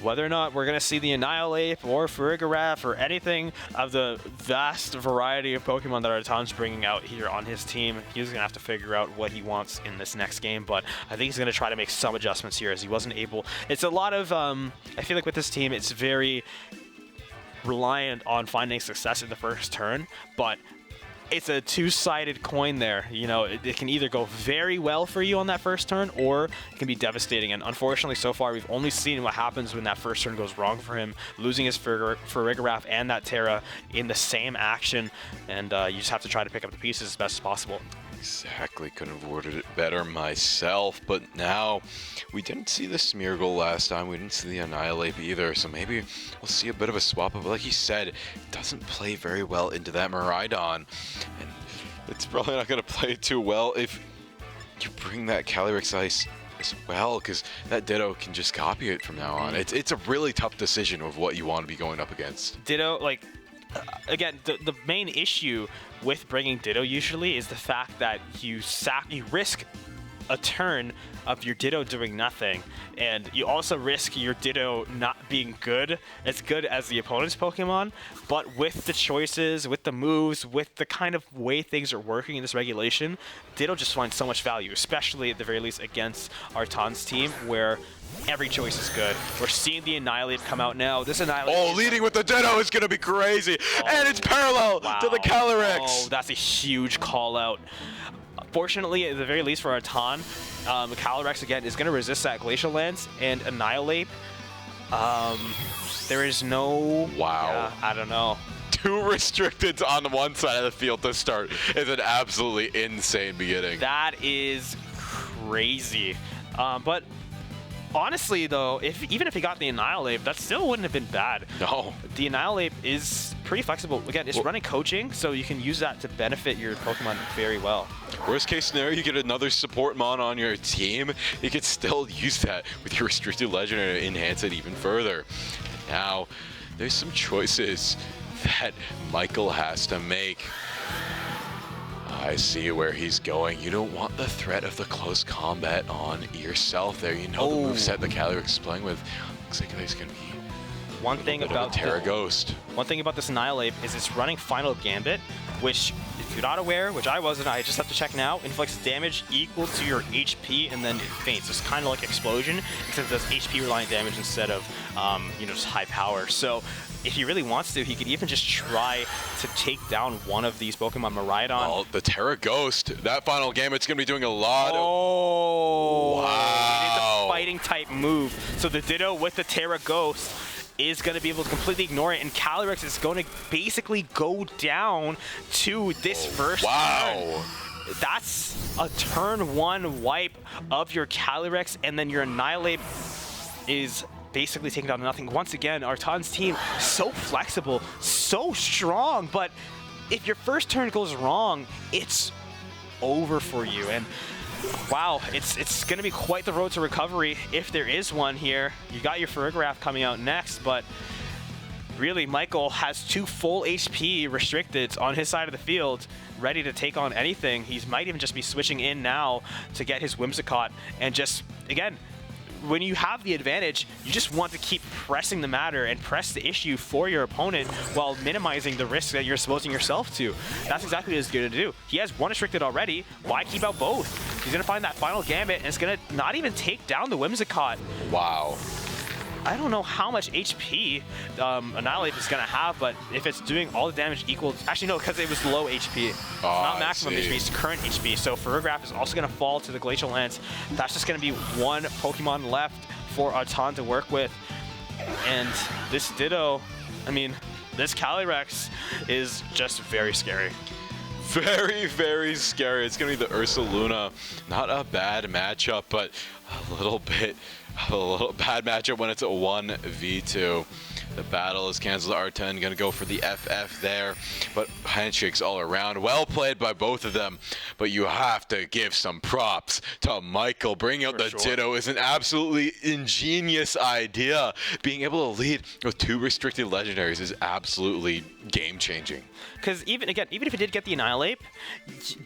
Whether or not we're going to see the Annihilate or Farigiraf or anything of the vast variety of Pokemon that Artan's bringing out here on his team, he's going to have to figure out what he wants in this next game. But I think he's going to try to make some adjustments here, as he wasn't able. It's a lot of, I feel like with this team, it's very reliant on finding success in the first turn, but it's a two-sided coin there. You know, it can either go very well for you on that first turn, or it can be devastating. And unfortunately, so far, we've only seen what happens when that first turn goes wrong for him, losing his Farigiraf and that Tetra in the same action. And you just have to try to pick up the pieces as best as possible. Exactly, couldn't have worded it better myself, but now we didn't see the Smeargle last time, we didn't see the Annihilate either, so maybe we'll see a bit of a swap up. Like you said, it doesn't play very well into that Miraidon, and it's probably not going to play too well if you bring that Calyrex Ice as well, because that Ditto can just copy it from now on. It's a really tough decision of what you want to be going up against. Ditto, like, again, the main issue with bringing Ditto usually is the fact that you risk a turn of your Ditto doing nothing, and you also risk your Ditto not being as good as the opponent's Pokemon. But with the choices, with the moves, with the kind of way things are working in this regulation, Ditto just finds so much value, especially at the very least against Artan's team, where every choice is good. We're seeing the Annihilate come out now. This Annihilate... leading with the Ditto is going to be crazy, and it's parallel to the Calyrex. Oh, that's a huge call out. Fortunately, at the very least for Artan, Calyrex again is going to resist that Glacial Lance and Annihilate. There is no... Wow. I don't know. 2 restricted on one side of the field to start is an absolutely insane beginning. That is crazy. But honestly, though, even if he got the Annihilate, that still wouldn't have been bad. No. The Annihilate is pretty flexible. Again, it's running coaching, so you can use that to benefit your Pokemon very well. Worst case scenario, you get another support mon on your team. You could still use that with your restricted legend and enhance it even further. Now, there's some choices that Michael has to make. I see where he's going. You don't want the threat of the close combat on yourself there. You know the moveset the Calyrex is playing with. Looks like there's going to be one thing about Terra Ghost. One thing about this Annihilate is it's running Final Gambit, which, if you're not aware, which I wasn't, I just have to check now, inflicts damage equal to your HP and then it faints. It's kind of like Explosion, except it does HP reliant damage instead of, just high power. So if he really wants to, he could even just try to take down one of these Pokemon, Miraidon. Oh, the Terra Ghost. That Final Gambit's going to be doing a lot of... Wow. It is a fighting type move. So the Ditto with the Terra Ghost is going to be able to completely ignore it, and Calyrex is going to basically go down to this first turn. That's a turn 1 wipe of your Calyrex, and then your Annihilate is basically taking down nothing. Once again, Artan's team, so flexible, so strong, but if your first turn goes wrong, it's over for you. And wow, it's going to be quite the road to recovery if there is one here. You got your Farigiraf coming out next, but really, Michael has 2 full HP restricteds on his side of the field, ready to take on anything. He might even just be switching in now to get his Whimsicott and just, again, when you have the advantage, you just want to keep pressing the matter and press the issue for your opponent while minimizing the risk that you're exposing yourself to. That's exactly what he's going to do. He has one restricted already. Why keep out both? He's going to find that final gambit, and it's going to not even take down the Whimsicott. Wow. I don't know how much HP Annihilate is going to have, but if it's doing all the damage equal... Actually, no, because it was low HP. Not maximum HP, it's current HP. So Ferrograph is also going to fall to the Glacial Lance. That's just going to be one Pokemon left for Artan to work with. And this Ditto, I mean, this Calyrex is just very scary. Very, very scary. It's going to be the Ursaluna. Not a bad matchup, but a little bad matchup when it's a 1v2. The battle is canceled. R10 going to go for the FF there, but handshakes all around. Well played by both of them, but you have to give some props to Michael. Bringing out the Ditto is an absolutely ingenious idea. Being able to lead with 2 restricted legendaries is absolutely game-changing. Because even if it did get the Annihilate,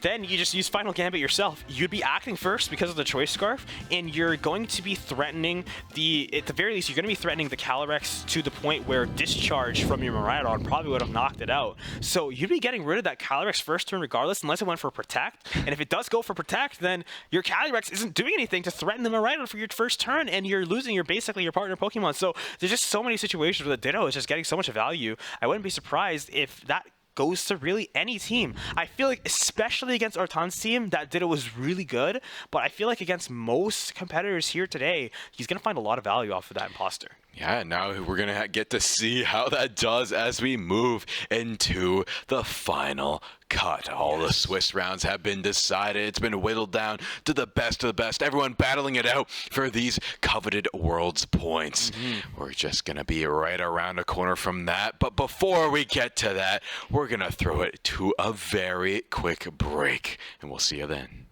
then you just use Final Gambit yourself. You'd be acting first because of the Choice Scarf, and you're going to be threatening at the very least, you're going to be threatening the Calyrex to the point where Discharge from your Miraidon probably would have knocked it out. So you'd be getting rid of that Calyrex first turn regardless, unless it went for Protect. And if it does go for Protect, then your Calyrex isn't doing anything to threaten the Miraidon for your first turn, and you're losing basically your partner Pokemon. So there's just so many situations where the Ditto is just getting so much value. I wouldn't be surprised if that goes to really any team. I feel like, especially against Artan's team, that Ditto was really good, but I feel like against most competitors here today, he's going to find a lot of value off of that Imposter. Yeah, now we're going to get to see how that does as we move into the final cut. All the Swiss rounds have been decided. It's been whittled down to the best of the best. Everyone battling it out for these coveted Worlds points. We're just going to be right around the corner from that. But before we get to that, we're going to throw it to a very quick break. And we'll see you then.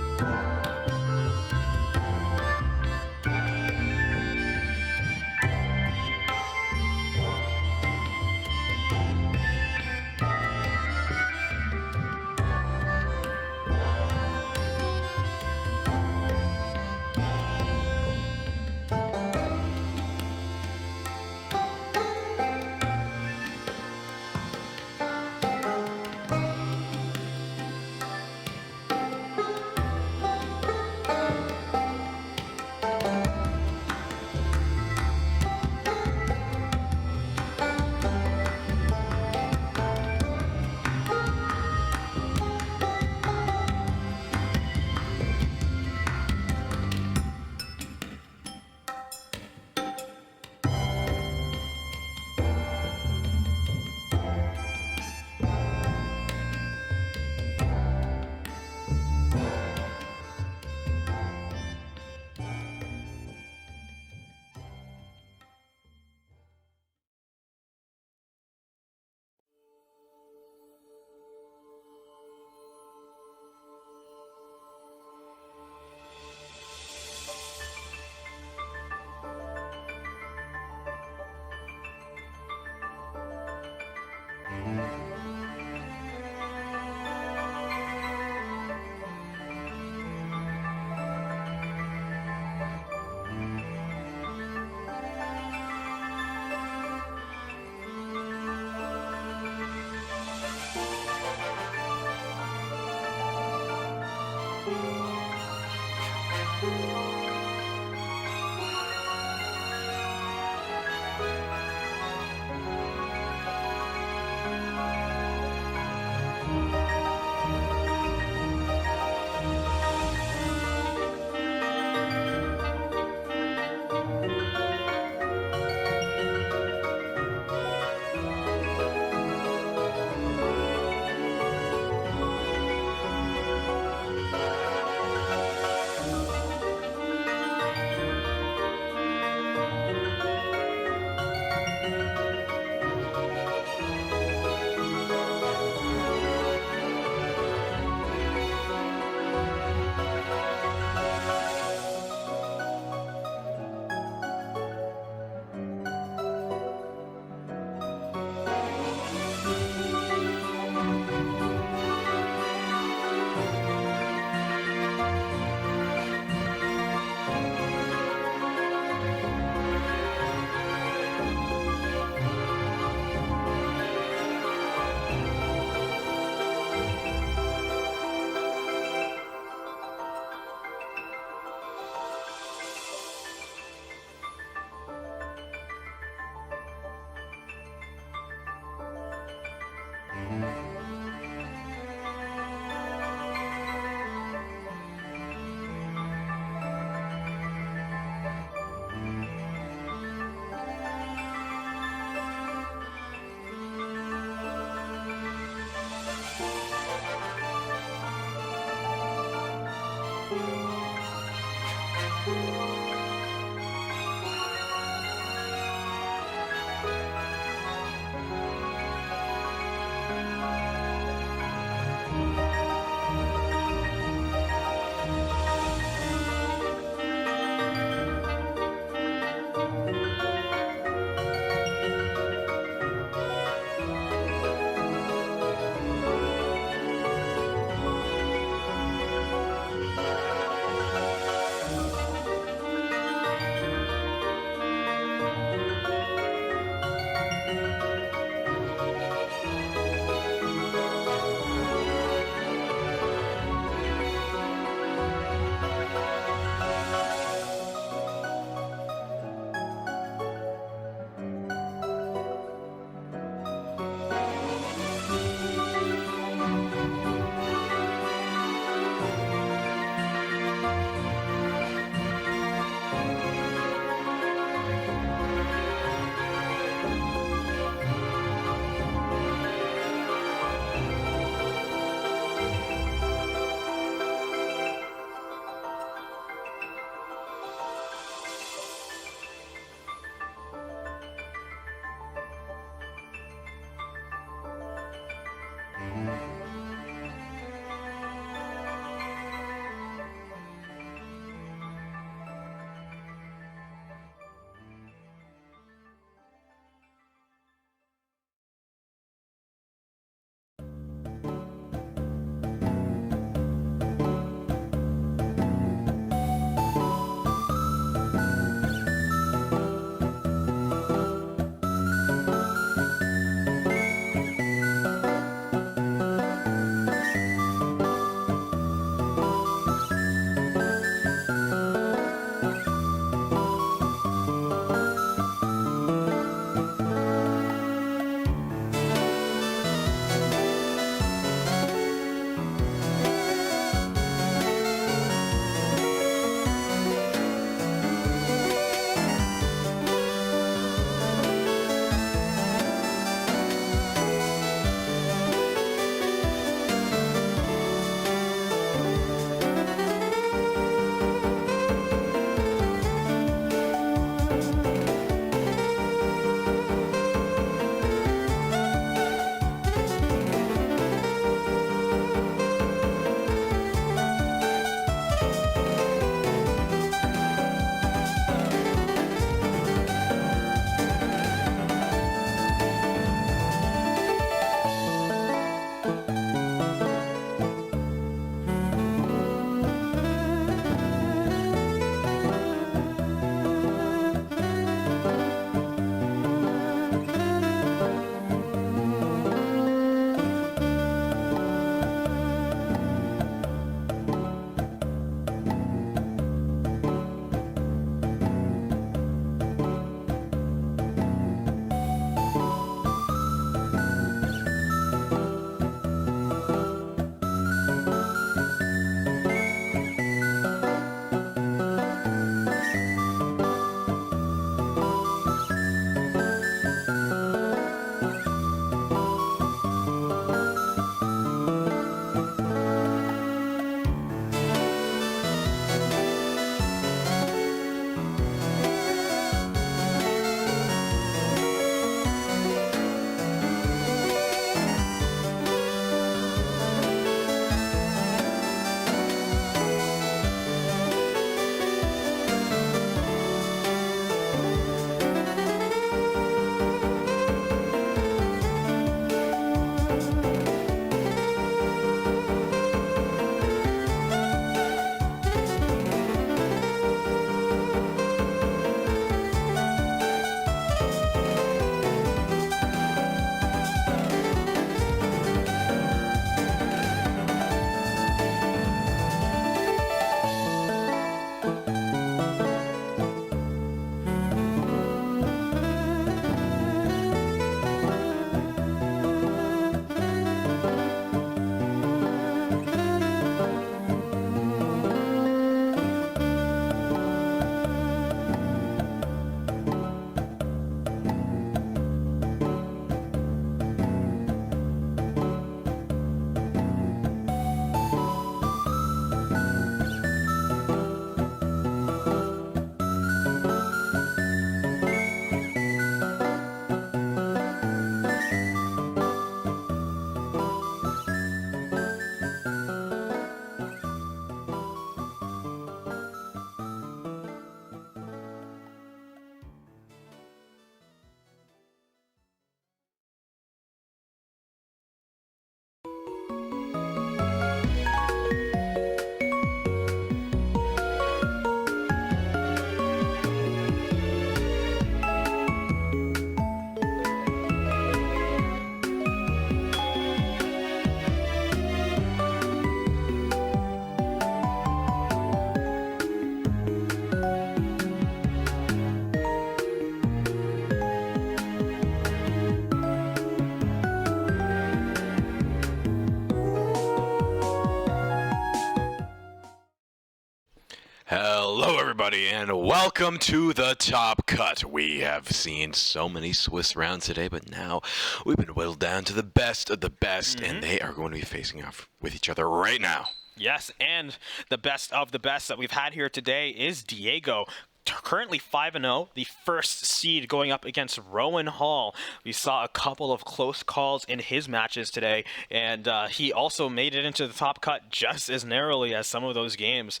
Hello, everybody, and welcome to the Top Cut. We have seen so many Swiss rounds today, but now we've been whittled down to the best of the best, and they are going to be facing off with each other right now. Yes, and the best of the best that we've had here today is Diego. Currently 5-0, the first seed going up against Rowan Hall. We saw a couple of close calls in his matches today, and he also made it into the top cut just as narrowly as some of those games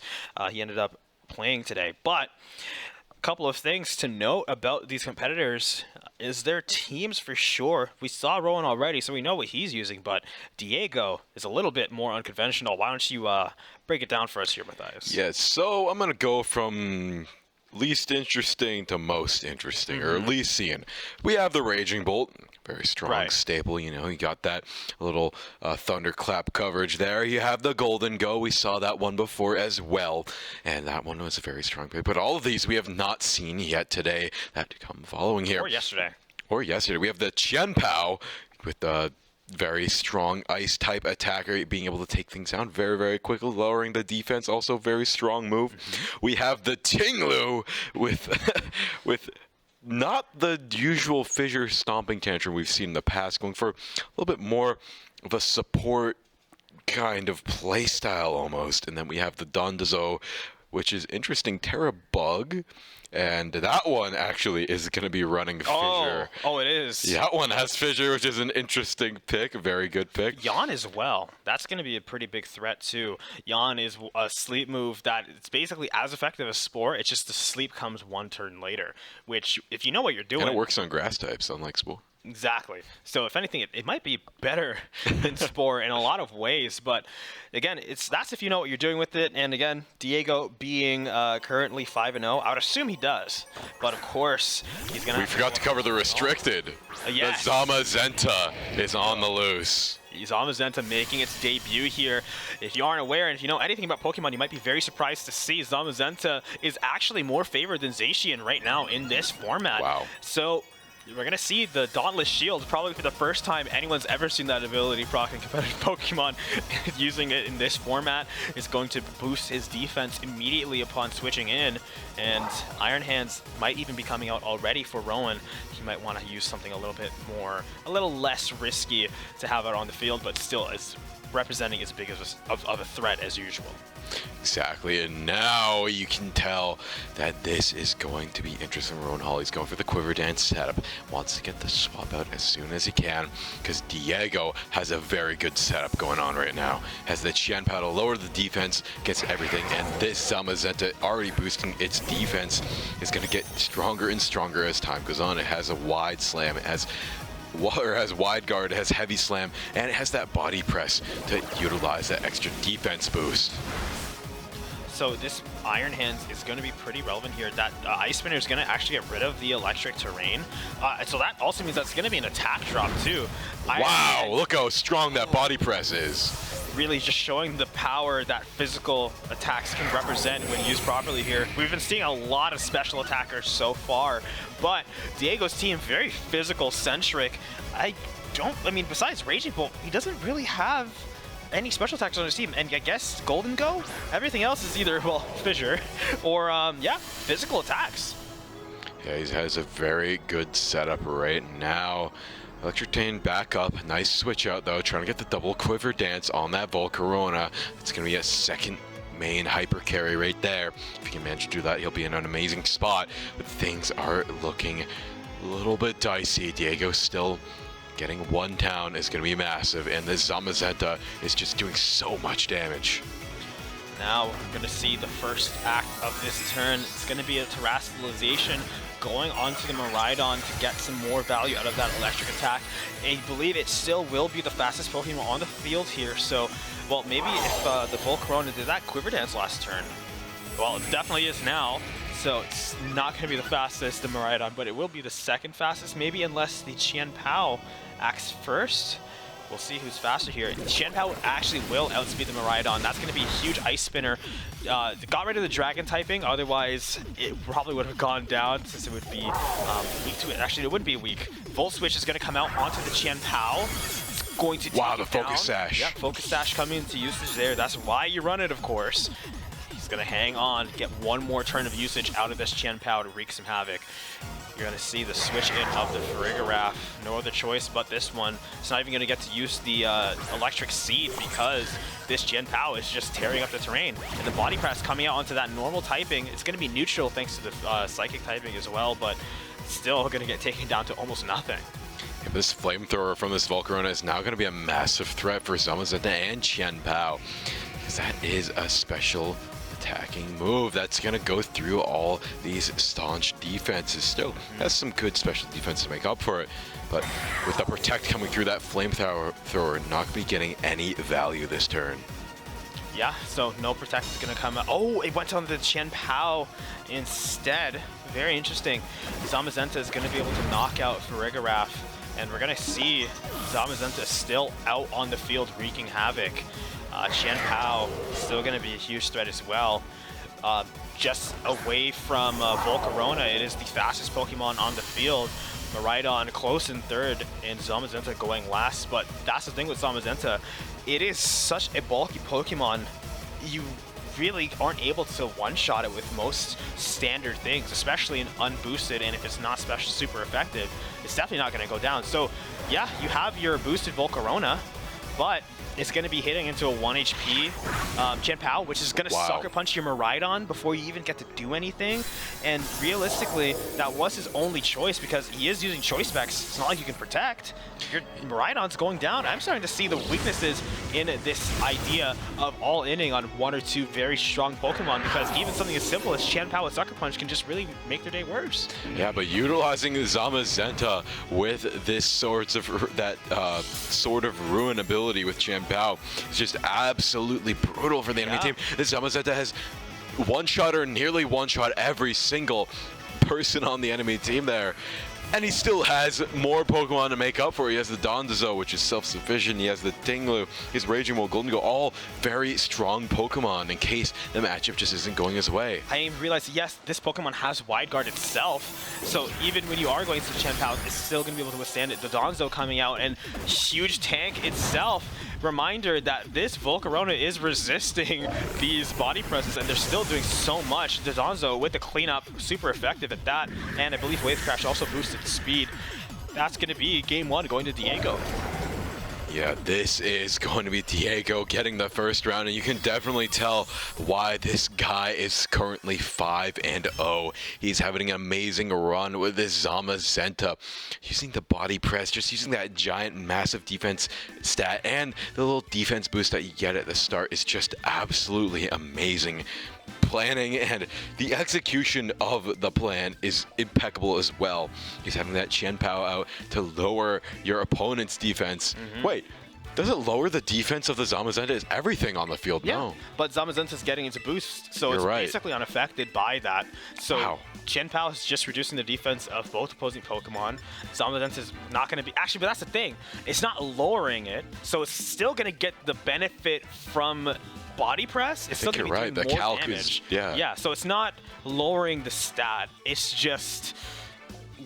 he ended up playing today. But a couple of things to note about these competitors is their teams for sure. We saw Rowan already, so we know what he's using, but Diego is a little bit more unconventional. Why don't you break it down for us here, Matthias? Yeah, so I'm going to go from least interesting to most interesting, or least seen. We have the Raging Bolt, very strong staple. You know, you got that little thunderclap coverage there. You have the Golden Go. We saw that one before as well, and that one was a very strong pick. But all of these we have not seen yet today. That to come following here. Or yesterday. We have the Qian Pao with the very strong ice-type attacker, being able to take things down very, very quickly, lowering the defense. Also, very strong move. We have the Tinglu with with not the usual fissure stomping tantrum we've seen in the past, going for a little bit more of a support kind of play style almost. And then we have the Dondozo, which is interesting, Terra Bug. And that one actually is going to be running Fissure. Oh, it is. Yeah, that one has Fissure, which is an interesting pick. A very good pick. Yawn as well. That's going to be a pretty big threat, too. Yawn is a sleep move that it's basically as effective as Spore. It's just the sleep comes one turn later, which, if you know what you're doing... And it works on grass types, unlike Spore. Exactly. So if anything, it might be better than Spore in a lot of ways. But again, that's if you know what you're doing with it. And again, Diego being currently 5-0, I would assume he does. But of course, he's gonna. We forgot to cover the restricted. Yes. The Zamazenta is on the loose. Zamazenta making its debut here. If you aren't aware, and if you know anything about Pokemon, you might be very surprised to see Zamazenta is actually more favored than Zacian right now in this format. Wow. So we're going to see the Dauntless Shield probably for the first time anyone's ever seen that ability proc in competitive Pokemon. Using it in this format is going to boost his defense immediately upon switching in. And Iron Hands might even be coming out already for Rowan. He might want to use something a little less risky to have out on the field, but still as representing as big of a threat as usual. Exactly, and now you can tell that this is going to be interesting. Rowan Hall, he's going for the Quiver Dance setup. Wants to get the swap out as soon as he can, because Diego has a very good setup going on right now. Has the Qian Pao to lower the defense, gets everything, and this Zamazenta already boosting its defense is going to get stronger and stronger as time goes on. It has a wide slam, it has wide guard, it has heavy slam, and it has that body press to utilize that extra defense boost. So this Iron Hands is going to be pretty relevant here. That Ice Spinner is going to actually get rid of the electric terrain. So that also means that's going to be an attack drop too. Wow, look how strong that body press is. Really just showing the power that physical attacks can represent when used properly here. We've been seeing a lot of special attackers so far, but Diego's team very physical centric. I mean, besides Raging Bolt, he doesn't really have any special attacks on his team, and I guess Golden Go? Everything else is either, well, Fissure, or, physical attacks. Yeah, he has a very good setup right now. Electric Tail back up. Nice switch out, though, trying to get the double Quiver Dance on that Volcarona. It's going to be a second main hyper carry right there. If he can manage to do that, he'll be in an amazing spot, but things are looking a little bit dicey. Diego still getting one down is going to be massive, and this Zamazenta is just doing so much damage. Now we're going to see the first act of this turn. It's going to be a Terastallization going onto the Miraidon to get some more value out of that electric attack. I believe it still will be the fastest Pokemon on the field here, so, well, maybe if the Volcarona did that Quiver Dance last turn. Well, it definitely is now. So it's not going to be the fastest, the Miraidon, but it will be the second fastest, maybe, unless the Qian Pao acts first. We'll see who's faster here. Qian Pao actually will outspeed the Miraidon. That's going to be a huge Ice Spinner. Got rid of the Dragon typing, otherwise it probably would have gone down since it would be weak to it. Actually, it wouldn't be weak. Volt Switch is going to come out onto the Qian Pao. Going to take wow, the it Focus down. Sash. Yeah, Focus Sash coming into usage there. That's why you run it, of course. He's going to hang on, get one more turn of usage out of this Chen Pao to wreak some havoc. You're going to see the switch in of the Farigiraf. No other choice but this one. It's not even going to get to use the Electric Seed because this Chen Pao is just tearing up the terrain. And the body press coming out onto that normal typing, it's going to be neutral thanks to the Psychic typing as well, but still going to get taken down to almost nothing. Yeah, this flamethrower from this Volcarona is now going to be a massive threat for Zamazenta and Chen Pao, because that is a special attacking move that's going to go through all these staunch defenses. Still has some good special defense to make up for it, but with the Protect coming through, that flamethrower not going to be getting any value this turn. Yeah, so no Protect is going to come out. Oh, it went on the Chen Pao instead. Very interesting. Zamazenta is going to be able to knock out Farigiraf, and we're going to see Zamazenta still out on the field wreaking havoc. Chen Pao still going to be a huge threat as well. Just away from Volcarona, it is the fastest Pokemon on the field. Miraidon close in third, and Zamazenta going last. But that's the thing with Zamazenta. It is such a bulky Pokemon. You really aren't able to one-shot it with most standard things, especially in unboosted, and if it's not special super effective, it's definitely not going to go down. So yeah, you have your boosted Volcarona, but it's going to be hitting into a 1 HP Chen Pao, which is going to sucker punch your Miraidon before you even get to do anything. And realistically, that was his only choice because he is using choice specs. It's not like you can protect. Your Miraidon's going down. I'm starting to see the weaknesses in this idea of all-inning on one or two very strong Pokemon, because even something as simple as Chen Pao with Sucker Punch can just really make their day worse. Yeah, but utilizing Zamazenta with this sort of ruin ability with Chen Pao is just absolutely brutal for the enemy team. This Zamazenta has one-shot or nearly one-shot every single person on the enemy team there. And he still has more Pokemon to make up for. He has the Dondozo, which is self-sufficient. He has the Tinglu, his Raging Bull, Golden Go, all very strong Pokemon in case the matchup just isn't going his way. I didn't even realize, yes, this Pokemon has Wide Guard itself. So even when you are going to Chen Pao, it's still going to be able to withstand it. The Dondozo coming out and huge tank itself. Reminder that this Volcarona is resisting these body presses, and they're still doing so much. The Dondozo with the cleanup, super effective at that, and I believe Wave Crash also boosted the speed. That's going to be game one going to Diego. Yeah, this is going to be Diego getting the first round, and you can definitely tell why this guy is currently 5-0. He's having an amazing run with this Zamazenta. Using the body press, just using that giant, massive defense stat, and the little defense boost that you get at the start is just absolutely amazing. Planning and the execution of the plan is impeccable as well. He's having that Chen Pao out to lower your opponent's defense. Wait, does it lower the defense of the Zamazenta? Is everything on the field? Yeah, No. but Zamazenta's getting into boost, so it's basically unaffected by that. So Chen Pao is just reducing the defense of both opposing Pokemon. Zamazenta's not going to be... Actually, but that's the thing. It's not lowering it, so it's still going to get the benefit from body press. It's still going to be doing more damage. Yeah, so it's not lowering the stat. It's just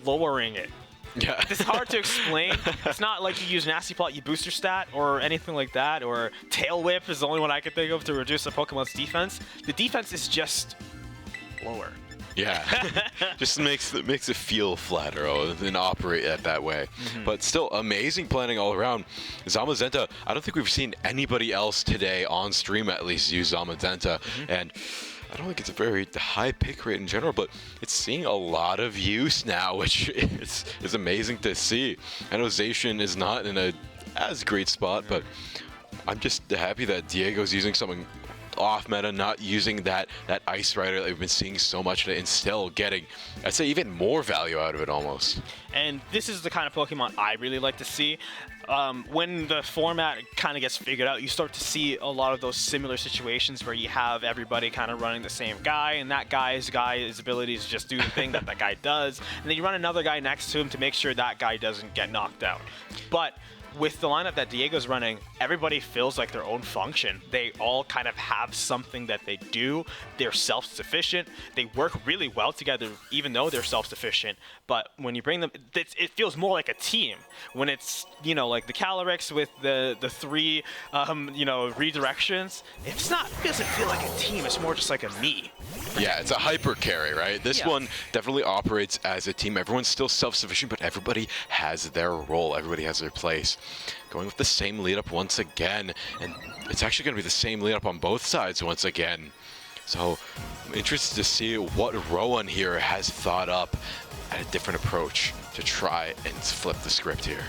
lowering it. Yeah. It's hard to explain. It's not like you use Nasty Plot, you boost your stat, or anything like that, or Tail Whip is the only one I could think of to reduce a Pokemon's defense. The defense is just lower. Yeah, just makes it feel flatter and operate it that way. But still, amazing planning all around. Zamazenta, I don't think we've seen anybody else today on stream at least use Zamazenta, and I don't think it's a very high pick rate in general, but it's seeing a lot of use now, which is amazing to see. I know Zacian is not in a as great spot, but I'm just happy that Diego's using something off meta, not using that Ice Rider that we've been seeing so much and still getting, I'd say, even more value out of it almost. And this is the kind of Pokemon I really like to see. When the format kind of gets figured out, you start to see a lot of those similar situations where you have everybody kind of running the same guy, and that guy's ability is just do the thing that guy does, and then you run another guy next to him to make sure that guy doesn't get knocked out. But with the lineup that Diego's running, everybody feels like their own function. They all kind of have something that they do. They're self-sufficient. They work really well together, even though they're self-sufficient. But when you bring them, it feels more like a team. When it's, you know, like the Calyrex with the three, you know, redirections, it doesn't feel like a team. It's more just like a me. Yeah, it's a hyper carry, right? This one definitely operates as a team. Everyone's still self-sufficient, but everybody has their role. Everybody has their place. Going with the same lead up once again, and it's actually going to be the same lead up on both sides once again. So I'm interested to see what Rowan here has thought up at a different approach to try and flip the script here.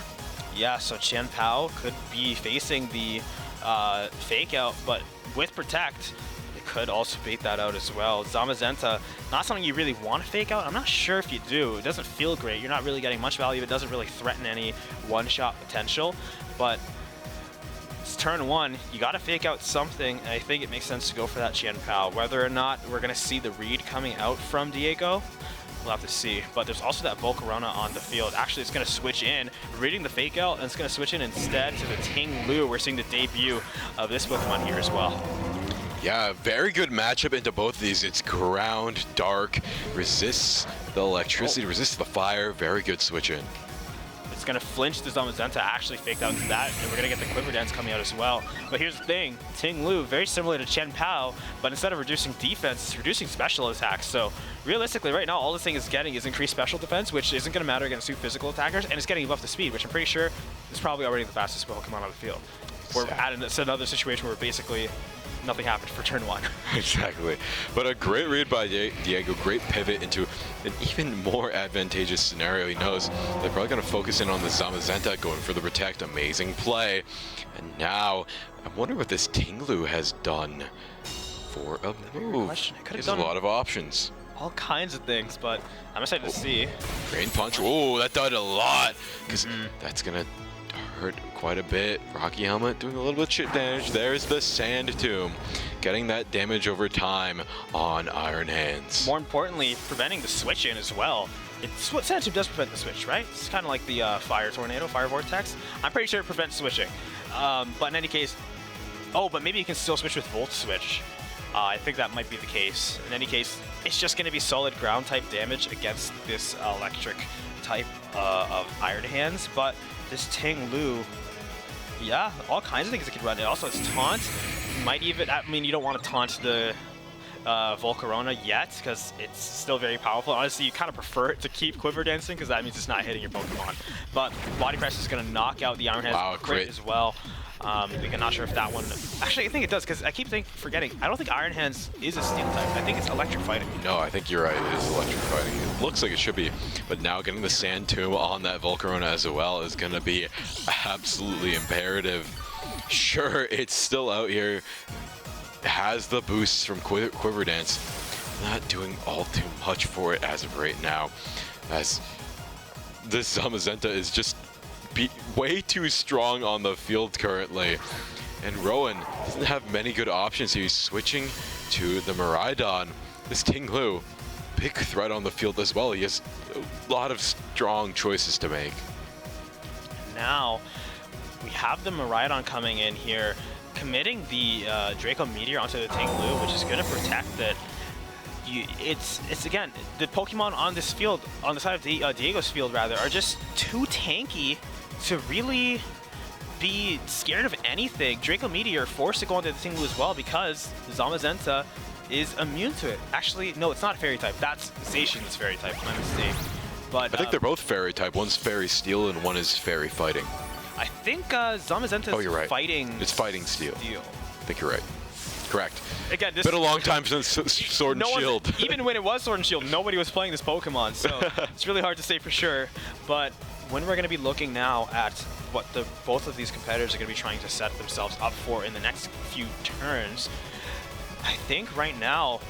Yeah, so Chen Pao could be facing the fake out, but with Protect, it could also bait that out as well. Zamazenta, not something you really want to fake out. I'm not sure if you do. It doesn't feel great. You're not really getting much value. It doesn't really threaten any one-shot potential, but it's turn one. You got to fake out something, and I think it makes sense to go for that Chen Pao. Whether or not we're going to see the read coming out from Diego, we'll have to see. But there's also that Volcarona on the field. Actually, it's going to switch in, reading the fake out, and it's going to switch in instead to the Ting Lu. We're seeing the debut of this Pokemon here as well. Yeah, very good matchup into both of these. It's ground, dark, resists the electricity, resists the fire. Very good switch in. It's going to flinch the Zamazenta, actually faked out into that, and we're going to get the Quiver Dance coming out as well. But here's the thing, Ting Lu, very similar to Chen Pao, but instead of reducing defense, it's reducing special attacks. So realistically, right now, all this thing is getting is increased special defense, which isn't going to matter against two physical attackers, and it's getting above the speed, which I'm pretty sure is probably already the fastest Pokemon on the field. We're at another situation where basically nothing happened for turn one. Exactly. But a great read by Diego, great pivot into an even more advantageous scenario. He knows they're probably going to focus in on the Zamazenta, going for the Protect. Amazing play. And now, I wonder what this Ting Lu has done for a move. There's a lot of options. All kinds of things, but I'm excited to see. Drain Punch. Oh, that did a lot. Because that's going to hurt quite a bit. Rocky Helmet doing a little bit of chip damage. There's the Sand Tomb, getting that damage over time on Iron Hands. More importantly, preventing the switch in as well. Sand Tomb does prevent the switch, right? It's kind of like the Fire Tornado, Fire Vortex. I'm pretty sure it prevents switching. But in any case, but maybe you can still switch with Volt Switch. I think that might be the case. In any case, it's just going to be solid ground type damage against this electric type of Iron Hands, but this Ting Lu, yeah, all kinds of things it can run. It also has Taunt. Might even, I mean, you don't want to taunt the Volcarona yet because it's still very powerful. Honestly, you kind of prefer it to keep Quiver Dancing because that means it's not hitting your Pokemon. But Body Press is going to knock out the Iron Hands crit as well. I'm not sure if that one... Actually, I think it does, because I keep forgetting. I don't think Iron Hands is a Steel type. I think it's Electric Fighting. No, I think you're right. It is Electric Fighting. It looks like it should be. But now getting the Sand Tomb on that Volcarona as well is going to be absolutely imperative. Sure, it's still out here. It has the boosts from Quiver Dance. Not doing all too much for it as of right now. As this Zamazenta is just way too strong on the field currently, and Rowan doesn't have many good options. He's switching to the Miraidon. This Ting Lu, big threat on the field as well. He has a lot of strong choices to make. Now we have the Miraidon coming in here, committing the Draco Meteor onto the Ting Lu, which is going to protect it. It's again, the Pokemon on this field, on the side of Diego's field rather, are just too tanky to really be scared of anything. Draco Meteor forced to go into the Ting Lu as well because Zamazenta is immune to it. Actually, no, it's not Fairy type. That's Zacian's Fairy type, my mistake. But I think they're both Fairy type. One's Fairy Steel and one is Fairy Fighting. I think Zamazenta is fighting. It's Fighting Steel. I think you're right. Correct. Again, this been a long time since Sword and Shield. Even when it was Sword and Shield, nobody was playing this Pokemon, so it's really hard to say for sure. But when we're going to be looking now at what both of these competitors are going to be trying to set themselves up for in the next few turns, I think right now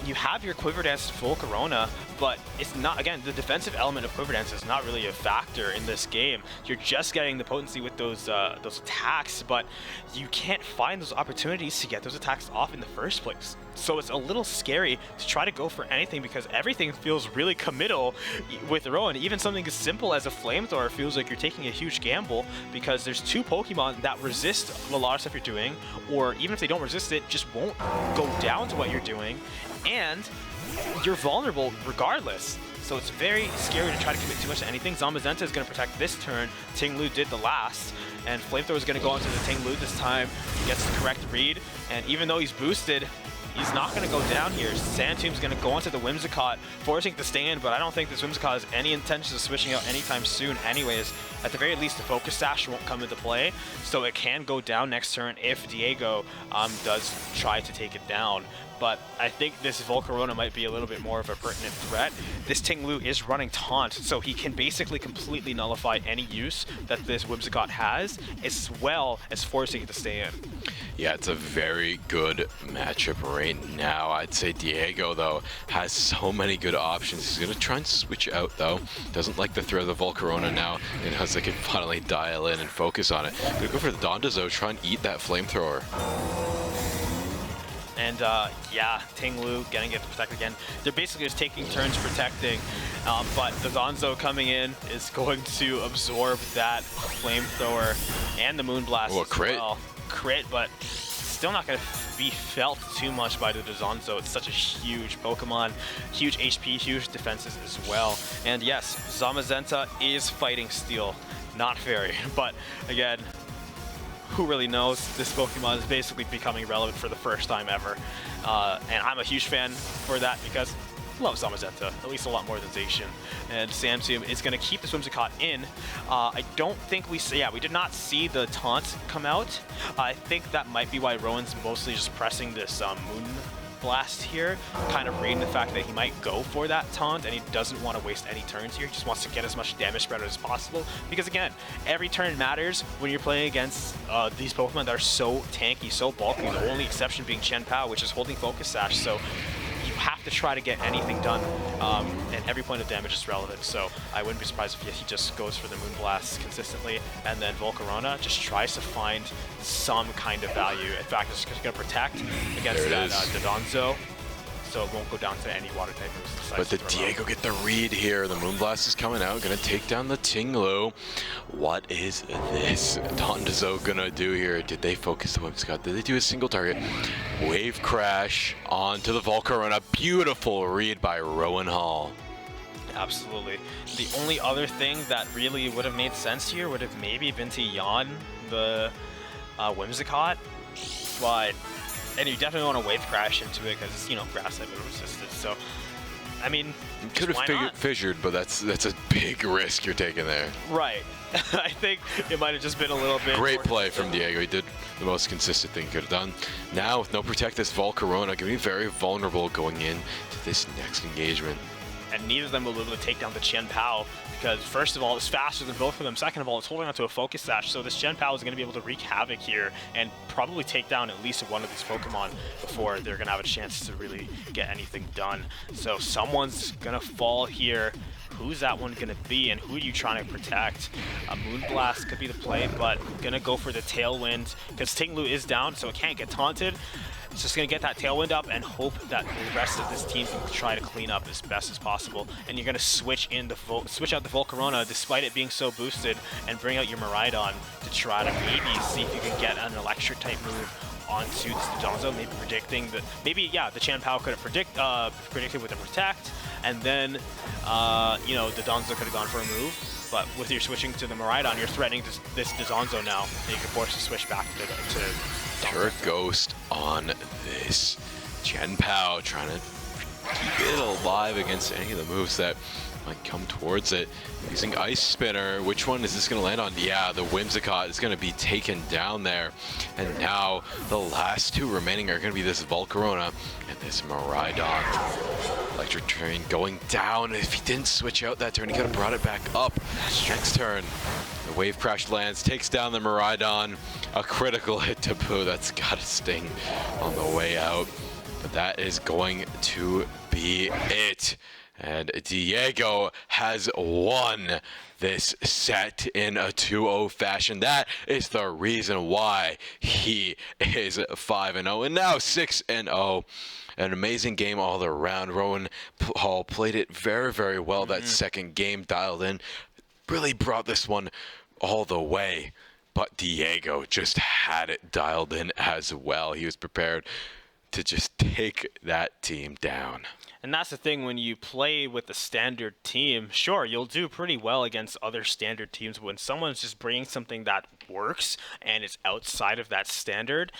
you have your Quiver Dance Volcarona, but it's not, again, the defensive element of Quiver Dance is not really a factor in this game. You're just getting the potency with those attacks, but you can't find those opportunities to get those attacks off in the first place. So it's a little scary to try to go for anything because everything feels really committal with Rowan. Even something as simple as a flamethrower feels like you're taking a huge gamble because there's two Pokemon that resist a lot of stuff you're doing, or even if they don't resist it, just won't go down to what you're doing, and you're vulnerable regardless. So it's very scary to try to commit too much to anything. Zamazenta is going to protect this turn. Ting-Lu did the last, and Flamethrower is going to go into the Ting-Lu this time. He gets the correct read, and even though he's boosted, he's not going to go down here. Sandtomb's going to go onto the Whimsicott, forcing it to stay in, but I don't think this Whimsicott has any intentions of switching out anytime soon anyways. At the very least, the Focus Sash won't come into play, so it can go down next turn if Diego does try to take it down. But I think this Volcarona might be a little bit more of a pertinent threat. This Ting-Lu is running Taunt, so he can basically completely nullify any use that this Whimsicott has, as well as forcing it to stay in. Yeah, it's a very good matchup right now. I'd say Diego, though, has so many good options. He's going to try and switch out, though. Doesn't like the threat of the Volcarona now, and as they can finally dial in and focus on it. Going to go for the Dondozo, try and eat that Flamethrower. And yeah, Ting-Lu getting it to protect again. They're basically just taking turns protecting, but the Donzo coming in is going to absorb that Flamethrower and the Moonblast Oh, a crit. as well. Crit, but still not going to be felt too much by the Donzo. It's such a huge Pokemon, huge HP, huge defenses as well. And yes, Zamazenta is fighting Steel. Not very, but again, who really knows? This Pokemon is basically becoming relevant for the first time ever. And I'm a huge fan for that because I love Zamazenta, at least a lot more than Zacian. And Samsung is going to keep the Whimsicott in. I don't think we did not see the taunt come out. I think that might be why Rowan's mostly just pressing this Moon Blast here, kind of reading the fact that he might go for that taunt and he doesn't want to waste any turns here. He just wants to get as much damage spread as possible because again, every turn matters when you're playing against these Pokemon that are so tanky, so bulky, the only exception being Chen Pao, which is holding Focus Sash, so you have to try to get anything done, and every point of damage is relevant, so I wouldn't be surprised if he just goes for the Moonblast consistently, and then Volcarona just tries to find some kind of value. In fact, it's just going to protect against that Dodonzo, so it won't go down to any water type moves. But the Diego get the read here. The Moonblast is coming out, gonna take down the Ting-Lu. What is this Dondozo gonna do here? Did they focus the Whimsicott? Did they do a single target? Wave Crash onto the Volcarona. Beautiful read by Rowan Hall. Absolutely. The only other thing that really would have made sense here would have maybe been to yawn the Whimsicott, but and you definitely want to Wave Crash into it because it's, you know, grass type resisted. So, I mean, you could have fissured, but that's a big risk you're taking there. Right. I think it might have just been a little bit. Great play from Diego. He did the most consistent thing he could have done. Now, with no Protect, this Volcarona going to be very vulnerable going into this next engagement. And neither of them will be able to take down the Chen Pao because, first of all, it's faster than both of them. Second of all, it's holding onto a Focus Sash, so this Chen Pao is going to be able to wreak havoc here and probably take down at least one of these Pokemon before they're going to have a chance to really get anything done. So someone's going to fall here. Who's that one going to be, and who are you trying to protect? A Moonblast could be the play, but going to go for the Tailwind because Ting-Lu is down, so it can't get taunted. It's just going to get that Tailwind up and hope that the rest of this team can try to clean up as best as possible. And you're going to switch out the Volcarona despite it being so boosted and bring out your Miraidon to try to maybe see if you can get an electric type move onto the Donzo, maybe predicting that the Chen Pao could have predicted with a Protect, and then you know, the Donzo could have gone for a move. But with your switching to the Miraidon, you're threatening this Donzo now, and you can force to switch back to Turret Ghost on this Chen Pao, trying to keep it alive against any of the moves that might come towards it. Using Ice Spinner, which one is this going to land on? Yeah, the Whimsicott is going to be taken down there. And now the last two remaining are going to be this Volcarona and this Miraidon. Electric Train going down. If he didn't switch out that turn, he could have brought it back up. Next turn, the Wave Crash lands, takes down the Miraidon. A critical hit to Boo. That's got to sting on the way out. But that is going to be it. And Diego has won this set in a 2-0 fashion. That is the reason why he is 5-0 and now 6-0. An amazing game all around. Rowan Hall played it very, very well. That second game dialed in. Really brought this one all the way. But Diego just had it dialed in as well. He was prepared to just take that team down. And that's the thing, when you play with a standard team, sure, you'll do pretty well against other standard teams. When someone's just bringing something that works and it's outside of that standard,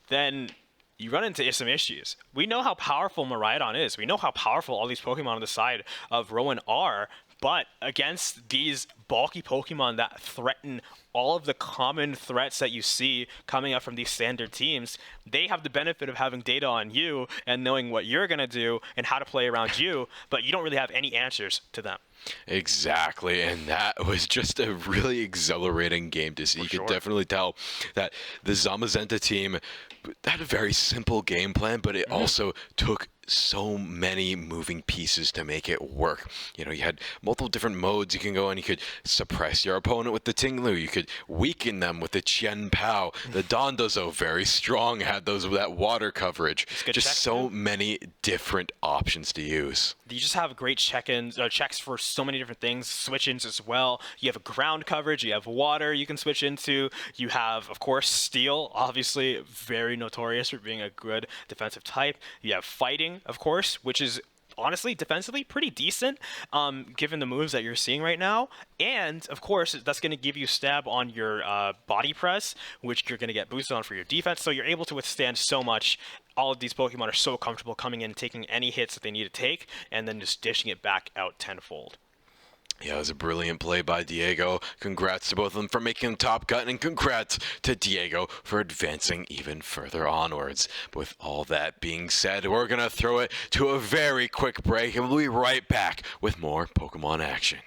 then you run into some issues. We know how powerful Miraidon is. We know how powerful all these Pokemon on the side of Rowan are, but against these bulky Pokemon that threaten all of the common threats that you see coming up from these standard teams, they have the benefit of having data on you and knowing what you're going to do and how to play around you, but you don't really have any answers to them. Exactly, and that was just a really exhilarating game to see. You could definitely tell that the Zamazenta team had a very simple game plan, but it also took so many moving pieces to make it work. You know, you had multiple different modes you can go in. You could suppress your opponent with the Tinglu. You could weaken them with the Qian Pao. The Dondozo, very strong, had that water coverage. Just so many different options to use. You just have great check-ins, checks for so many different things, switch-ins as well. You have ground coverage, you have water you can switch into. You have, of course, Steel, obviously very notorious for being a good defensive type. You have Fighting, of course, which is honestly defensively pretty decent given the moves that you're seeing right now. And of course that's going to give you stab on your body press, which you're going to get boosted on for your defense, so you're able to withstand so much. All of these Pokemon are so comfortable coming in, taking any hits that they need to take, and then just dishing it back out tenfold. Yeah, it was a brilliant play by Diego. Congrats to both of them for making the top cut, and congrats to Diego for advancing even further onwards. But with all that being said, we're going to throw it to a very quick break, and we'll be right back with more Pokemon action.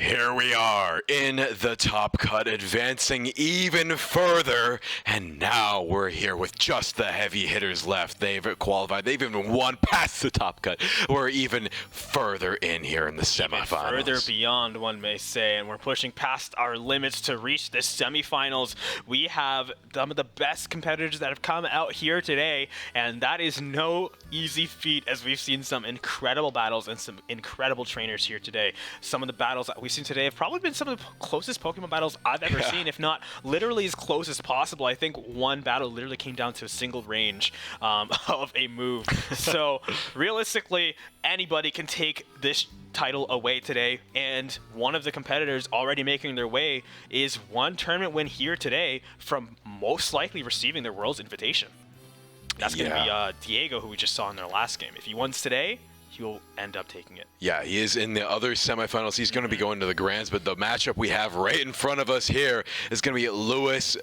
Here we are in the top cut, advancing even further, and now we're here with just the heavy hitters left. They've qualified. They've even won past the top cut. We're even further in here in the semifinals. Further beyond, one may say, and we're pushing past our limits to reach the semifinals. We have some of the best competitors that have come out here today, and that is no easy feat, as we've seen some incredible battles and some incredible trainers here today. Some of the battles that we've seen today have probably been some of the closest Pokemon battles I've ever seen, if not literally as close as possible. I think one battle literally came down to a single range of a move. So realistically, anybody can take this title away today, and one of the competitors already making their way is one tournament win here today from most likely receiving their World's Invitation. That's going to be Diego, who we just saw in their last game. If he wins today, he will end up taking it. Yeah, he is in the other semifinals. He's going to be going to the Grands, but the matchup we have right in front of us here is going to be Lewis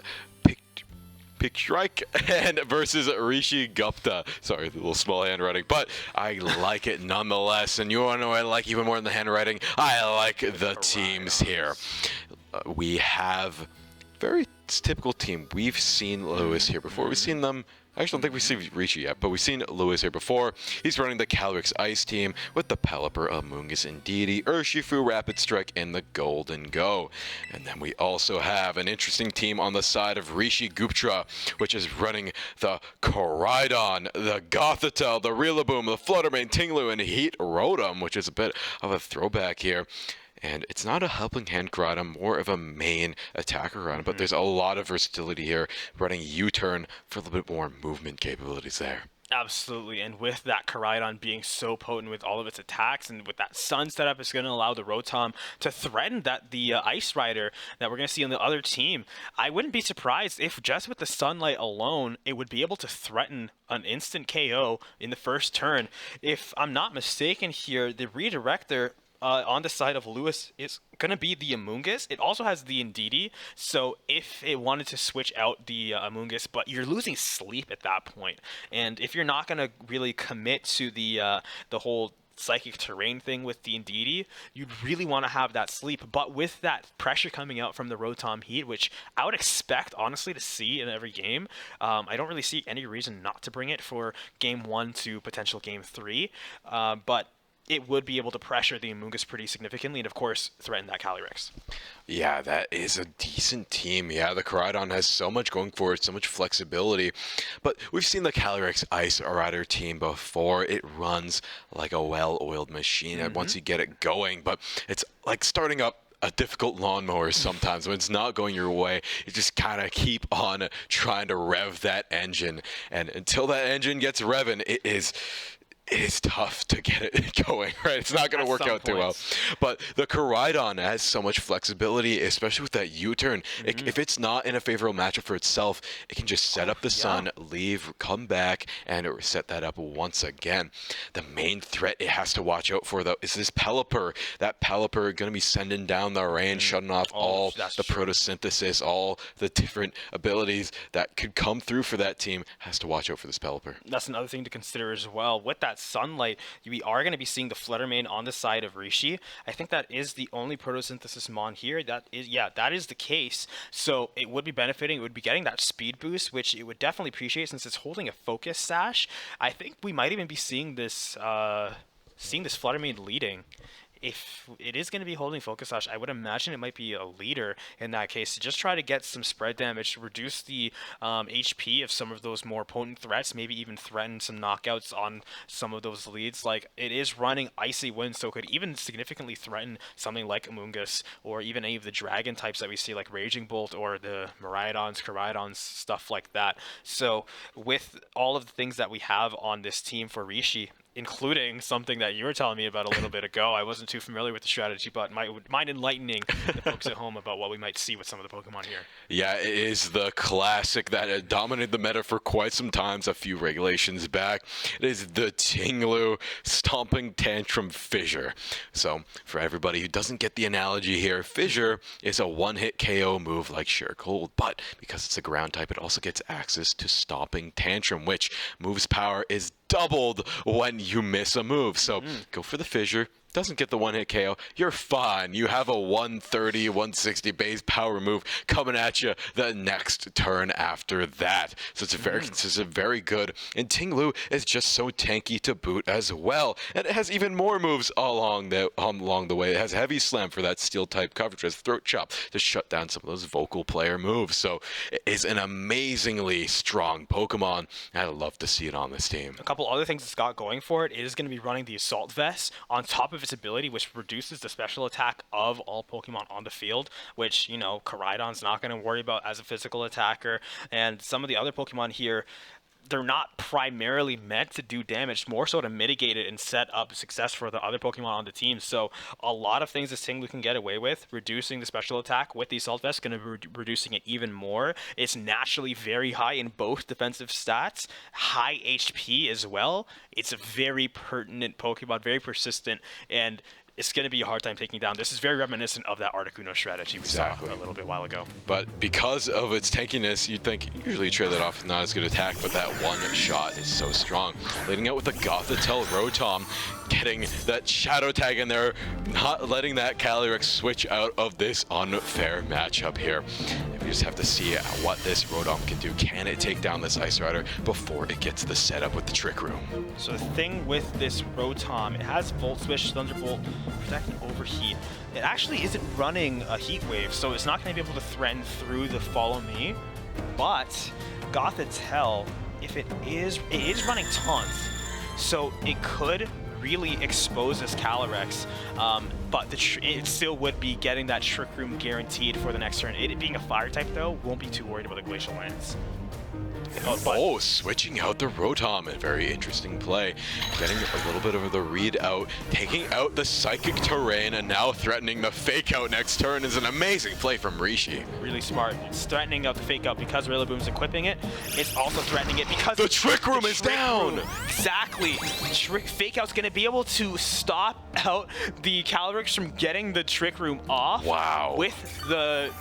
Pickstrike and versus Rishi Gupta. Sorry, a little small handwriting, but I like it nonetheless. And you want to know what I like even more than the handwriting? I like the teams here. We have very typical team. We've seen Lewis here before. We've seen them. I actually don't think we've seen Rishi yet, but we've seen Lewis here before. He's running the Calyrex Ice team with the Pelipper, Amoonguss, Indeedee, Urshifu, Rapid Strike, and the Golden Go. And then we also have an interesting team on the side of Rishi Gupta, which is running the Koraidon, the Gothitelle, the Rillaboom, the Fluttermane, Tinglu, and Heat Rotom, which is a bit of a throwback here. And it's not a helping hand Koraidon, more of a main attacker Koraidon, but there's a lot of versatility here, running U-turn for a little bit more movement capabilities there. Absolutely, and with that Koraidon being so potent with all of its attacks, and with that Sun setup, it's going to allow the Rotom to threaten the Ice Rider that we're going to see on the other team. I wouldn't be surprised if just with the Sunlight alone, it would be able to threaten an instant KO in the first turn. If I'm not mistaken here, the Redirector on the side of Lewis is going to be the Amoonguss. It also has the Indeedee, so if it wanted to switch out the Amoonguss, but you're losing sleep at that point. And if you're not going to really commit to the whole psychic terrain thing with the Indeedee, you'd really want to have that sleep. But with that pressure coming out from the Rotom Heat, which I would expect, honestly, to see in every game, I don't really see any reason not to bring it for Game 1 to potential Game 3. But it would be able to pressure the Amoonguss pretty significantly, and of course, threaten that Calyrex. Yeah, that is a decent team. Yeah, the Koraidon has so much going for it, so much flexibility. But we've seen the Calyrex Ice Rider team before. It runs like a well-oiled machine once you get it going, but it's like starting up a difficult lawnmower sometimes. When it's not going your way, you just kind of keep on trying to rev that engine. And until that engine gets revving, it is tough to get it going, right? It's not going to work out too well. But the Koraidon has so much flexibility, especially with that U-turn. If it's not in a favorable matchup for itself, it can just set up the Sun, leave, come back, and set that up once again. The main threat it has to watch out for, though, is this Pelipper. That Pelipper going to be sending down the rain, shutting off all the photosynthesis, all the different abilities that could come through for that team. Has to watch out for this Pelipper. That's another thing to consider as well. With that Sunlight, we are going to be seeing the Fluttermane on the side of Rishi. I think that is the only photosynthesis mon here. That is the case. So it would be benefiting. It would be getting that speed boost, which it would definitely appreciate since it's holding a focus sash. I think we might even be seeing this Fluttermane leading. If it is going to be holding Focus Sash, I would imagine it might be a leader in that case to just try to get some spread damage, to reduce the HP of some of those more potent threats, maybe even threaten some knockouts on some of those leads. Like, it is running Icy Wind, so it could even significantly threaten something like Amoonguss, or even any of the dragon types that we see, like Raging Bolt or the Miraidons, Koraidons, stuff like that. So with all of the things that we have on this team for Rishi, including something that you were telling me about a little bit ago. I wasn't too familiar with the strategy, but mind enlightening the folks at home about what we might see with some of the Pokemon here. Yeah, it is the classic that dominated the meta for quite some time, a few regulations back. It is the Tinglu Stomping Tantrum Fissure. So for everybody who doesn't get the analogy here, Fissure is a one-hit KO move like Sheer Cold, but because it's a ground type, it also gets access to Stomping Tantrum, which move's power is doubled when you miss a move. So go for the Fissure, doesn't get the one-hit KO, you're fine. You have a 130, 160 base power move coming at you the next turn after that. So it's a very consistent, very good. And Ting Lu is just so tanky to boot as well. And it has even more moves along the way. It has Heavy Slam for that steel type coverage. It has Throat Chop to shut down some of those vocal player moves. So it is an amazingly strong Pokemon. And I'd love to see it on this team. A couple other things it's got going for it is going to be running the Assault Vest on top of its ability, which reduces the special attack of all Pokemon on the field, which, you know, Koraidon's not going to worry about as a physical attacker. And some of the other Pokemon here, they're not primarily meant to do damage, more so to mitigate it and set up success for the other Pokemon on the team. So a lot of things this Ting Lu can get away with, reducing the special attack with the Assault Vest, going to be reducing it even more. It's naturally very high in both defensive stats, high HP as well. It's a very pertinent Pokemon, very persistent, and it's going to be a hard time taking down. This is very reminiscent of that Articuno strategy we saw a little bit while ago. But because of its tankiness, you'd think usually trade that off with not as good attack, but that one shot is so strong. Leading out with the Gothitelle Rotom, getting that Shadow Tag in there, not letting that Calyrex switch out of this unfair matchup here. And we just have to see what this Rotom can do. Can it take down this Ice Rider before it gets the setup with the Trick Room? So the thing with this Rotom, it has Volt Switch, Thunderbolt, Protect, and Overheat. It actually isn't running a Heat Wave, so it's not going to be able to threaten through the Follow Me. But Gothitelle, if it is running Taunt, so it could really expose this Calyrex, but it still would be getting that Trick Room guaranteed for the next turn. It being a Fire type though, won't be too worried about the Glacial Lance. Oh, switching out the Rotom, a very interesting play. Getting a little bit of the read out, taking out the Psychic Terrain, and now threatening the Fake Out next turn is an amazing play from Rishi. Really smart. It's threatening out the Fake Out because Rillaboom's equipping it. It's also threatening it because the Trick Room is down! Exactly. Fake Out's going to be able to stop out the Calyrex from getting the Trick Room off. Wow. With the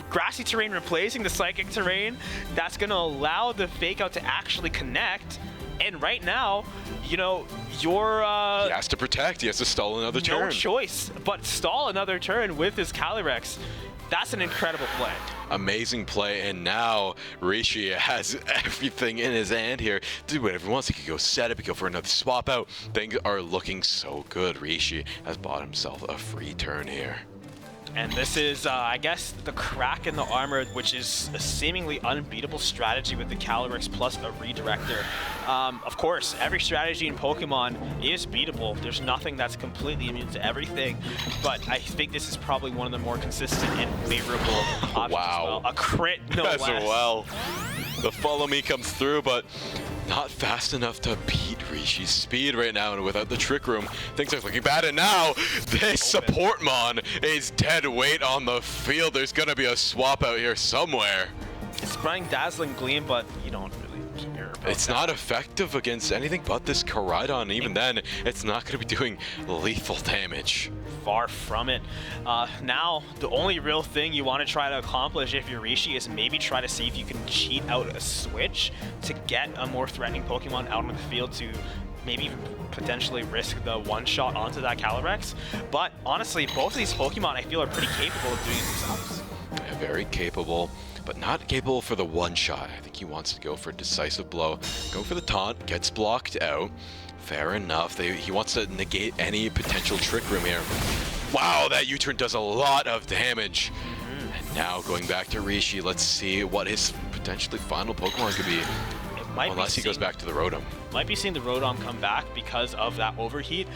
Grassy Terrain replacing the Psychic Terrain, that's going to allow the Fake Out to actually connect. And right now, you know, you're... he has to protect. He has to stall another turn. No choice but stall another turn with his Calyrex. That's an incredible play. Amazing play, and now Rishi has everything in his hand here. Do whatever he wants. He could go set up, he could go for another swap out. Things are looking so good. Rishi has bought himself a free turn here. And this is, I guess, the crack in the armor, which is a seemingly unbeatable strategy with the Calyrex plus a redirector. Of course, every strategy in Pokemon is beatable. There's nothing that's completely immune to everything, but I think this is probably one of the more consistent and favorable options. Wow. As well. A crit, no less. As well. The Follow Me comes through, but not fast enough to beat Rishi's speed right now, and without the Trick Room, things are looking bad. And now this support mon is dead weight on the field. There's gonna be a swap out here somewhere. It's running Dazzling Gleam, but you don't really care about It's not effective against anything but this Koraidon. Even then, it's not gonna be doing lethal damage. Far from it. Now, the only real thing you want to try to accomplish if you're Rishi is maybe try to see if you can cheat out a switch to get a more threatening Pokemon out on the field to maybe even potentially risk the one-shot onto that Calyrex. But honestly, both of these Pokemon I feel are pretty capable of doing it themselves. Yeah, very capable, but not capable for the one-shot. I think he wants to go for a decisive blow. Go for the taunt, gets blocked out. Fair enough. He wants to negate any potential Trick Room here. Wow, that U-turn does a lot of damage. And now going back to Rishi, let's see what his potentially final Pokemon could be. Unless he goes back to the Rotom. Might be seeing the Rotom come back because of that overheat.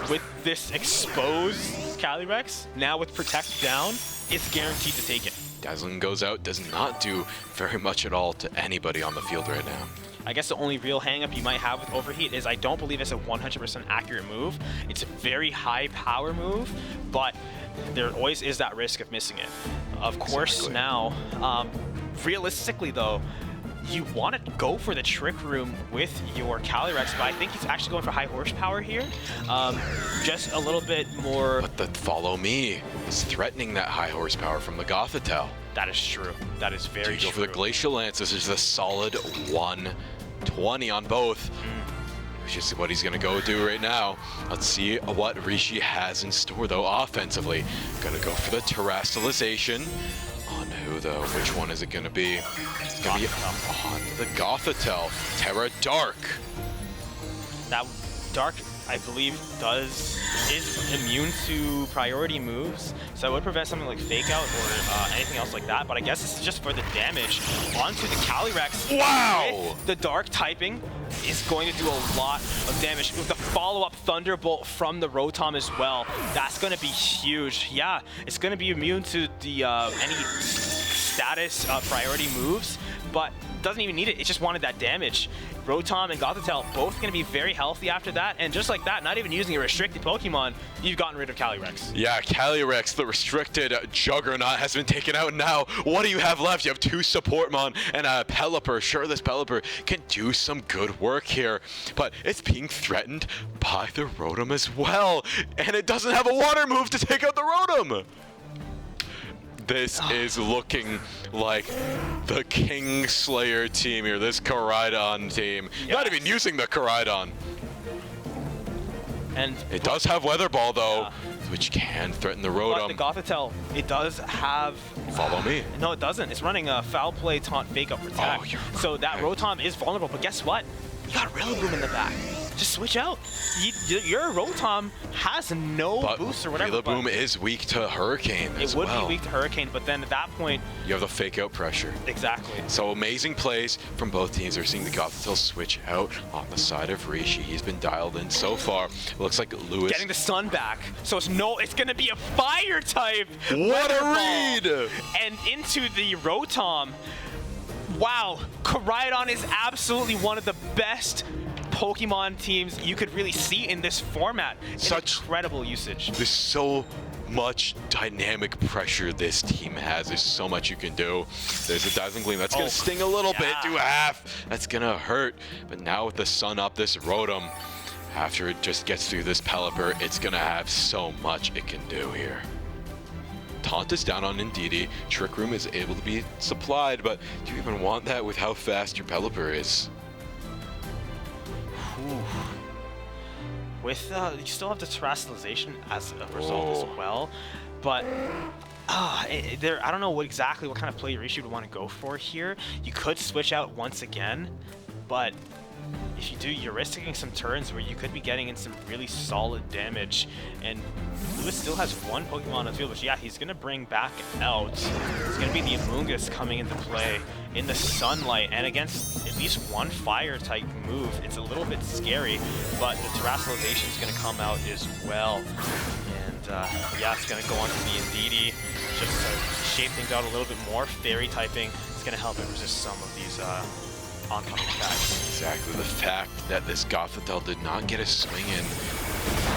With this exposed Calyrex, now with Protect down, it's guaranteed to take it. Dazzling goes out, does not do very much at all to anybody on the field right now. I guess the only real hang-up you might have with Overheat is I don't believe it's a 100% accurate move. It's a very high power move, but there always is that risk of missing it. Of course, now, realistically though, you want to go for the Trick Room with your Calyrex, but I think he's actually going for high horsepower here. Just a little bit more... But the Follow Me is threatening that high horsepower from the Gothitelle. That is true. That is very true. Go for the Glacial Lance. This is a solid 120 on both. which is what he's gonna go do right now. Let's see what Rishi has in store though offensively. Gonna go for the terrestrialization. On who though? Which one is it gonna be? It's gonna be on the Gothitelle. Terra Dark. That Dark, I believe, is immune to priority moves, so it would prevent something like Fake Out or anything else like that, but I guess it's just for the damage onto the Calyrex. Wow! The Dark typing is going to do a lot of damage. With the follow-up Thunderbolt from the Rotom as well, that's going to be huge. Yeah, it's going to be immune to the any status priority moves, but doesn't even need it. It just wanted that damage. Rotom and Gothitelle both going to be very healthy after that, and just like that, not even using a restricted Pokemon, you've gotten rid of Calyrex. Yeah, Calyrex, the restricted juggernaut, has been taken out now. What do you have left? You have 2 Supportmon and a Pelipper. Sure, this Pelipper can do some good work here, but it's being threatened by the Rotom as well, and it doesn't have a water move to take out the Rotom. This is looking like the Kingslayer team here, this Koraidon team. Yes. Not even using the Koraidon. And it does have Weather Ball though, which can threaten the Rotom. But the Gothitelle, it does have... Follow me. No, it doesn't. It's running a Foul Play, Taunt, Fake Out, Protect. Oh, so that Rotom is vulnerable, but guess what? You got Rillaboom in the back. Just switch out. Your Rotom has no boost or whatever. Rillaboom is weak to Hurricane as well. It would be weak to Hurricane, but then at that point... You have the Fake Out pressure. Exactly. So amazing plays from both teams. We're seeing the Gothitelle switch out on the side of Rishi. He's been dialed in so far. It looks like Lewis... Getting the Sun back. So it's going to be a Fire type. What a read! And into the Rotom. Wow. Koraidon is absolutely one of the best Pokemon teams you could really see in this format. Such incredible usage. There's so much dynamic pressure this team has. There's so much you can do. There's a Dazzling Gleam. That's going to sting a little bit. Do half. That's going to hurt. But now with the sun up, this Rotom, after it just gets through this Pelipper, it's going to have so much it can do here. Taunt is down on Indeedee. Trick Room is able to be supplied, but do you even want that with how fast your Pelipper is? With you still have the terrestrialization as a result as well, but I don't know what kind of play Rishi would want to go for here. You could switch out once again, but if you do, you're risking some turns where you could be getting in some really solid damage. And Lewis still has 1 Pokemon on the field, which, yeah, he's going to bring back out. It's going to be the Amoonguss coming into play in the sunlight. And against at least 1 Fire-type move, it's a little bit scary, but the terrestrialization is going to come out as well. And, yeah, it's going to go on to the Indeedee. Just to shape things out a little bit more. Fairy typing is going to help it resist some of these oncoming attacks. Exactly. The fact that this Gothitelle did not get a swing in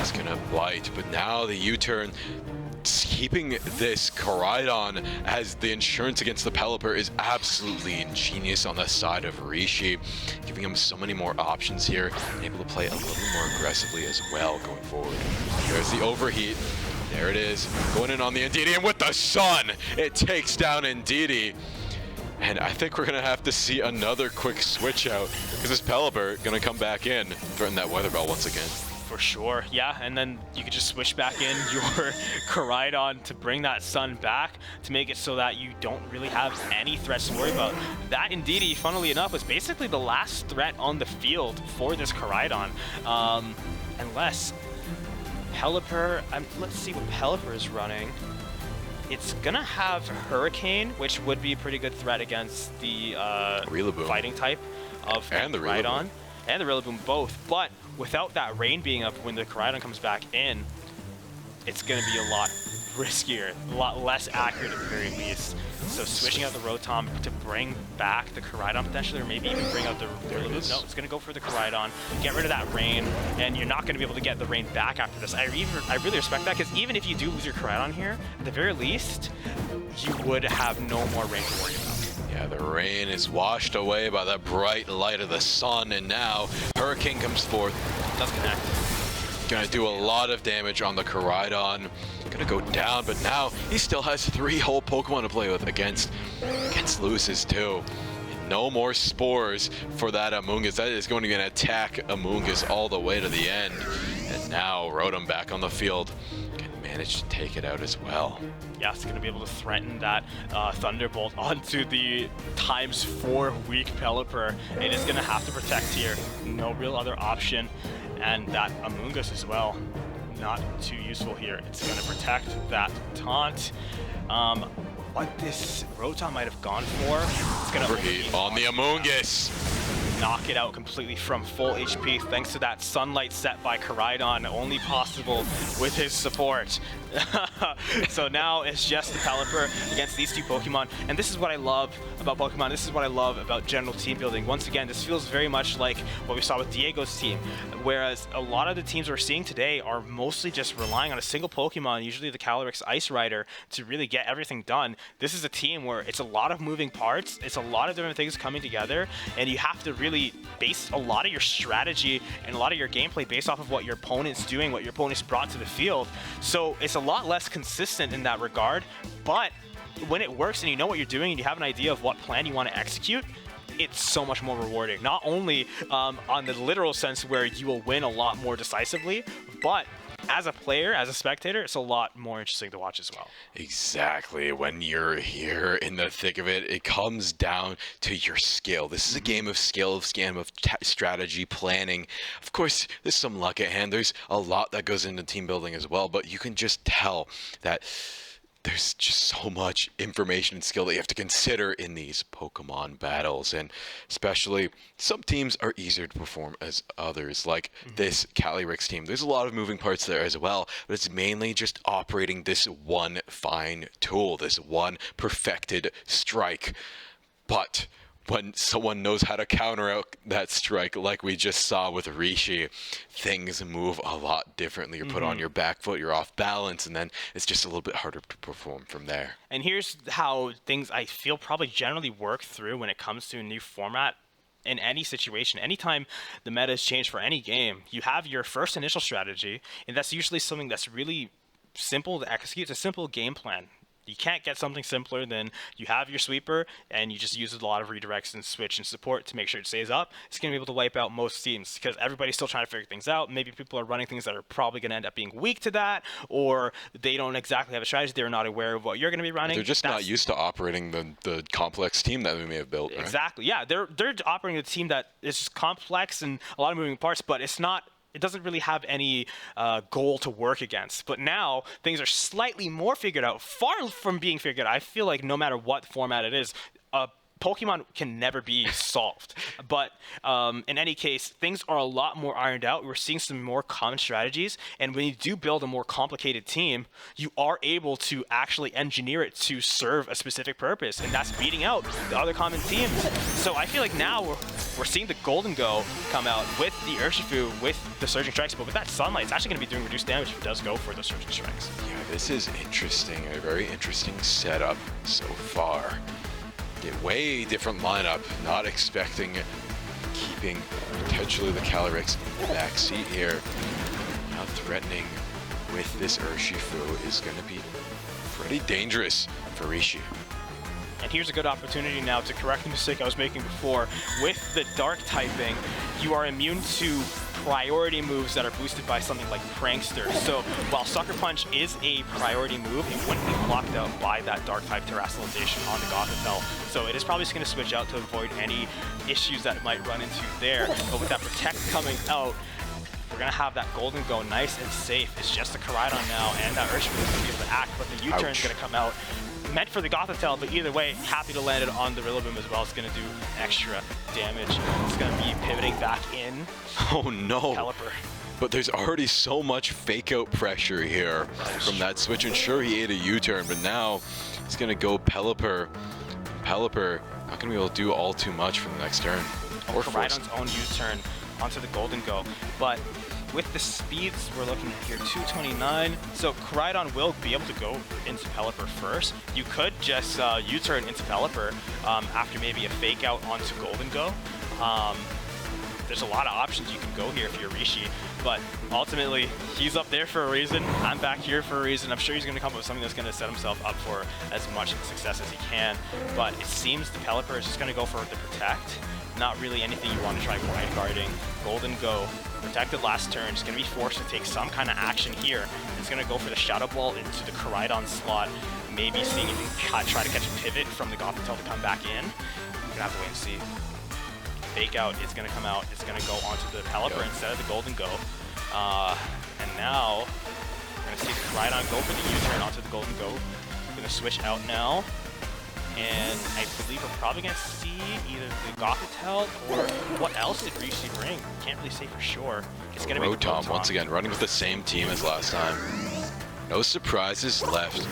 is going to bite, but now the U-turn, keeping this Koraidon as the insurance against the Pelipper is absolutely ingenious on the side of Rishi, giving him so many more options here, and able to play a little more aggressively as well going forward. There's the overheat. There it is, going in on the Indeedee, and with the sun, it takes down Indeedee. And I think we're going to have to see another quick switch out, because this Pelipper going to come back in, threaten that Weather Bell once again. For sure, yeah, and then you could just switch back in your Koraidon to bring that sun back to make it so that you don't really have any threats to worry about. That Indeedee, funnily enough, was basically the last threat on the field for this Koraidon, unless Pelipper, let's see what Pelipper is running. It's gonna have Hurricane, which would be a pretty good threat against the fighting type of the Koraidon. And the Rillaboom both, but without that rain being up when the Koraidon comes back in, it's going to be a lot riskier, a lot less accurate at the very least. So switching out the Rotom to bring back the Koraidon potentially, or maybe even bring out the Rillaboom. No, it's going to go for the Koraidon, get rid of that rain, and you're not going to be able to get the rain back after this. I really respect that, because even if you do lose your Koraidon here, at the very least, you would have no more rain to worry about. Yeah, the rain is washed away by the bright light of the sun, and now Hurricane comes forth. Does connect. Gonna do a lot of damage on the Koraidon. Gonna go down, but now he still has 3 whole Pokemon to play with against Lewis's too. No more spores for that Amoonguss. That is going to attack Amoonguss all the way to the end. And now Rotom back on the field can manage to take it out as well. Yeah, it's going to be able to threaten that Thunderbolt onto the ×4 weak Pelipper. It is going to have to protect here. No real other option. And that Amoonguss as well. Not too useful here. It's going to protect that taunt. What this Rotom might have gone for, it's going to overheat on the Amoonguss. Knock it out completely from full HP thanks to that Sunlight set by Koraidon, only possible with his support. So now it's just the Pelipper against these two Pokemon, and this is what I love about Pokemon. This is what I love about general team building. Once again, this feels very much like what we saw with Diego's team, whereas a lot of the teams we're seeing today are mostly just relying on a single Pokemon, usually the Calyrex Ice Rider, to really get everything done. This is a team where it's a lot of moving parts, it's a lot of different things coming together, and you have to really base a lot of your strategy and a lot of your gameplay based off of what your opponent's doing, what your opponent's brought to the field. So it's a lot less consistent in that regard, but when it works and you know what you're doing and you have an idea of what plan you want to execute, it's so much more rewarding. Not only on the literal sense where you will win a lot more decisively, but as a player, as a spectator, it's a lot more interesting to watch as well. Exactly. When you're here in the thick of it, it comes down to your skill. This is a game of skill, of strategy, planning. Of course, there's some luck at hand. There's a lot that goes into team building as well, but you can just tell that there's just so much information and skill that you have to consider in these Pokemon battles, and especially some teams are easier to perform as others, like this Calyrex team. There's a lot of moving parts there as well, but it's mainly just operating this one fine tool, this one perfected strike. But when someone knows how to counter out that strike, like we just saw with Rishi, things move a lot differently. You're put on your back foot, you're off balance, and then it's just a little bit harder to perform from there. And here's how things I feel probably generally work through when it comes to a new format. In any situation, anytime the meta is changed for any game, you have your first initial strategy, and that's usually something that's really simple to execute. It's a simple game plan. You can't get something simpler than you have your sweeper and you just use a lot of redirects and switch and support to make sure it stays up. It's going to be able to wipe out most teams because everybody's still trying to figure things out. Maybe people are running things that are probably going to end up being weak to that, or they don't exactly have a strategy. They're not aware of what you're going to be running. They're just not used to operating the complex team that we may have built, right? Exactly. Yeah, they're operating a team that is complex and a lot of moving parts, but it doesn't really have any goal to work against. But now things are slightly more figured out, far from being figured out. I feel like no matter what format it is, Pokemon can never be solved. But in any case, things are a lot more ironed out. We're seeing some more common strategies. And when you do build a more complicated team, you are able to actually engineer it to serve a specific purpose. And that's beating out the other common teams. So I feel like now we're seeing the Golden Go come out with the Urshifu, with the Surging Strikes. But with that Sunlight, it's actually going to be doing reduced damage if it does go for the Surging Strikes. Yeah, this is interesting. A very interesting setup so far. A way different lineup, not expecting keeping potentially the Calyrex in the backseat here. Now threatening with this Urshifu is going to be pretty dangerous for Rishi. And here's a good opportunity now to correct the mistake I was making before. With the Dark typing, you are immune to priority moves that are boosted by something like Prankster. So while Sucker Punch is a priority move, it wouldn't be blocked out by that Dark type Terrestrialization on the Gothitelle. So it is probably just going to switch out to avoid any issues that it might run into there. But with that Protect coming out, we're going to have that Golden Go nice and safe. It's just the Koraidon now, and that Urshifu is going to be able to act, but the U-turn is going to come out. Meant for the Gothitelle, but either way, happy to land it on the Rillaboom as well. It's going to do extra damage. It's going to be pivoting back in. Oh no. Pelipper. But there's already so much fake out pressure here from that switch. And sure, he ate a U-turn, but now he's going to go Pelipper. Pelipper not going to be able to do all too much for the next turn. Or Koraidon's own U-turn onto the Golden Go. But with the speeds, we're looking at here 229. So Koraidon will be able to go into Pelipper first. You could just U-turn into Pelipper after maybe a fake out onto Golden Go. There's a lot of options you can go here if you're Rishi. But ultimately, he's up there for a reason. I'm back here for a reason. I'm sure he's going to come up with something that's going to set himself up for as much success as he can. But it seems the Pelipper is just going to go for the protect. Not really anything you want to try wide guarding. Golden Go, protected last turn, is going to be forced to take some kind of action here. It's going to go for the Shadow Ball into the Koraidon slot. Maybe seeing if he can try to catch a pivot from the Gothitelle to come back in. We're going to have to wait and see. Fake out is going to come out. It's going to go onto the Pelipper instead of the Golden Go. And now, we're going to see the Koraidon go for the U-turn onto the Golden Go. We're going to switch out now. And I believe we're probably going to see either the Gothitelle or what else did Rishi bring? Can't really say for sure. It's going to be the Rotom once again, running with the same team as last time. No surprises left.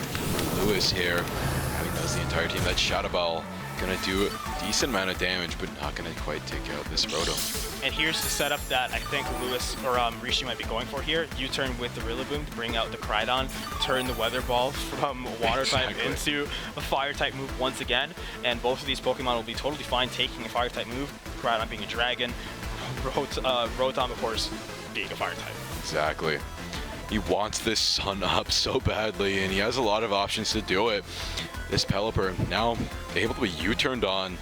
Lewis here, having knows the entire team. That Shadow Ball gonna do a decent amount of damage, but not gonna quite take out this Rotom. And here's the setup that I think Lewis or Rishi might be going for here. U-turn with the Rillaboom to bring out the Koraidon, turn the Weather Ball from Water type into a Fire type move once again. And both of these Pokemon will be totally fine taking a Fire type move. Koraidon being a Dragon, Rotom of course being a Fire type. Exactly. He wants this Sun up so badly, and he has a lot of options to do it. This Pelipper now able to be U-turned on.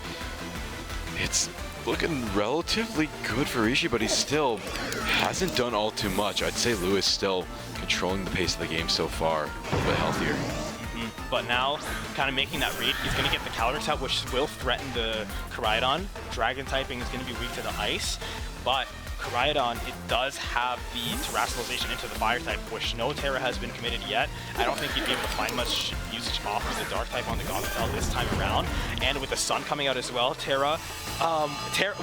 It's looking relatively good for Rishi, but he still hasn't done all too much. I'd say Lewis still controlling the pace of the game so far, a little bit healthier. But now, kind of making that read, he's going to get the Calyrex out, which will threaten the Koraidon. Dragon typing is going to be weak to the ice, but Koraidon, it does have the Terastallization into the Fire type, which no Terra has been committed yet. I don't think you'd be able to find much usage off of the Dark type on the Gothitelle this time around. And with the Sun coming out as well, Terra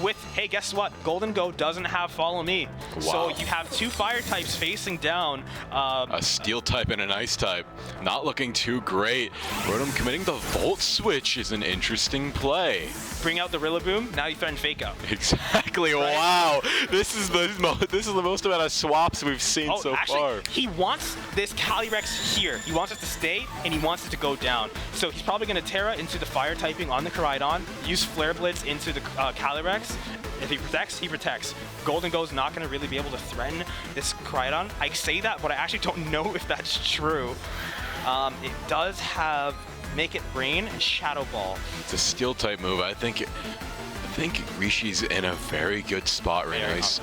with, hey, guess what? Golden Go doesn't have Follow Me. Wow. So you have two Fire types facing down. A Steel type and an Ice type. Not looking too great. Rotom committing the Volt Switch is an interesting play. Bring out the Rillaboom, now you threaten Fake Out. Exactly, right? Wow. This is the most amount of swaps we've seen so far. He wants this Calyrex here. He wants it to stay, and he wants it to go down. So he's probably going to Terra into the Fire typing on the Koraidon, use Flare Blitz into the Calyrex. If he protects, he protects. Golden Go's not going to really be able to threaten this Koraidon. I say that, but I actually don't know if that's true. It does have Make It Rain and Shadow Ball. It's a Steel type move. I think Rishi's in a very good spot right now. He's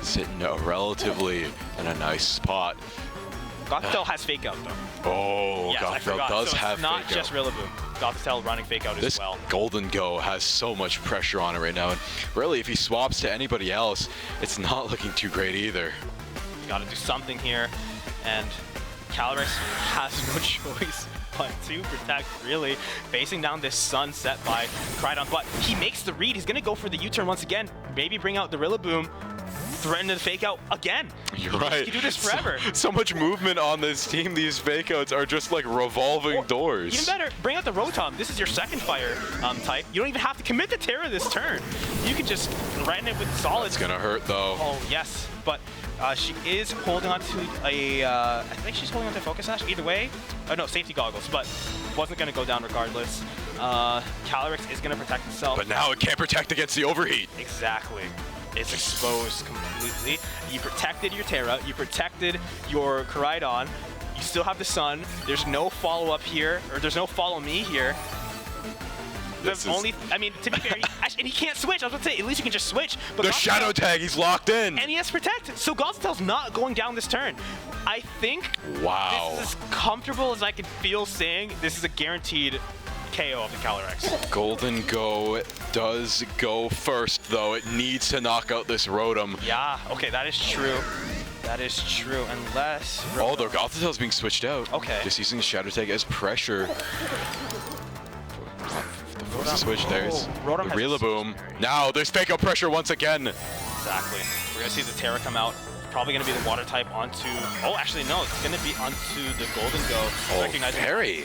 sitting relatively in a nice spot. Gothitelle has Fake Out though. Oh, yes, Gothitelle does have Fake Out. Not just Rillaboom. Gothitelle running Fake Out as well. This Golden Go has so much pressure on it right now, and really, if he swaps to anybody else, it's not looking too great either. Got to do something here, and Calyrex has no choice but to protect, really, facing down this Sun set by Koraidon. But he makes the read. He's going to go for the U-turn once again. Maybe bring out the Rillaboom. Threaten to Fake Out again. You're right. You can do this forever. So much movement on this team. These Fake Outs are just like revolving doors. Even better, bring out the Rotom. This is your second Fire type. You don't even have to commit to Terra this turn. You can just threaten it with Solid. It's going to hurt, though. Oh, yes. But she is holding on to a, I think she's holding on to Focus Sash. Either way, no, Safety Goggles, but wasn't going to go down regardless. Calyrex is going to protect itself. But now it can't protect against the Overheat. Exactly. It's exposed completely. You protected your Terra, you protected your Koraidon, you still have the Sun, there's no follow-up here, or there's no follow me here. I mean, to be fair, and he can't switch. I was about to say, at least you can just switch. But the Shadow Tag, he's locked in. And he has Protect, so Gothitelle's not going down this turn. I think this is as comfortable as I can feel saying this is a guaranteed KO of the Calyrex. Golden Go does go first, though. It needs to knock out this Rotom. Yeah, okay, that is true. That is true, unless... Oh, the Gothitelle's being switched out. Okay. Just using Shadow Tag as pressure. The force switch, there's the Rillaboom. Now there's Fake Out pressure once again. Exactly. We're going to see the Terra come out. Probably going to be the Water type onto... Oh, actually, no. It's going to be onto the Golden Go. Oh, Fairy.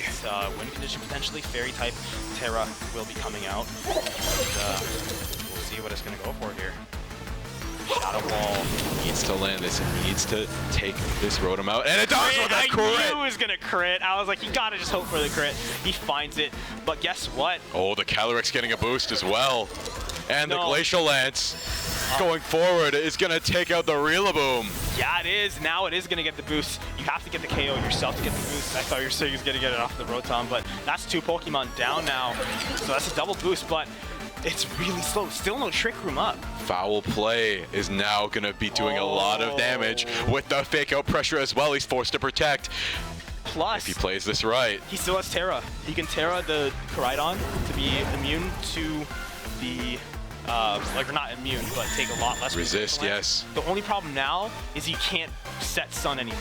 Wind condition potentially. Fairy type Terra will be coming out. And, we'll see what it's going to go for here. Shadow Ball. Needs to land this. It needs to take this Rotom out. And it does with that crit! I knew it was going to crit. I was like, you got to just hope for the crit. He finds it. But guess what? Oh, the Calyrex getting a boost as well. And the Glacial Lance. going forward is going to take out the Rillaboom. Yeah, it is. Now it is going to get the boost. You have to get the KO yourself to get the boost. I thought you were saying he was going to get it off the Rotom, but that's 2 Pokemon down now. So that's a double boost, but it's really slow. Still no Trick Room up. Foul play is now going to be doing a lot of damage with the fake out pressure as well. He's forced to protect. Plus, if he plays this right, he still has Terra. He can Terra the Koraidon to be immune to the, like not immune, but take a lot less resist. Yes. The only problem now is he can't set Sun anymore.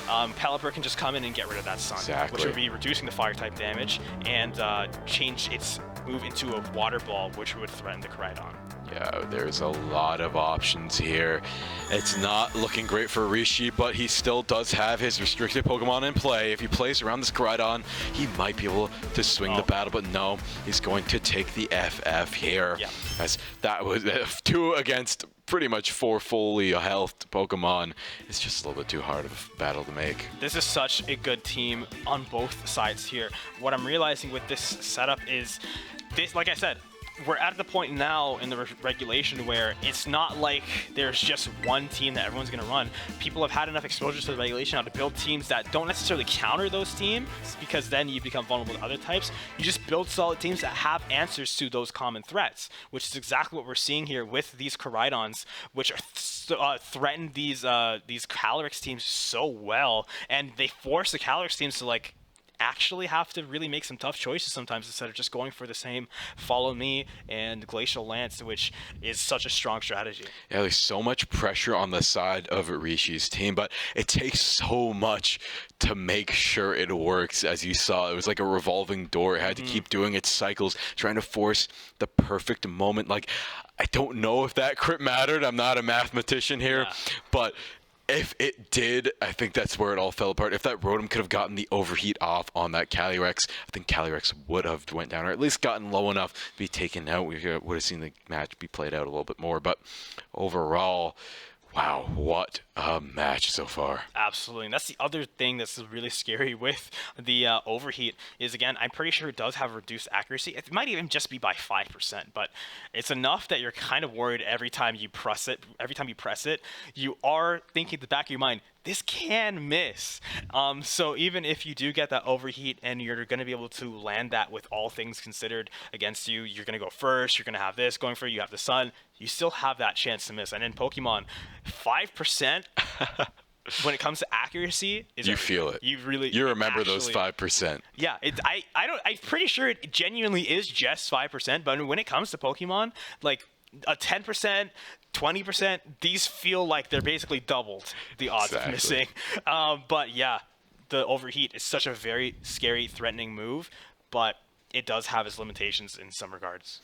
Pelipper can just come in and get rid of that Sun, which would be reducing the fire type damage and change its move into a water ball, which would threaten the Koraidon. Yeah, there's a lot of options here. It's not looking great for Rishi, but he still does have his restricted Pokemon in play. If he plays around this Koraidon, he might be able to swing the battle, but no, he's going to take the FF here. Yeah. As that was 2 against pretty much 4 fully healthed Pokemon. It's just a little bit too hard of a battle to make. This is such a good team on both sides here. What I'm realizing with this setup is this, like I said, we're at the point now in the regulation where it's not like there's just one team that everyone's going to run. People have had enough exposure to the regulation now to build teams that don't necessarily counter those teams, because then you become vulnerable to other types. You just build solid teams that have answers to those common threats, which is exactly what we're seeing here with these Koraidons, which are threaten these Calyrex teams so well, and they force the Calyrex teams to like actually have to really make some tough choices sometimes instead of just going for the same Follow Me and Glacial Lance, which is such a strong strategy. Yeah, there's so much pressure on the side of Rishi's team, but it takes so much to make sure it works. As you saw, it was like a revolving door. It had to keep doing its cycles, trying to force the perfect moment. Like, I don't know if that crit mattered. I'm not a mathematician here, but if it did, I think that's where it all fell apart. If that Rotom could have gotten the overheat off on that Calyrex, I think Calyrex would have went down, or at least gotten low enough to be taken out. We would have seen the match be played out a little bit more. But overall, wow, what a match so far. Absolutely. And that's the other thing that's really scary with the overheat is, again, I'm pretty sure it does have reduced accuracy. It might even just be by 5%, but it's enough that you're kind of worried every time you press it. Every time you press it, you are thinking at the back of your mind, this can miss. So even if you do get that overheat and you're going to be able to land that with all things considered against you, you're going to go first, you're going to have this going for you, you have the Sun, you still have that chance to miss. And in Pokemon, 5% when it comes to accuracy, is you feel it. You remember those 5%. Yeah, I'm pretty sure it genuinely is just 5%, but when it comes to Pokemon, like a 10%, 20%, these feel like they're basically doubled the odds of missing. But yeah, the overheat is such a very scary, threatening move, but it does have its limitations in some regards.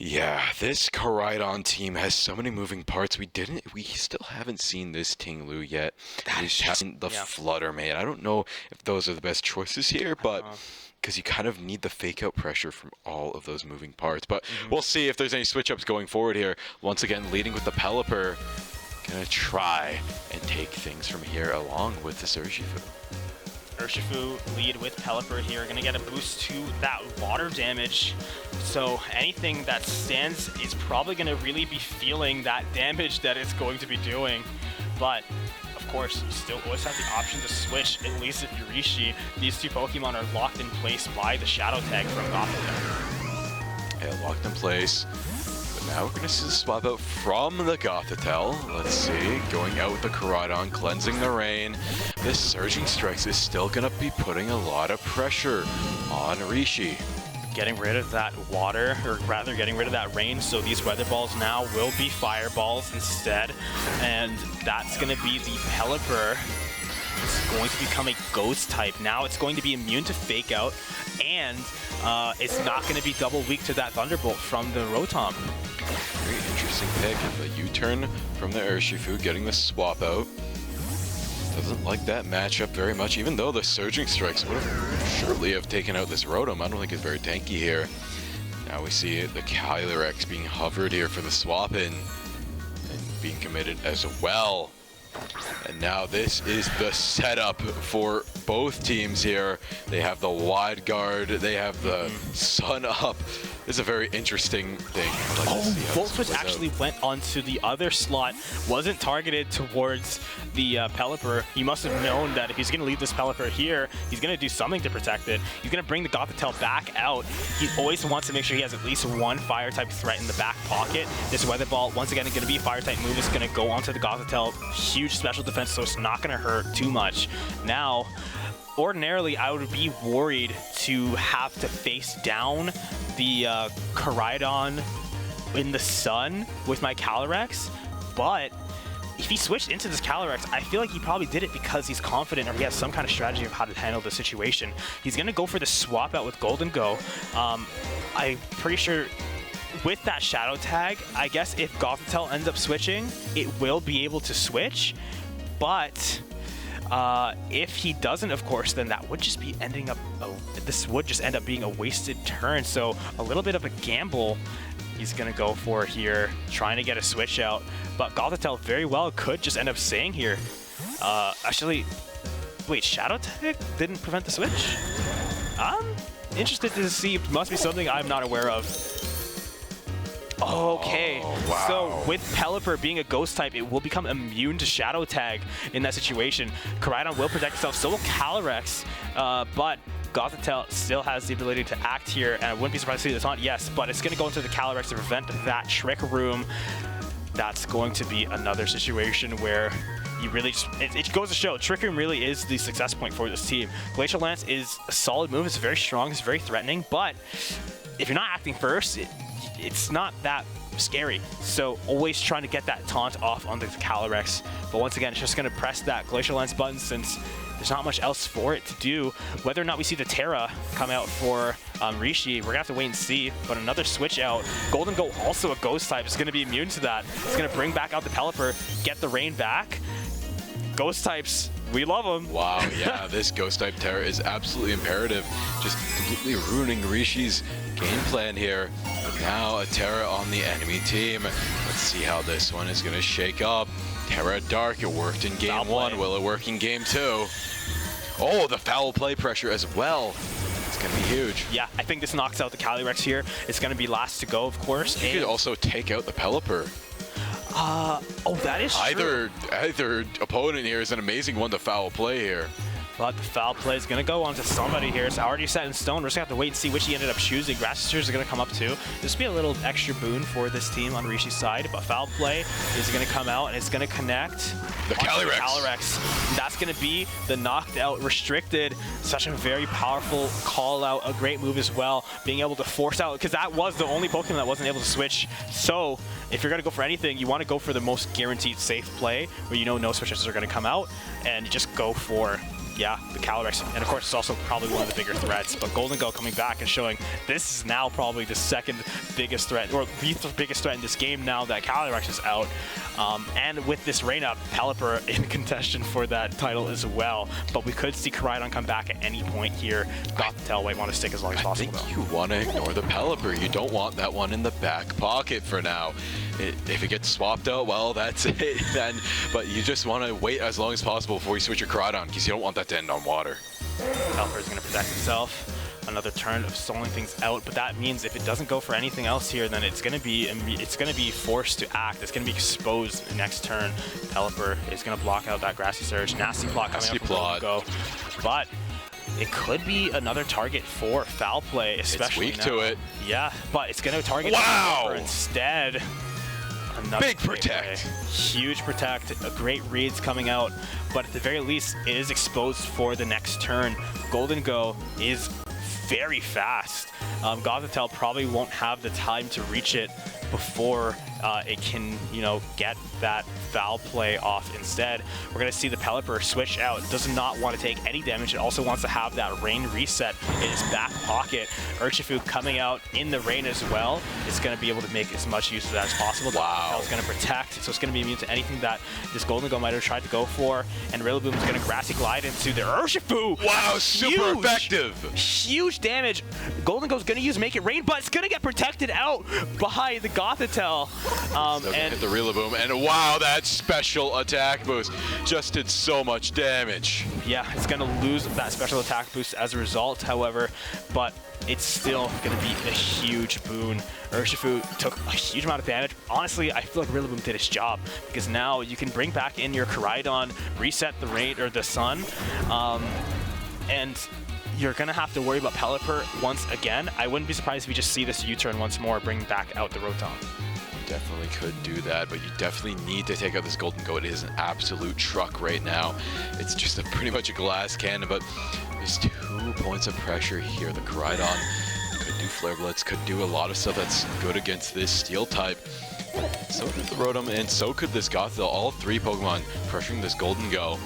Yeah, this Koraidon team has so many moving parts. We still haven't seen this Ting-Lu yet. We haven't the Flutter Mane. I don't know if those are the best choices here, but because you kind of need the fake out pressure from all of those moving parts. But we'll see if there's any switch ups going forward here. Once again, leading with the Pelipper. Gonna try and take things from here along with this Urshifu. Urshifu lead with Pelipper here, gonna get a boost to that water damage. So anything that stands is probably gonna really be feeling that damage that it's going to be doing. But of course, you still always have the option to switch, at least if you're Rishi. These two Pokemon are locked in place by the Shadow Tag from Gothitelle. Yeah, locked in place. But now we're going to see the swap out from the Gothitelle. Let's see, going out with the Koraidon, cleansing the rain. This Surging Strikes is still going to be putting a lot of pressure on Rishi. Getting rid of that water, or rather getting rid of that rain, so these weather balls now will be fireballs instead, and that's going to be the Pelipper. It's going to become a ghost type. Now it's going to be immune to fake out, and it's not going to be double weak to that Thunderbolt from the Rotom. Very interesting pick. The U-turn from the Urshifu, getting the swap out. Doesn't like that matchup very much, even though the Surging Strikes would have surely have taken out this Rotom. I don't think it's very tanky here. Now we see the Calyrex being hovered here for the swap in and being committed as well. And now this is the setup for both teams here. They have the wide guard, they have the sun up. This is a very interesting thing. I'd like to see how Volt this Switch plays actually out. went onto the other slot, wasn't targeted towards the Pelipper. He must have known that if he's going to leave this Pelipper here, he's going to do something to protect it. He's going to bring the Gothitelle back out. He always wants to make sure he has at least one Fire-type threat in the back pocket. This Weather Ball, once again, going to be a Fire-type move. It's going to go onto the Gothitelle. Huge special defense, so it's not going to hurt too much. Now, ordinarily, I would be worried to have to face down the Koraidon in the sun with my Calyrex, but if he switched into this Calyrex, I feel like he probably did it because he's confident or he has some kind of strategy of how to handle the situation. He's going to go for the swap out with Golden Go. I'm pretty sure with that Shadow Tag, I guess if Gothitelle ends up switching, it will be able to switch, but if he doesn't, of course, then that would just be ending up, this would just end up being a wasted turn. So a little bit of a gamble he's going to go for here, trying to get a switch out. But Gothitelle very well could just end up staying here. Actually, wait, Shadow Tag didn't prevent the switch? I'm interested to see. It must be something I'm not aware of. Okay, Oh, wow. So with Pelipper being a ghost type, it will become immune to Shadow Tag in that situation. Koraidon will protect itself, so will Calyrex, but Gothitelle still has the ability to act here, and I wouldn't be surprised to see this on. Yes, but it's going to go into the Calyrex to prevent that Trick Room. That's going to be another situation where you really just, it goes to show, Trick Room really is the success point for this team. Glacial Lance is a solid move, it's very strong, it's very threatening, but if you're not acting first, it's not that scary. So always trying to get that taunt off onto the Calyrex. But once again, it's just going to press that Glacial Lance button since there's not much else for it to do. Whether or not we see the Tetra come out for Rishi, we're going to have to wait and see. But another switch out. Golden Go, also a ghost type, is going to be immune to that. It's going to bring back out the Pelipper, get the rain back. Ghost types, we love them. Wow, yeah, this ghost type Terra is absolutely imperative. Just completely ruining Rishi's game plan here. But now a Terra on the enemy team. Let's see how this one is going to shake up. Terra Dark, it worked in game one. Will it work in game two? Oh, the foul play pressure as well. It's going to be huge. Yeah, I think this knocks out the Calyrex here. It's going to be last to go, of course. You could also take out the Pelipper. Oh, that is true. Either opponent here is an amazing one to foul play here. But the foul play is going to go on to somebody here. It's already set in stone. We're just going to have to wait and see which he ended up choosing. Grass Sisters are going to come up too. This will be a little extra boon for this team on Rishi's side. But foul play is going to come out and it's going to connect. The Calyrex. Calyrex. That's going to be the knocked out restricted. Such a very powerful call out. A great move as well. Being able to force out, because that was the only Pokemon that wasn't able to switch. So if you're going to go for anything, you want to go for the most guaranteed safe play where you know no switches are going to come out. And you just go for, yeah, the Calyrex. And of course, it's also probably one of the bigger threats. But Golden Go coming back and showing this is now probably the second biggest threat, or the biggest threat in this game now that Calyrex is out. And with this rain up, Pelipper in contention for that title as well. But we could see Koraidon come back at any point here. Gothitelle might want to stick as long as possible, I think though. you want to ignore the Pelipper. You don't want that one in the back pocket for now. If it gets swapped out, well, that's it then. But you just want to wait as long as possible before you switch your Koraidon, because you don't want that to end on water. Pelipper is going to protect himself. Another turn of stalling things out, but that means if it doesn't go for anything else here, then it's going to be forced to act. It's going to be exposed next turn. Pelipper is going to block out that Grassy Surge. Nasty plot coming out from Golden Go. But it could be another target for foul play, especially It's weak now. to it. Yeah, but it's going to target Wow! Pelipper instead. Another Big great protect. play. Huge protect. A great reads coming out, but at the very least, it is exposed for the next turn. Golden Go is very fast. Gothitelle probably won't have the time to reach it before it can, get that foul play off instead. We're going to see the Pelipper switch out. Does not want to take any damage. It also wants to have that rain reset in its back pocket. Urshifu coming out in the rain as well. It's going to be able to make as much use of that as possible. Wow. It's going to protect, so it's going to be immune to anything that this Golden Go might have tried to go for. And Rillaboom is going to Grassy Glide into the Urshifu. Wow, super effective. Huge damage. Golden Go's going to use Make It Rain, but it's going to get protected out by the Gothitelle. And hit the Rillaboom, and wow, that special attack boost just did so much damage. Yeah, it's going to lose that special attack boost as a result, however, but it's still going to be a huge boon. Urshifu took a huge amount of damage. Honestly, I feel like Rillaboom did its job, because now you can bring back in your Koraidon, reset the rain or the sun, and you're going to have to worry about Pelipper once again. I wouldn't be surprised if we just see this U-turn once more, bring back out the Rotom. Definitely could do that, but you definitely need to take out this Golden Goat. It is an absolute truck right now. It's just pretty much a glass cannon, but there's 2 points of pressure here. The Koraidon could do Flare Blitz, could do a lot of stuff that's good against this Steel type. So could the Rotom, and so could this Gothitelle. All 3 Pokemon pressuring this Golden Go.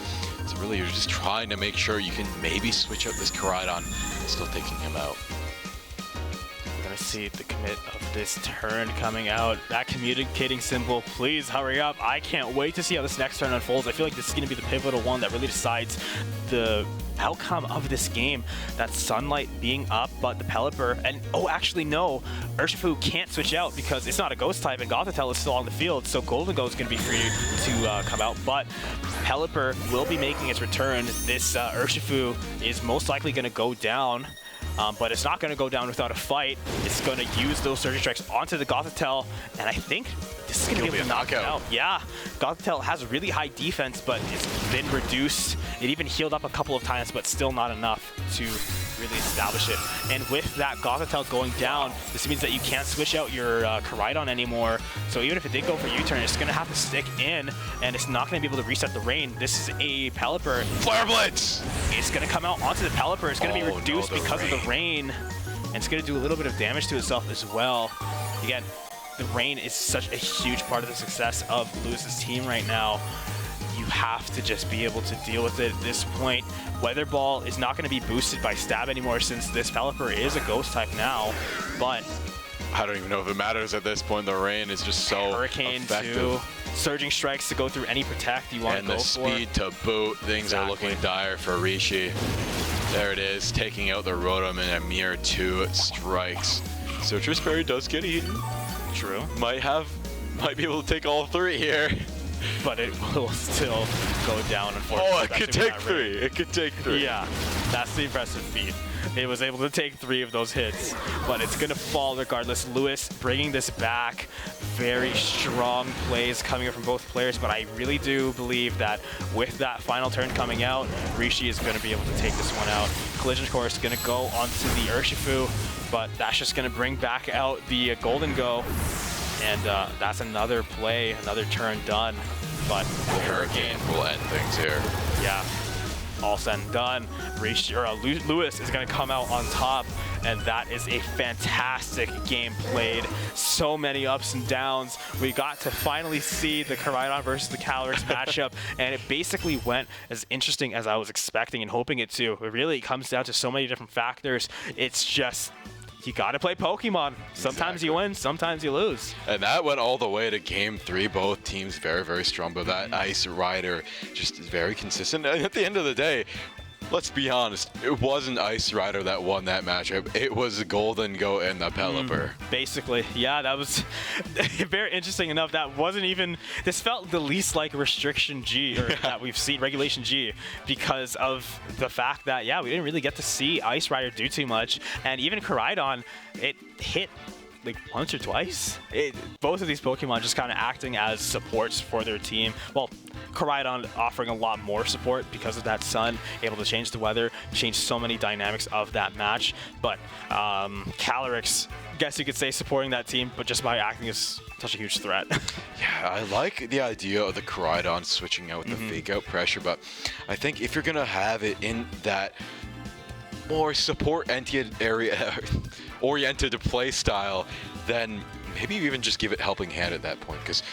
So really, you're just trying to make sure you can maybe switch out this Koraidon, still taking him out. Gonna see the commit of this turn coming out. That communicating symbol, please hurry up. I can't wait to see how this next turn unfolds. I feel like this is gonna be the pivotal one that really decides the outcome of this game. That Sunlight being up, but the Pelipper, and oh, actually no, Urshifu can't switch out because it's not a Ghost type, and Gothitelle is still on the field, so Golden Go is gonna be free to come out, but Pelipper will be making its return. This Urshifu is most likely gonna go down. But it's not going to go down without a fight. It's going to use those Surging Strikes onto the Gothitelle, and I think this is going to be able to knock it out. Yeah, Gothitelle has really high defense, but it's been reduced. It even healed up a couple of times, but still not enough to really establish it. And with that Gothitelle going down, this means that you can't switch out your Koraidon anymore. So even if it did go for U-turn, it's going to have to stick in, and it's not going to be able to reset the rain. This is a Pelipper. Flare Blitz! It's going to come out onto the Pelipper. It's going to be reduced because of the rain, and it's going to do a little bit of damage to itself as well. Again, the rain is such a huge part of the success of Lewis's team right now. You have to just be able to deal with it at this point. Weather Ball is not going to be boosted by Stab anymore since this Pelipper is a Ghost type now, but I don't even know if it matters at this point. The rain is just so Hurricane effective. Too. Surging Strikes to go through any Protect you want to go for. And the speed to boot. Things are looking dire for Rishi. There it is, taking out the Rotom in a mere 2 strikes. So Berry does get eaten. True. Might be able to take all 3 here. But it will still go down, unfortunately. Oh, it could take 3. It could take 3. Yeah, that's the impressive feat. It was able to take 3 of those hits, but it's going to fall regardless. Lewis bringing this back. Very strong plays coming up from both players, but I really do believe that with that final turn coming out, Rishi is going to be able to take this one out. Collision Course is going to go onto the Urshifu, but that's just going to bring back out the Golden Go. And that's another play, another turn done. But the Hurricane will end things here. Yeah, all said and done. Lewis is going to come out on top, and that is a fantastic game played. So many ups and downs. We got to finally see the Koraidon versus the Calyrex matchup, and it basically went as interesting as I was expecting and hoping it to. It really comes down to so many different factors. It's just, you gotta play Pokemon. Sometimes you win, sometimes you lose. And that went all the way to game 3. Both teams very, very strong, but that Ice Rider just is very consistent. And at the end of the day, let's be honest, it wasn't Ice Rider that won that matchup. It was the Golden Go and the Pelipper. Basically, yeah, that was very interesting enough. That wasn't even, this felt the least like Restriction G, or that we've seen, Regulation G, because of the fact that, yeah, we didn't really get to see Ice Rider do too much. And even Koraidon, it hit like once or twice. Both of these Pokemon just kind of acting as supports for their team. Well, Koraidon offering a lot more support because of that sun, able to change the weather, change so many dynamics of that match. But Calyrex, guess you could say supporting that team, but just by acting as such a huge threat. Yeah, I like the idea of the Koraidon switching out with the fake out pressure, but I think if you're gonna have it in that more support-oriented play style, then maybe you even just give it Helping Hand at that point, because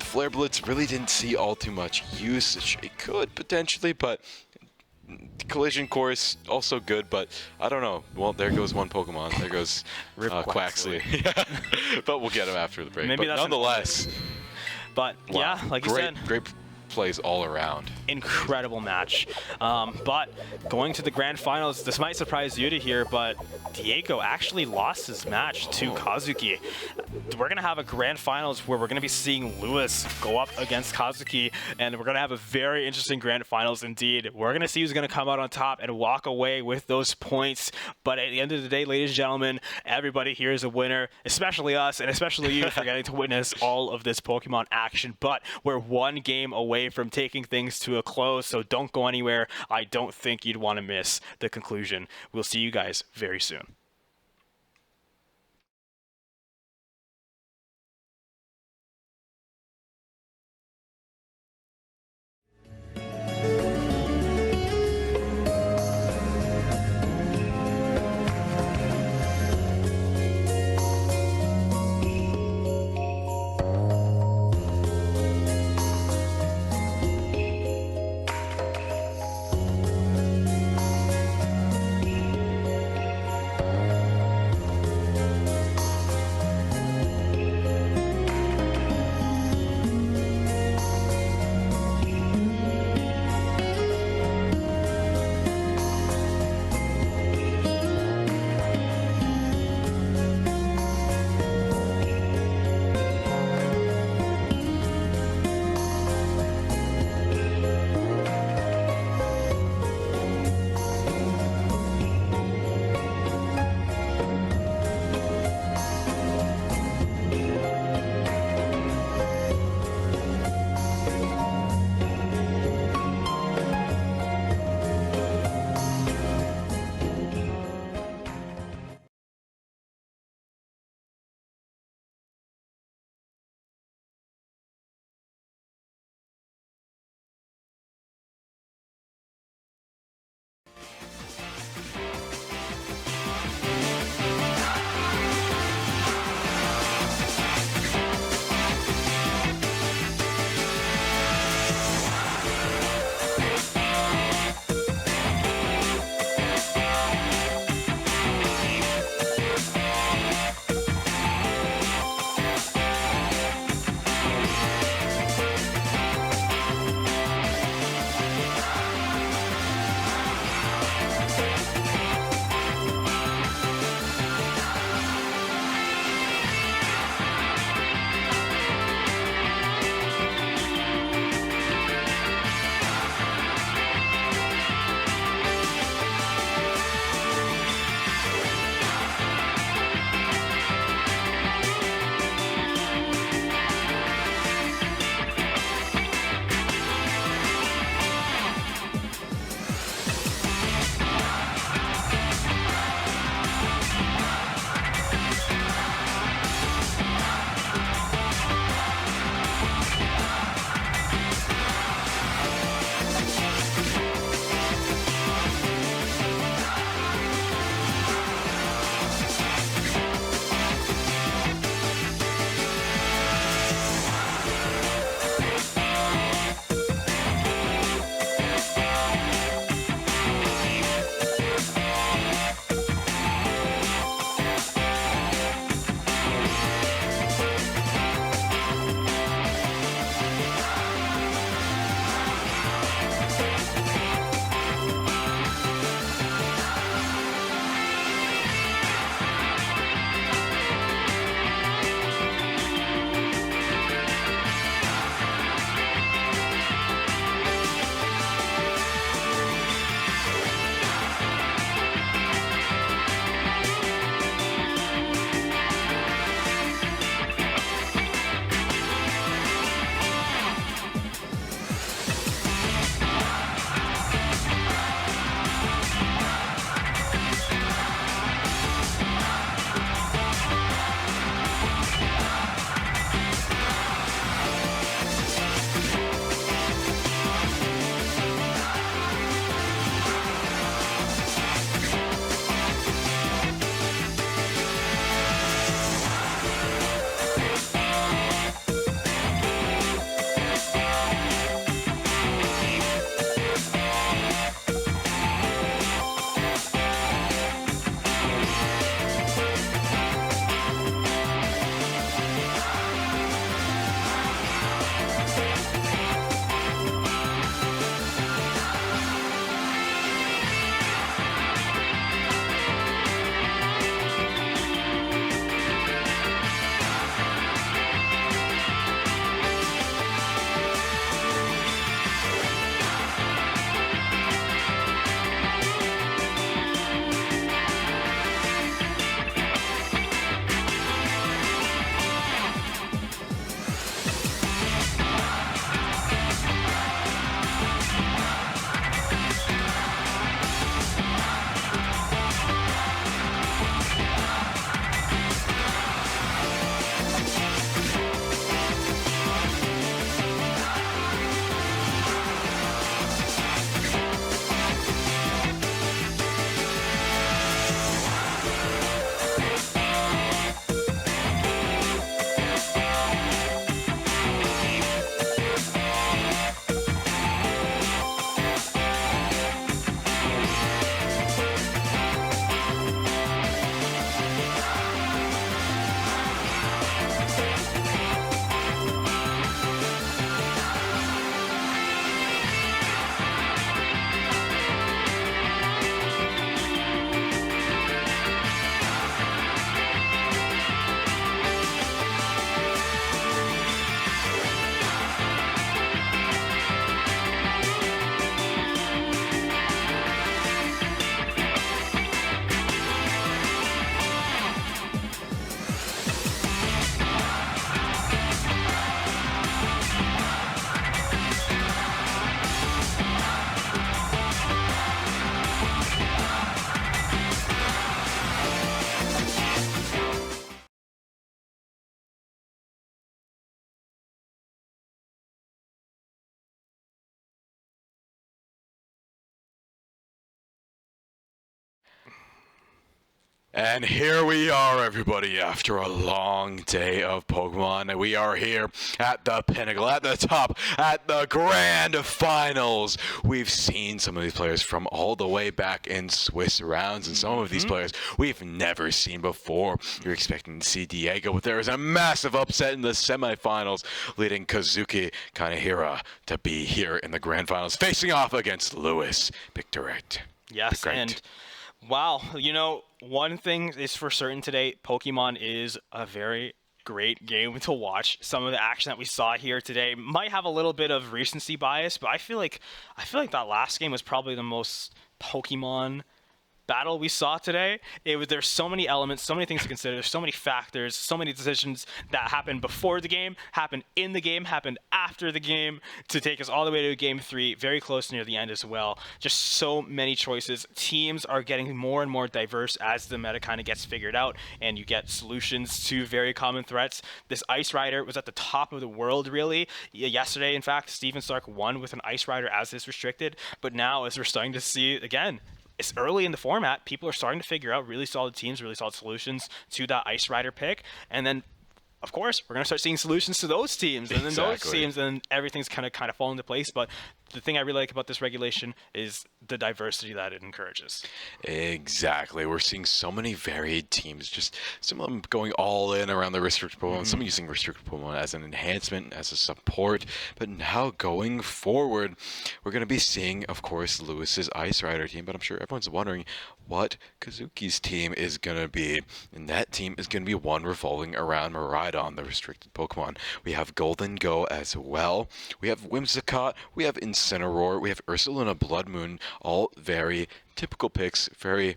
Flare Blitz really didn't see all too much usage. It could potentially, but Collision Course also good, but I don't know. Well, there goes one Pokemon. There goes Quaxley. But we'll get him after the break. Maybe but that's nonetheless. But wow. Yeah, like you said. Great plays all around. Incredible match. But going to the grand finals, this might surprise you to hear, but Diego actually lost his match to Kazuki. We're going to have a grand finals where we're going to be seeing Lewis go up against Kazuki, and we're going to have a very interesting grand finals indeed. We're going to see who's going to come out on top and walk away with those points. But at the end of the day, ladies and gentlemen, everybody here is a winner, especially us, and especially you for getting to witness all of this Pokemon action. But we're one game away from taking things to a close, so don't go anywhere. I don't think you'd want to miss the conclusion. We'll see you guys very soon. And here we are, everybody, after a long day of Pokemon. And we are here at the pinnacle, at the top, at the grand finals. We've seen some of these players from all the way back in Swiss rounds, and some of these players we've never seen before. You're expecting to see Diego, but there is a massive upset in the semifinals, leading Kazuki Kanehira to be here in the grand finals, facing off against Lewis Pictorate. Yes, and wow, you know, one thing is for certain today, Pokemon is a very great game to watch. Some of the action that we saw here today might have a little bit of recency bias, but I feel like that last game was probably the most Pokemon battle we saw today. There's so many elements, so many things to consider, there's so many factors, so many decisions that happened before the game, happened in the game, happened after the game to take us all the way to game 3, very close near the end as well. Just so many choices. Teams are getting more and more diverse as the meta kind of gets figured out and you get solutions to very common threats. This Ice Rider was at the top of the world, really. Yesterday, in fact, Steven Stark won with an Ice Rider as his restricted, but now as we're starting to see, again, it's early in the format. People are starting to figure out really solid teams, really solid solutions to that Ice Rider pick. And then, of course, we're going to start seeing solutions to those teams. And then those teams, and everything's kind of fall into place. But the thing I really like about this regulation is the diversity that it encourages. Exactly. We're seeing so many varied teams. Just some of them going all in around the restricted Pokemon. Some using restricted Pokemon as an enhancement, as a support. But now going forward, we're going to be seeing, of course, Lewis's Ice Rider team. But I'm sure everyone's wondering what Kazuki's team is going to be. And that team is going to be one revolving around Miraidon, the restricted Pokemon. We have Golden Go as well. We have Whimsicott. We have Incineroar. We have Ursaluna Blood Moon. All very typical picks, very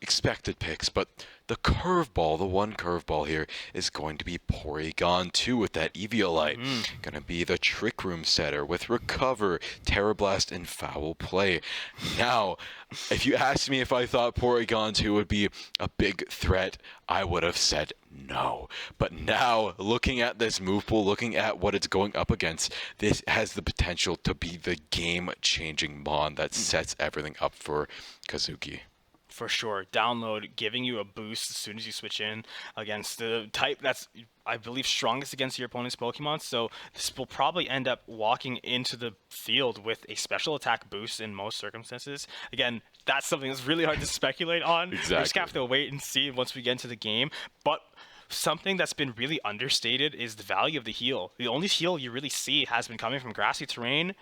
expected picks, but the curveball, the one curveball here is going to be Porygon 2 with that Eviolite. Gonna be the Trick Room setter with Recover, Terra Blast, and Foul Play. Now, if you asked me if I thought Porygon 2 would be a big threat, I would have said no. But now, looking at this move pool, looking at what it's going up against, this has the potential to be the game-changing Mon that sets everything up for Kazuki. For sure. Download giving you a boost as soon as you switch in against the type that's, I believe, strongest against your opponent's Pokemon. So this will probably end up walking into the field with a special attack boost in most circumstances. Again, that's something that's really hard to speculate on. Exactly. We just have to wait and see once we get into the game. But something that's been really understated is the value of the heal. The only heal you really see has been coming from grassy terrain,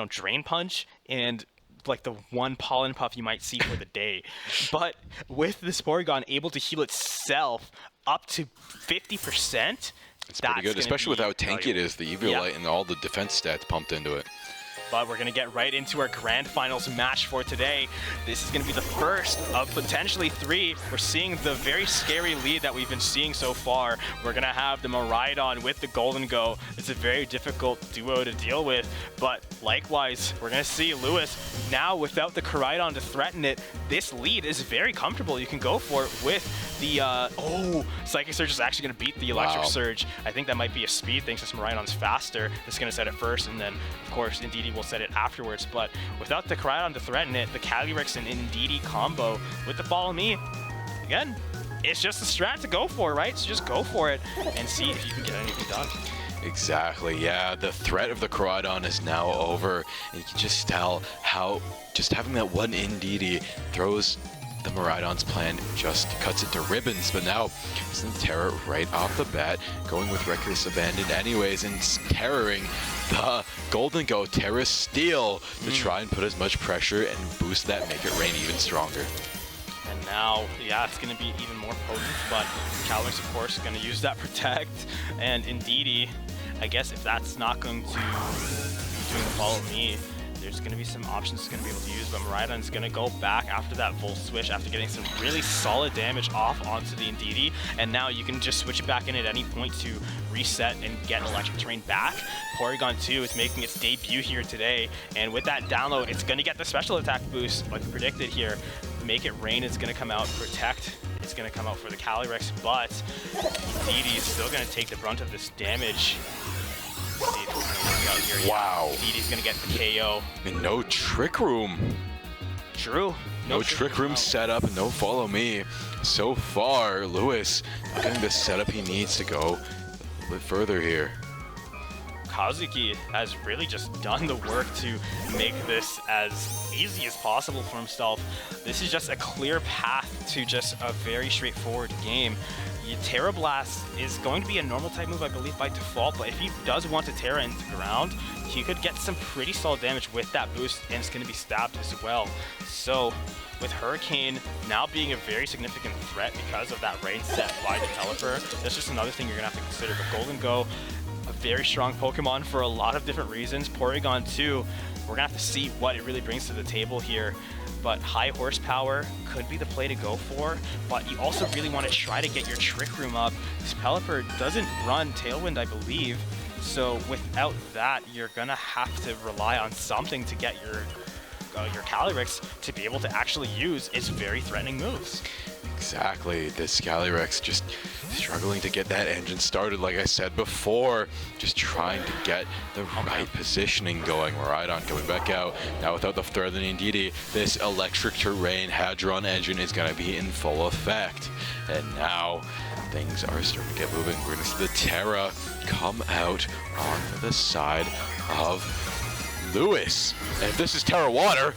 Drain Punch, and like the one pollen puff you might see for the day. But with this Porygon able to heal itself up to 50%, it's pretty good, especially with how tanky it is, the Eviolite and all the defense stats pumped into it. But we're going to get right into our grand finals match for today. This is going to be the first of potentially 3. We're seeing the very scary lead that we've been seeing so far. We're going to have the Miraidon with the Golden Go. It's a very difficult duo to deal with, but likewise, we're going to see Lewis now without the Koraidon to threaten it. This lead is very comfortable. You can go for it with the, Psychic Surge is actually going to beat the Electric Surge. I think that might be a speed thing since Miraidon's faster. It's going to set it first, and then, of course, Indeedee will set it afterwards. But without the Koraidon to threaten it, the Calyrex and Indeedee combo with the Follow Me, again, it's just a strat to go for, right? So just go for it and see if you can get anything done. Exactly, yeah. The threat of the Koraidon is now over. And you can just tell how just having that one Indeedee throws the Miraidon's plan, just cuts it to ribbons. But now, isn't Terra right off the bat going with Reckless Abandon anyways and terroring the Golden Go Terra Steel to try and put as much pressure and boost that Make It Rain even stronger. And now, yeah, it's going to be even more potent, but Calyrex, of course, is going to use that Protect, and Indeedee, I guess if that's not going to be doing the Follow Me, there's going to be some options it's going to be able to use, but Miraidon's going to go back after that Volt Switch after getting some really solid damage off onto the Indeedee, and now you can just switch it back in at any point to reset and get Electric Terrain back. Porygon 2 is making its debut here today, and with that download, it's going to get the special attack boost like predicted here. Make It Rain is going to come out, Protect is going to come out for the Calyrex, but Indeedee is still going to take the brunt of this damage. See if it's going to work out here. Wow. Indeedee's going to get the KO. And no Trick Room. True. No trick room setup, no follow me. So far, Lewis not getting the setup he needs to go a little bit further here. Kazuki has really just done the work to make this as easy as possible for himself. This is just a clear path to just a very straightforward game. Terra Blast is going to be a normal type move, I believe, by default, but if he does want to Terra into the ground, he could get some pretty solid damage with that boost, and it's going to be stabbed as well. So, with Hurricane now being a very significant threat because of that range set by Developer, that's just another thing you're going to have to consider. But Golden Go, a very strong Pokemon for a lot of different reasons. Porygon too, we're going to have to see what it really brings to the table here. But high horsepower could be the play to go for, but you also really want to try to get your Trick Room up. This Pelipper doesn't run Tailwind, I believe, so without that, you're gonna have to rely on something to get your Calyrex to be able to actually use its very threatening moves. Exactly, this Calyrex just struggling to get that engine started, like I said before, just trying to get the right positioning going. Rhydon coming back out, now without the threatening DD, this electric terrain Hadron engine is going to be in full effect. And now things are starting to get moving. We're going to see the Terra come out on the side of Lewis. And if this is Terra Water,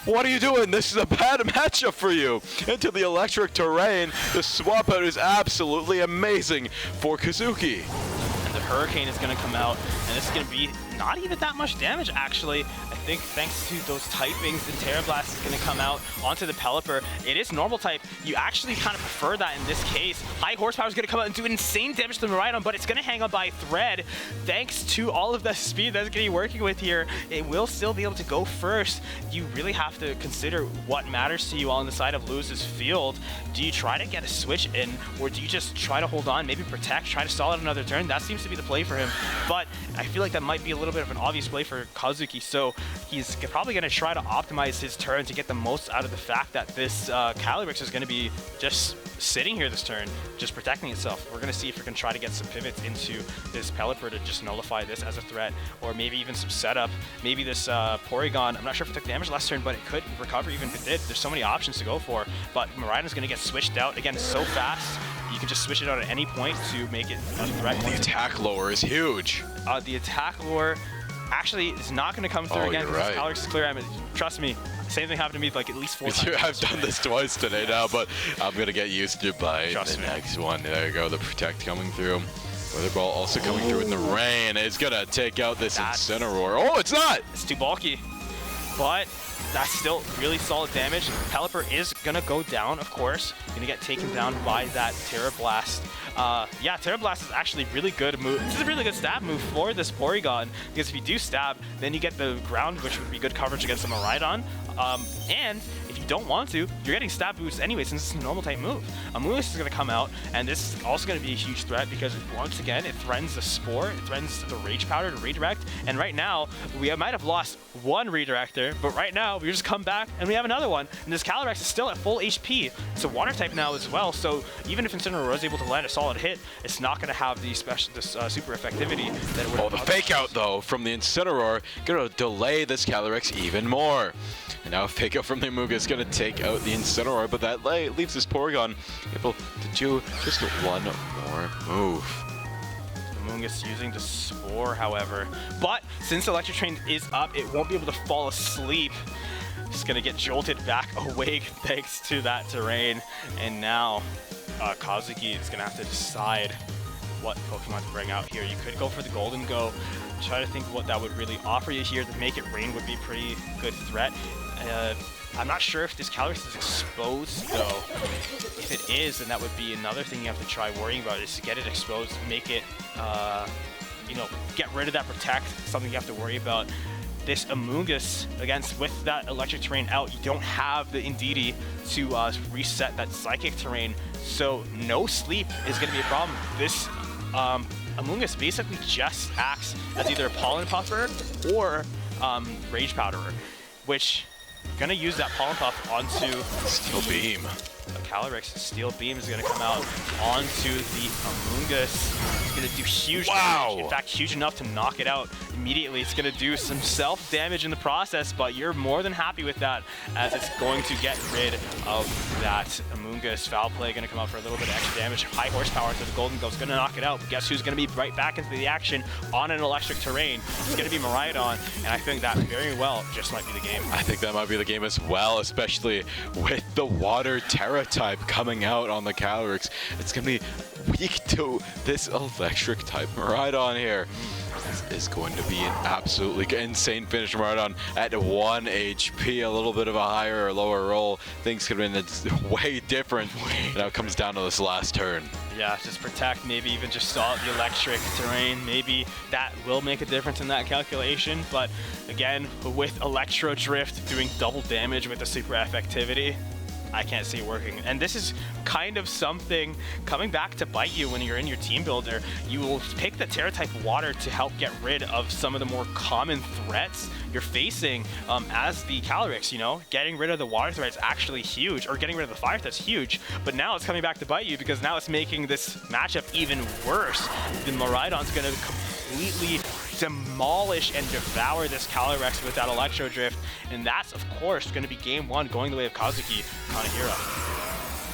what are you doing? This is a bad matchup for you. Into the electric terrain, the swap out is absolutely amazing for Kazuki. And the Hurricane is going to come out, and this is going to be not even that much damage, actually. I think thanks to those typings, the Terra Blast is going to come out onto the Pelipper. It is normal type. You actually kind of prefer that in this case. High horsepower is going to come out and do insane damage to the Miraidon, but it's going to hang on by a thread. Thanks to all of the speed that's going to be working with here, it will still be able to go first. You really have to consider what matters to you on the side of Lewis's field. Do you try to get a switch in, or do you just try to hold on, maybe protect, try to stall out another turn? That seems to be the play for him, but I feel like that might be a little bit of an obvious play for Kazuki, so he's probably going to try to optimize his turn to get the most out of the fact that this Calyrex is going to be just sitting here this turn, just protecting itself. We're going to see if we can try to get some pivots into this Pelipper to just nullify this as a threat, or maybe even some setup. Maybe this Porygon, I'm not sure if it took damage last turn, but it could recover even if it did. There's so many options to go for, but Miraidon's going to get switched out. Again, it's so fast. You can just switch it out at any point to make it a threat. The attack lower is huge. The attack lower actually is not going to come through again because Calyrex is clear. I mean, trust me, same thing happened to me like at least 4 times. I've done this twice today now, but I'm going to get used to it by the next one. There you go, the Protect coming through. Weather Ball also coming through in the rain. It's going to take out this Incineroar. Oh, it's not! It's too bulky, but that's still really solid damage. Pelipper is going to go down, of course. Going to get taken down by that Terra Blast. Yeah, Terra Blast is actually really good move. This is a really good stab move for this Porygon, because if you do stab, then you get the ground, which would be good coverage against the Miraidon. And if you don't want to, you're getting stab boost anyway, since it's a normal type move. Amulis is going to come out, and this is also going to be a huge threat because once again, it threatens the Spore, it threatens the Rage Powder to redirect, and right now, we might have lost one redirector, but right now, we just come back and we have another one, and this Calyrex is still at full HP. It's a water type now as well, so even if Incineroar is able to land a solid hit, it's not going to have the super effectivity that it would. Oh, the fake out though from the Incineroar going to delay this Calyrex even more. And now a fake out from the Amoonguss is going to take out the Incineroar, but that leaves this Porygon able to do just one more move. Amoonguss using the Spore, however. But since Electric Train is up, it won't be able to fall asleep. It's going to get jolted back awake thanks to that terrain. And now Kazuki is going to have to decide what Pokemon to bring out here. You could go for the Golden Go, try to think what that would really offer you here. To make it rain would be a pretty good threat. I'm not sure if this Calyrex is exposed though. If it is, then that would be another thing you have to try worrying about, is to get it exposed, make it, you know, get rid of that Protect, something you have to worry about. This Amoonguss, against with that electric terrain out, you don't have the Indeedee to reset that psychic terrain, so no sleep is going to be a problem. This Amoonguss basically just acts as either a Pollen Puffer or Rage Powderer, which gonna use that Pollen Puff onto Steel Beam. Calyrex Steel Beam is going to come out onto the Amoonguss. It's going to do huge damage. In fact, huge enough to knock it out immediately. It's going to do some self-damage in the process, but you're more than happy with that, as it's going to get rid of that Amoonguss. Foul Play going to come out for a little bit of extra damage. High horsepower to the Golden Goat. It's going to knock it out, but guess who's going to be right back into the action on an electric terrain? It's going to be Miraidon, and I think that very well just might be the game. I think that might be the game as well, especially with the Water Terra type coming out on the Calyrex. It's going to be weak to this electric type Miraidon here. This is going to be an absolutely insane finish. Miraidon at 1 HP, a little bit of a higher or lower roll. Things could have been way different. Now it comes down to this last turn. Yeah, just protect, maybe even just stall the electric terrain. Maybe that will make a difference in that calculation. But again, with Electro Drift doing double damage with the super effectivity, I can't see it working. And this is kind of something coming back to bite you when you're in your team builder. You will pick the Terra type water to help get rid of some of the more common threats you're facing as the Calyrex, you know? Getting rid of the water threat is actually huge, or getting rid of the fire threat's huge, but now it's coming back to bite you because now it's making this matchup even worse. The Miraidon's gonna completely demolish and devour this Calyrex with that Electro Drift, and that's of course going to be game 1 going the way of Kazuki Kanehira.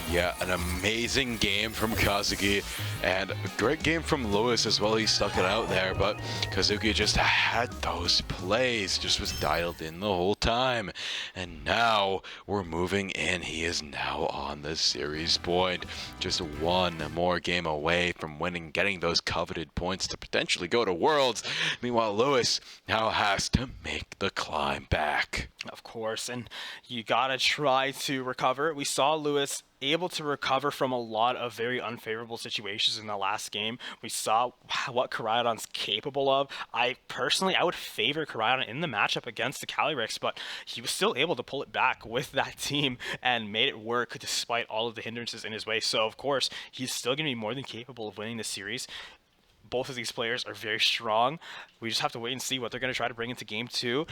Yeah, an amazing game from Kazuki, and a great game from Lewis as well. He stuck it out there, but Kazuki just had those plays, just was dialed in the whole time. And now we're moving in. He is now on the series point. Just one more game away from winning, getting those coveted points to potentially go to Worlds. Meanwhile, Lewis now has to make the climb back. Of course, and you gotta try to recover. We saw Lewis able to recover from a lot of very unfavorable situations in the last game. We saw what Koraidon's capable of. I would favor Koraidon in the matchup against the Calyrex, but he was still able to pull it back with that team and made it work despite all of the hindrances in his way. So of course, he's still going to be more than capable of winning this series. Both of these players are very strong. We just have to wait and see what they're going to try to bring into game 2.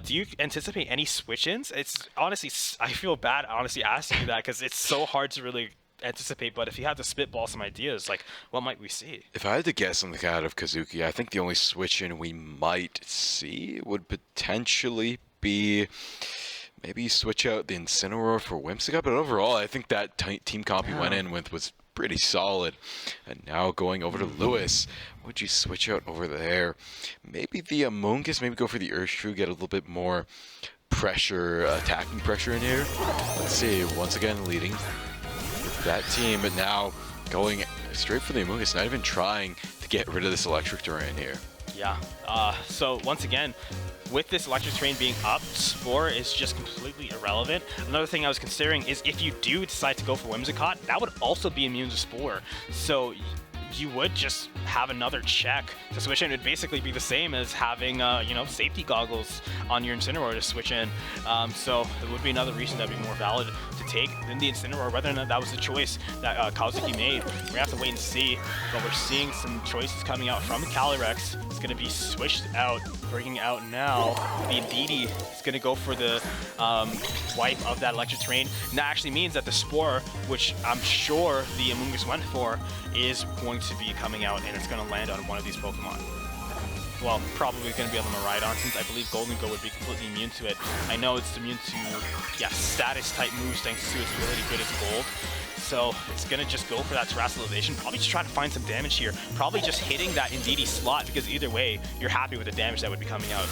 Do you anticipate any switch-ins? It's honestly, I feel bad honestly asking you that because it's so hard to really anticipate, but if you had to spitball some ideas, like what might we see? If I had to guess on the count of Kazuki, I think the only switch-in we might see would potentially be maybe switch out the Incineroar for Whimsicott, but overall I think that team comp he went in with was pretty solid. And now going over to Lewis, would you switch out over there? Maybe the Amoonguss, maybe go for the Urshifu, get a little bit more pressure, attacking pressure in here. Let's see, once again leading with that team, but now going straight for the Amoonguss, not even trying to get rid of this electric terrain here. Yeah, so once again, with this electric terrain being up, Spore is just completely irrelevant. Another thing I was considering is if you do decide to go for Whimsicott, that would also be immune to Spore. So you would just have another check to switch in. It would basically be the same as having, you know, safety goggles on your Incineroar to switch in. So it would be another reason that would be more valid to take than the Incineroar. Whether or not that was the choice that Kazuki made, we're going to have to wait and see. But we're seeing some choices coming out from the Calyrex. It's going to be switched out, bringing out now the Indeedee. It's going to go for the wipe of that electric terrain. And that actually means that the Spore, which I'm sure the Amoonguss went for, is going to be coming out, and it's going to land on one of these Pokemon. Well, probably going to be on the Miraidon, since I believe Golden Go would be completely immune to it. I know it's immune to, yeah, status-type moves thanks to its ability good as Gold. So it's going to just go for that Terastallization, probably just try to find some damage here. Probably just hitting that Indeedee slot, because either way, you're happy with the damage that would be coming out.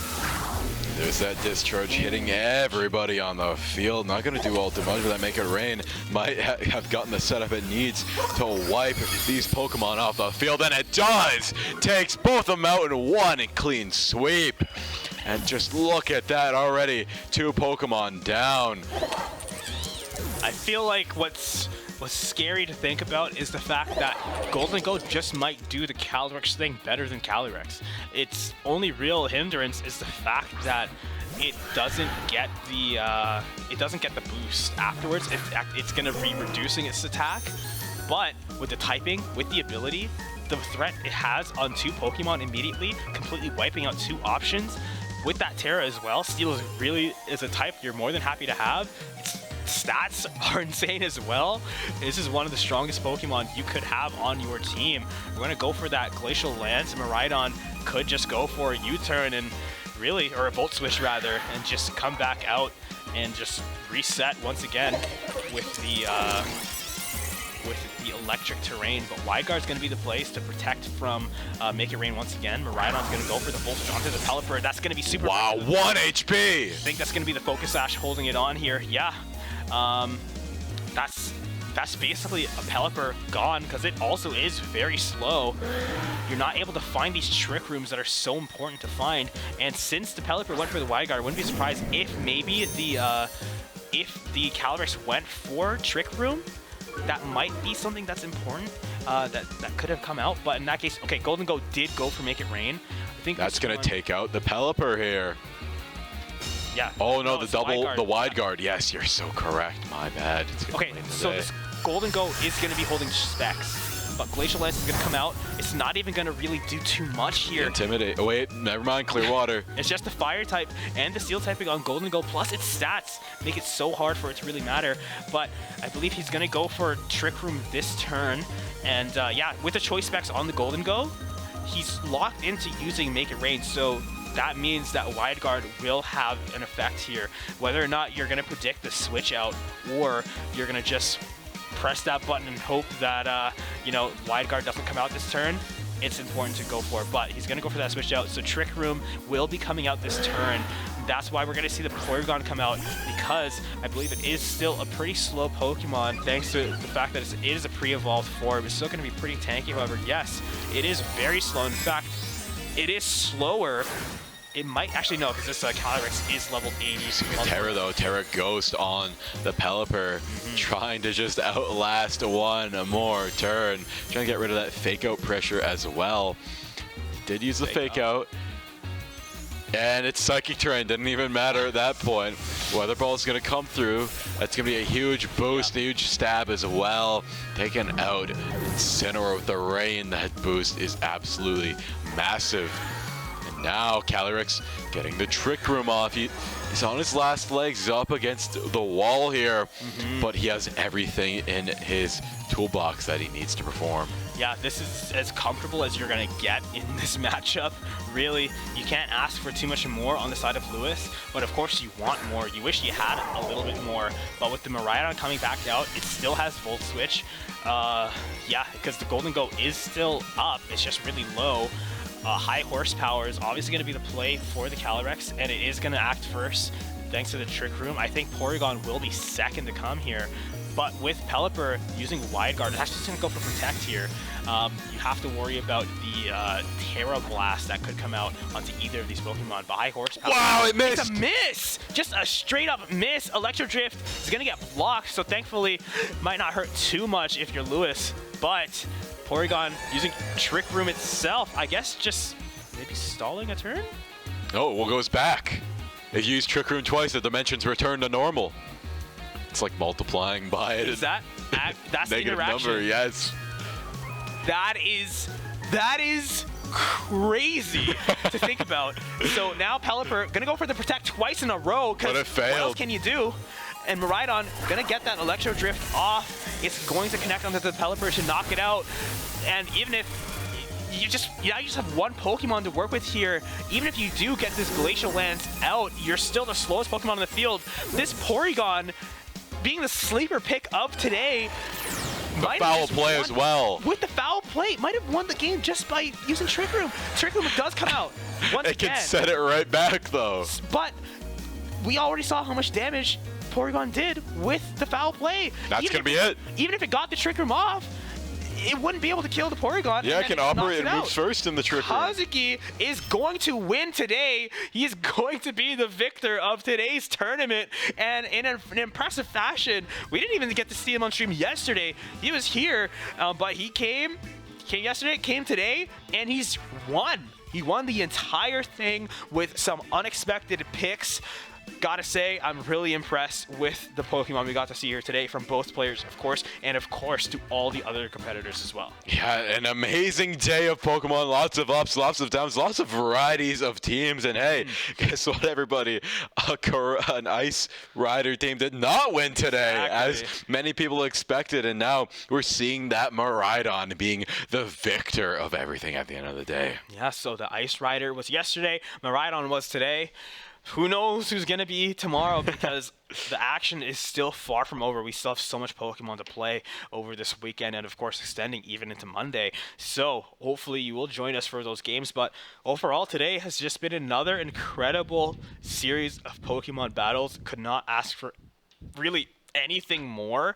There's that discharge hitting everybody on the field. Not going to do all too much with that Make It Rain. Might have gotten the setup it needs to wipe these Pokemon off the field, and it does! Takes both of them out in one clean sweep. And just look at that already. 2 Pokemon down. I feel like what's scary to think about is the fact that Golden Goat just might do the Calyrex thing better than Calyrex. Its only real hindrance is the fact that it doesn't get the boost afterwards. It's gonna be reducing its attack, but with the typing, with the ability, the threat it has on 2 Pokemon immediately, completely wiping out 2 options. With that Terra as well, Steel is a type you're more than happy to have. It's stats are insane as well. This is one of the strongest Pokemon you could have on your team. We're going to go for that Glacial Lance, and Miraidon could just go for a U-turn and really, or a Volt Switch rather, and just come back out and just reset once again with the electric terrain. But Wide Guard's going to be the place to protect from Make It Rain once again. Miraidon's going to go for the Volt Switch onto the Pelipper. That's going to be super. Wow, 1 HP! I think that's going to be the Focus Sash holding it on here. Yeah, that's basically a Pelipper gone, because it also is very slow. You're not able to find these Trick Rooms that are so important to find. And since the Pelipper went for the Wide Guard, I wouldn't be surprised if maybe the Calyrex went for Trick Room. That might be something that's important that could have come out. But in that case, okay, Golden Go did go for Make It Rain. I think that's going to take out the Pelipper here. Yeah. Oh no, the Wide Guard. Yes, you're so correct. My bad. Okay, so this Golden Go is going to be holding Specs, but Glacial Lance is going to come out. It's not even going to really do too much here. Intimidate. Oh wait, never mind. Clear Water. It's just the Fire type and the Steel typing on Golden Go, plus its stats make it so hard for it to really matter. But I believe he's going to go for Trick Room this turn, and yeah, with the Choice Specs on the Golden Go, he's locked into using Make It Rain. So that means that Wide Guard will have an effect here. Whether or not you're going to predict the switch out, or you're going to just press that button and hope that, you know, Wide Guard doesn't come out this turn, it's important to go for it. But he's going to go for that switch out. So Trick Room will be coming out this turn. That's why we're going to see the Porygon come out, because I believe it is still a pretty slow Pokemon, thanks to the fact that it is a pre-evolved form. It's still going to be pretty tanky, however. Yes, it is very slow. In fact, it is slower. It might actually, no, because this Calyrex is level 80. Terra though, Terra Ghost on the Pelipper, trying to just outlast one more turn, trying to get rid of that fake out pressure as well. Did use the fake out. And it's Psychic Terrain, didn't even matter at that point. Weather Ball is going to come through. That's going to be a huge boost, a huge stab as well. Taken out Incineroar with the rain. That boost is absolutely massive. And now Calyrex getting the Trick Room off. He's on his last legs, he's up against the wall here, but he has everything in his toolbox that he needs to perform. Yeah, this is as comfortable as you're going to get in this matchup. Really, you can't ask for too much more on the side of Lewis, but of course you want more. You wish you had a little bit more, but with the Miraidon coming back out, it still has Volt Switch. Yeah, because the Golden Go is still up, it's just really low. High horsepower is obviously going to be the play for the Calyrex, and it is going to act first thanks to the Trick Room. I think Porygon will be second to come here. But with Pelipper using Wide Guard, it's actually just going to go for Protect here. You have to worry about the Terra Blast that could come out onto either of these Pokemon. But high horsepower. Wow, it missed! It's a miss! Just a straight up miss. Electro Drift is going to get blocked, so thankfully might not hurt too much if you're Lewis. But Porygon using Trick Room itself, I guess just maybe stalling a turn? Oh, well, goes back. If you use Trick Room twice, the dimensions return to normal. It's like multiplying by it. Is that that's the negative interaction? Number, yes. That is crazy to think about. So now Pelipper gonna go for the Protect twice in a row, because what else can you do? And Miraidon gonna get that Electro Drift off. It's going to connect onto the Pelipper to knock it out. And even if you just have one Pokemon to work with here, even if you do get this Glacial Lance out, you're still the slowest Pokemon on the field. This Porygon, being the sleeper pick of today, the foul play as well. With the foul play, might have won the game just by using Trick Room. Trick Room does come out once again. It can set it right back though. But we already saw how much damage Porygon did with the foul play. That's going to be it. Even if it got the Trick Room off, it wouldn't be able to kill the Porygon. Yeah, it can operate and moves first in the Trick Room. Kazuki is going to win today. He's going to be the victor of today's tournament, and in an impressive fashion. We didn't even get to see him on stream yesterday. He was here, but he came yesterday, came today, and he's won. He won the entire thing with some unexpected picks. Gotta say, I'm really impressed with the Pokemon we got to see here today from both players, of course, and of course to all the other competitors as well. Yeah, an amazing day of Pokemon. Lots of ups, lots of downs, lots of varieties of teams. And hey, guess what, everybody? An Ice Rider team did not win today, as many people expected. And now we're seeing that Miraidon being the victor of everything at the end of the day. Yeah, so the Ice Rider was yesterday, Miraidon was today. Who knows who's going to be tomorrow, because the action is still far from over. We still have so much Pokemon to play over this weekend, and of course extending even into Monday. So hopefully you will join us for those games. But overall, today has just been another incredible series of Pokemon battles. Could not ask for really anything more.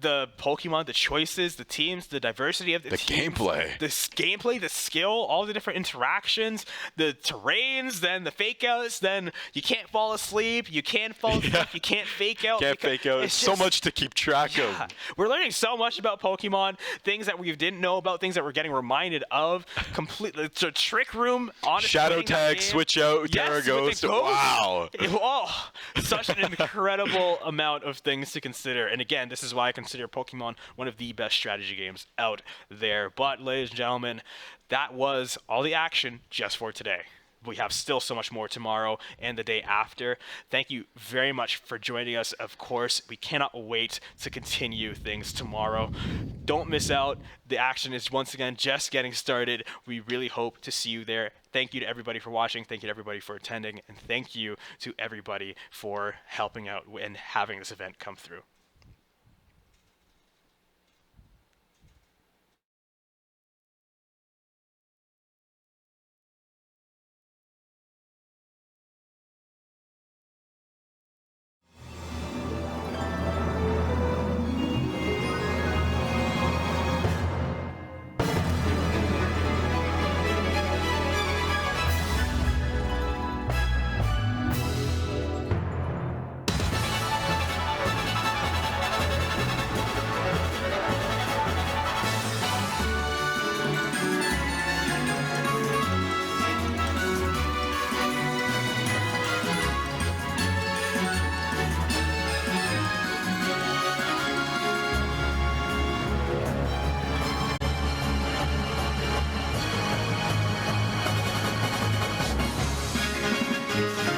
The Pokemon, the choices, the teams, the diversity of the teams, gameplay, the skill, all the different interactions, the terrains, then the fake outs, then you can't fall asleep, you can fall asleep, you can't fake out. It's so much to keep track of. We're learning so much about Pokemon, things that we didn't know about, things that we're getting reminded of. Completely, it's a trick room. Honestly, Shadow tag, switch out, Terra Ghost. Wow. Oh, such an incredible amount of things to consider. And again, this is why I consider Pokemon one of the best strategy games out there. But ladies and gentlemen, that was all the action just for today. We have still so much more tomorrow and the day after. Thank you very much for joining us. Of course, we cannot wait to continue things tomorrow. Don't miss out. The action is once again just getting started. We really hope to see you there. Thank you to everybody for watching. Thank you to everybody for attending. And thank you to everybody for helping out and having this event come through.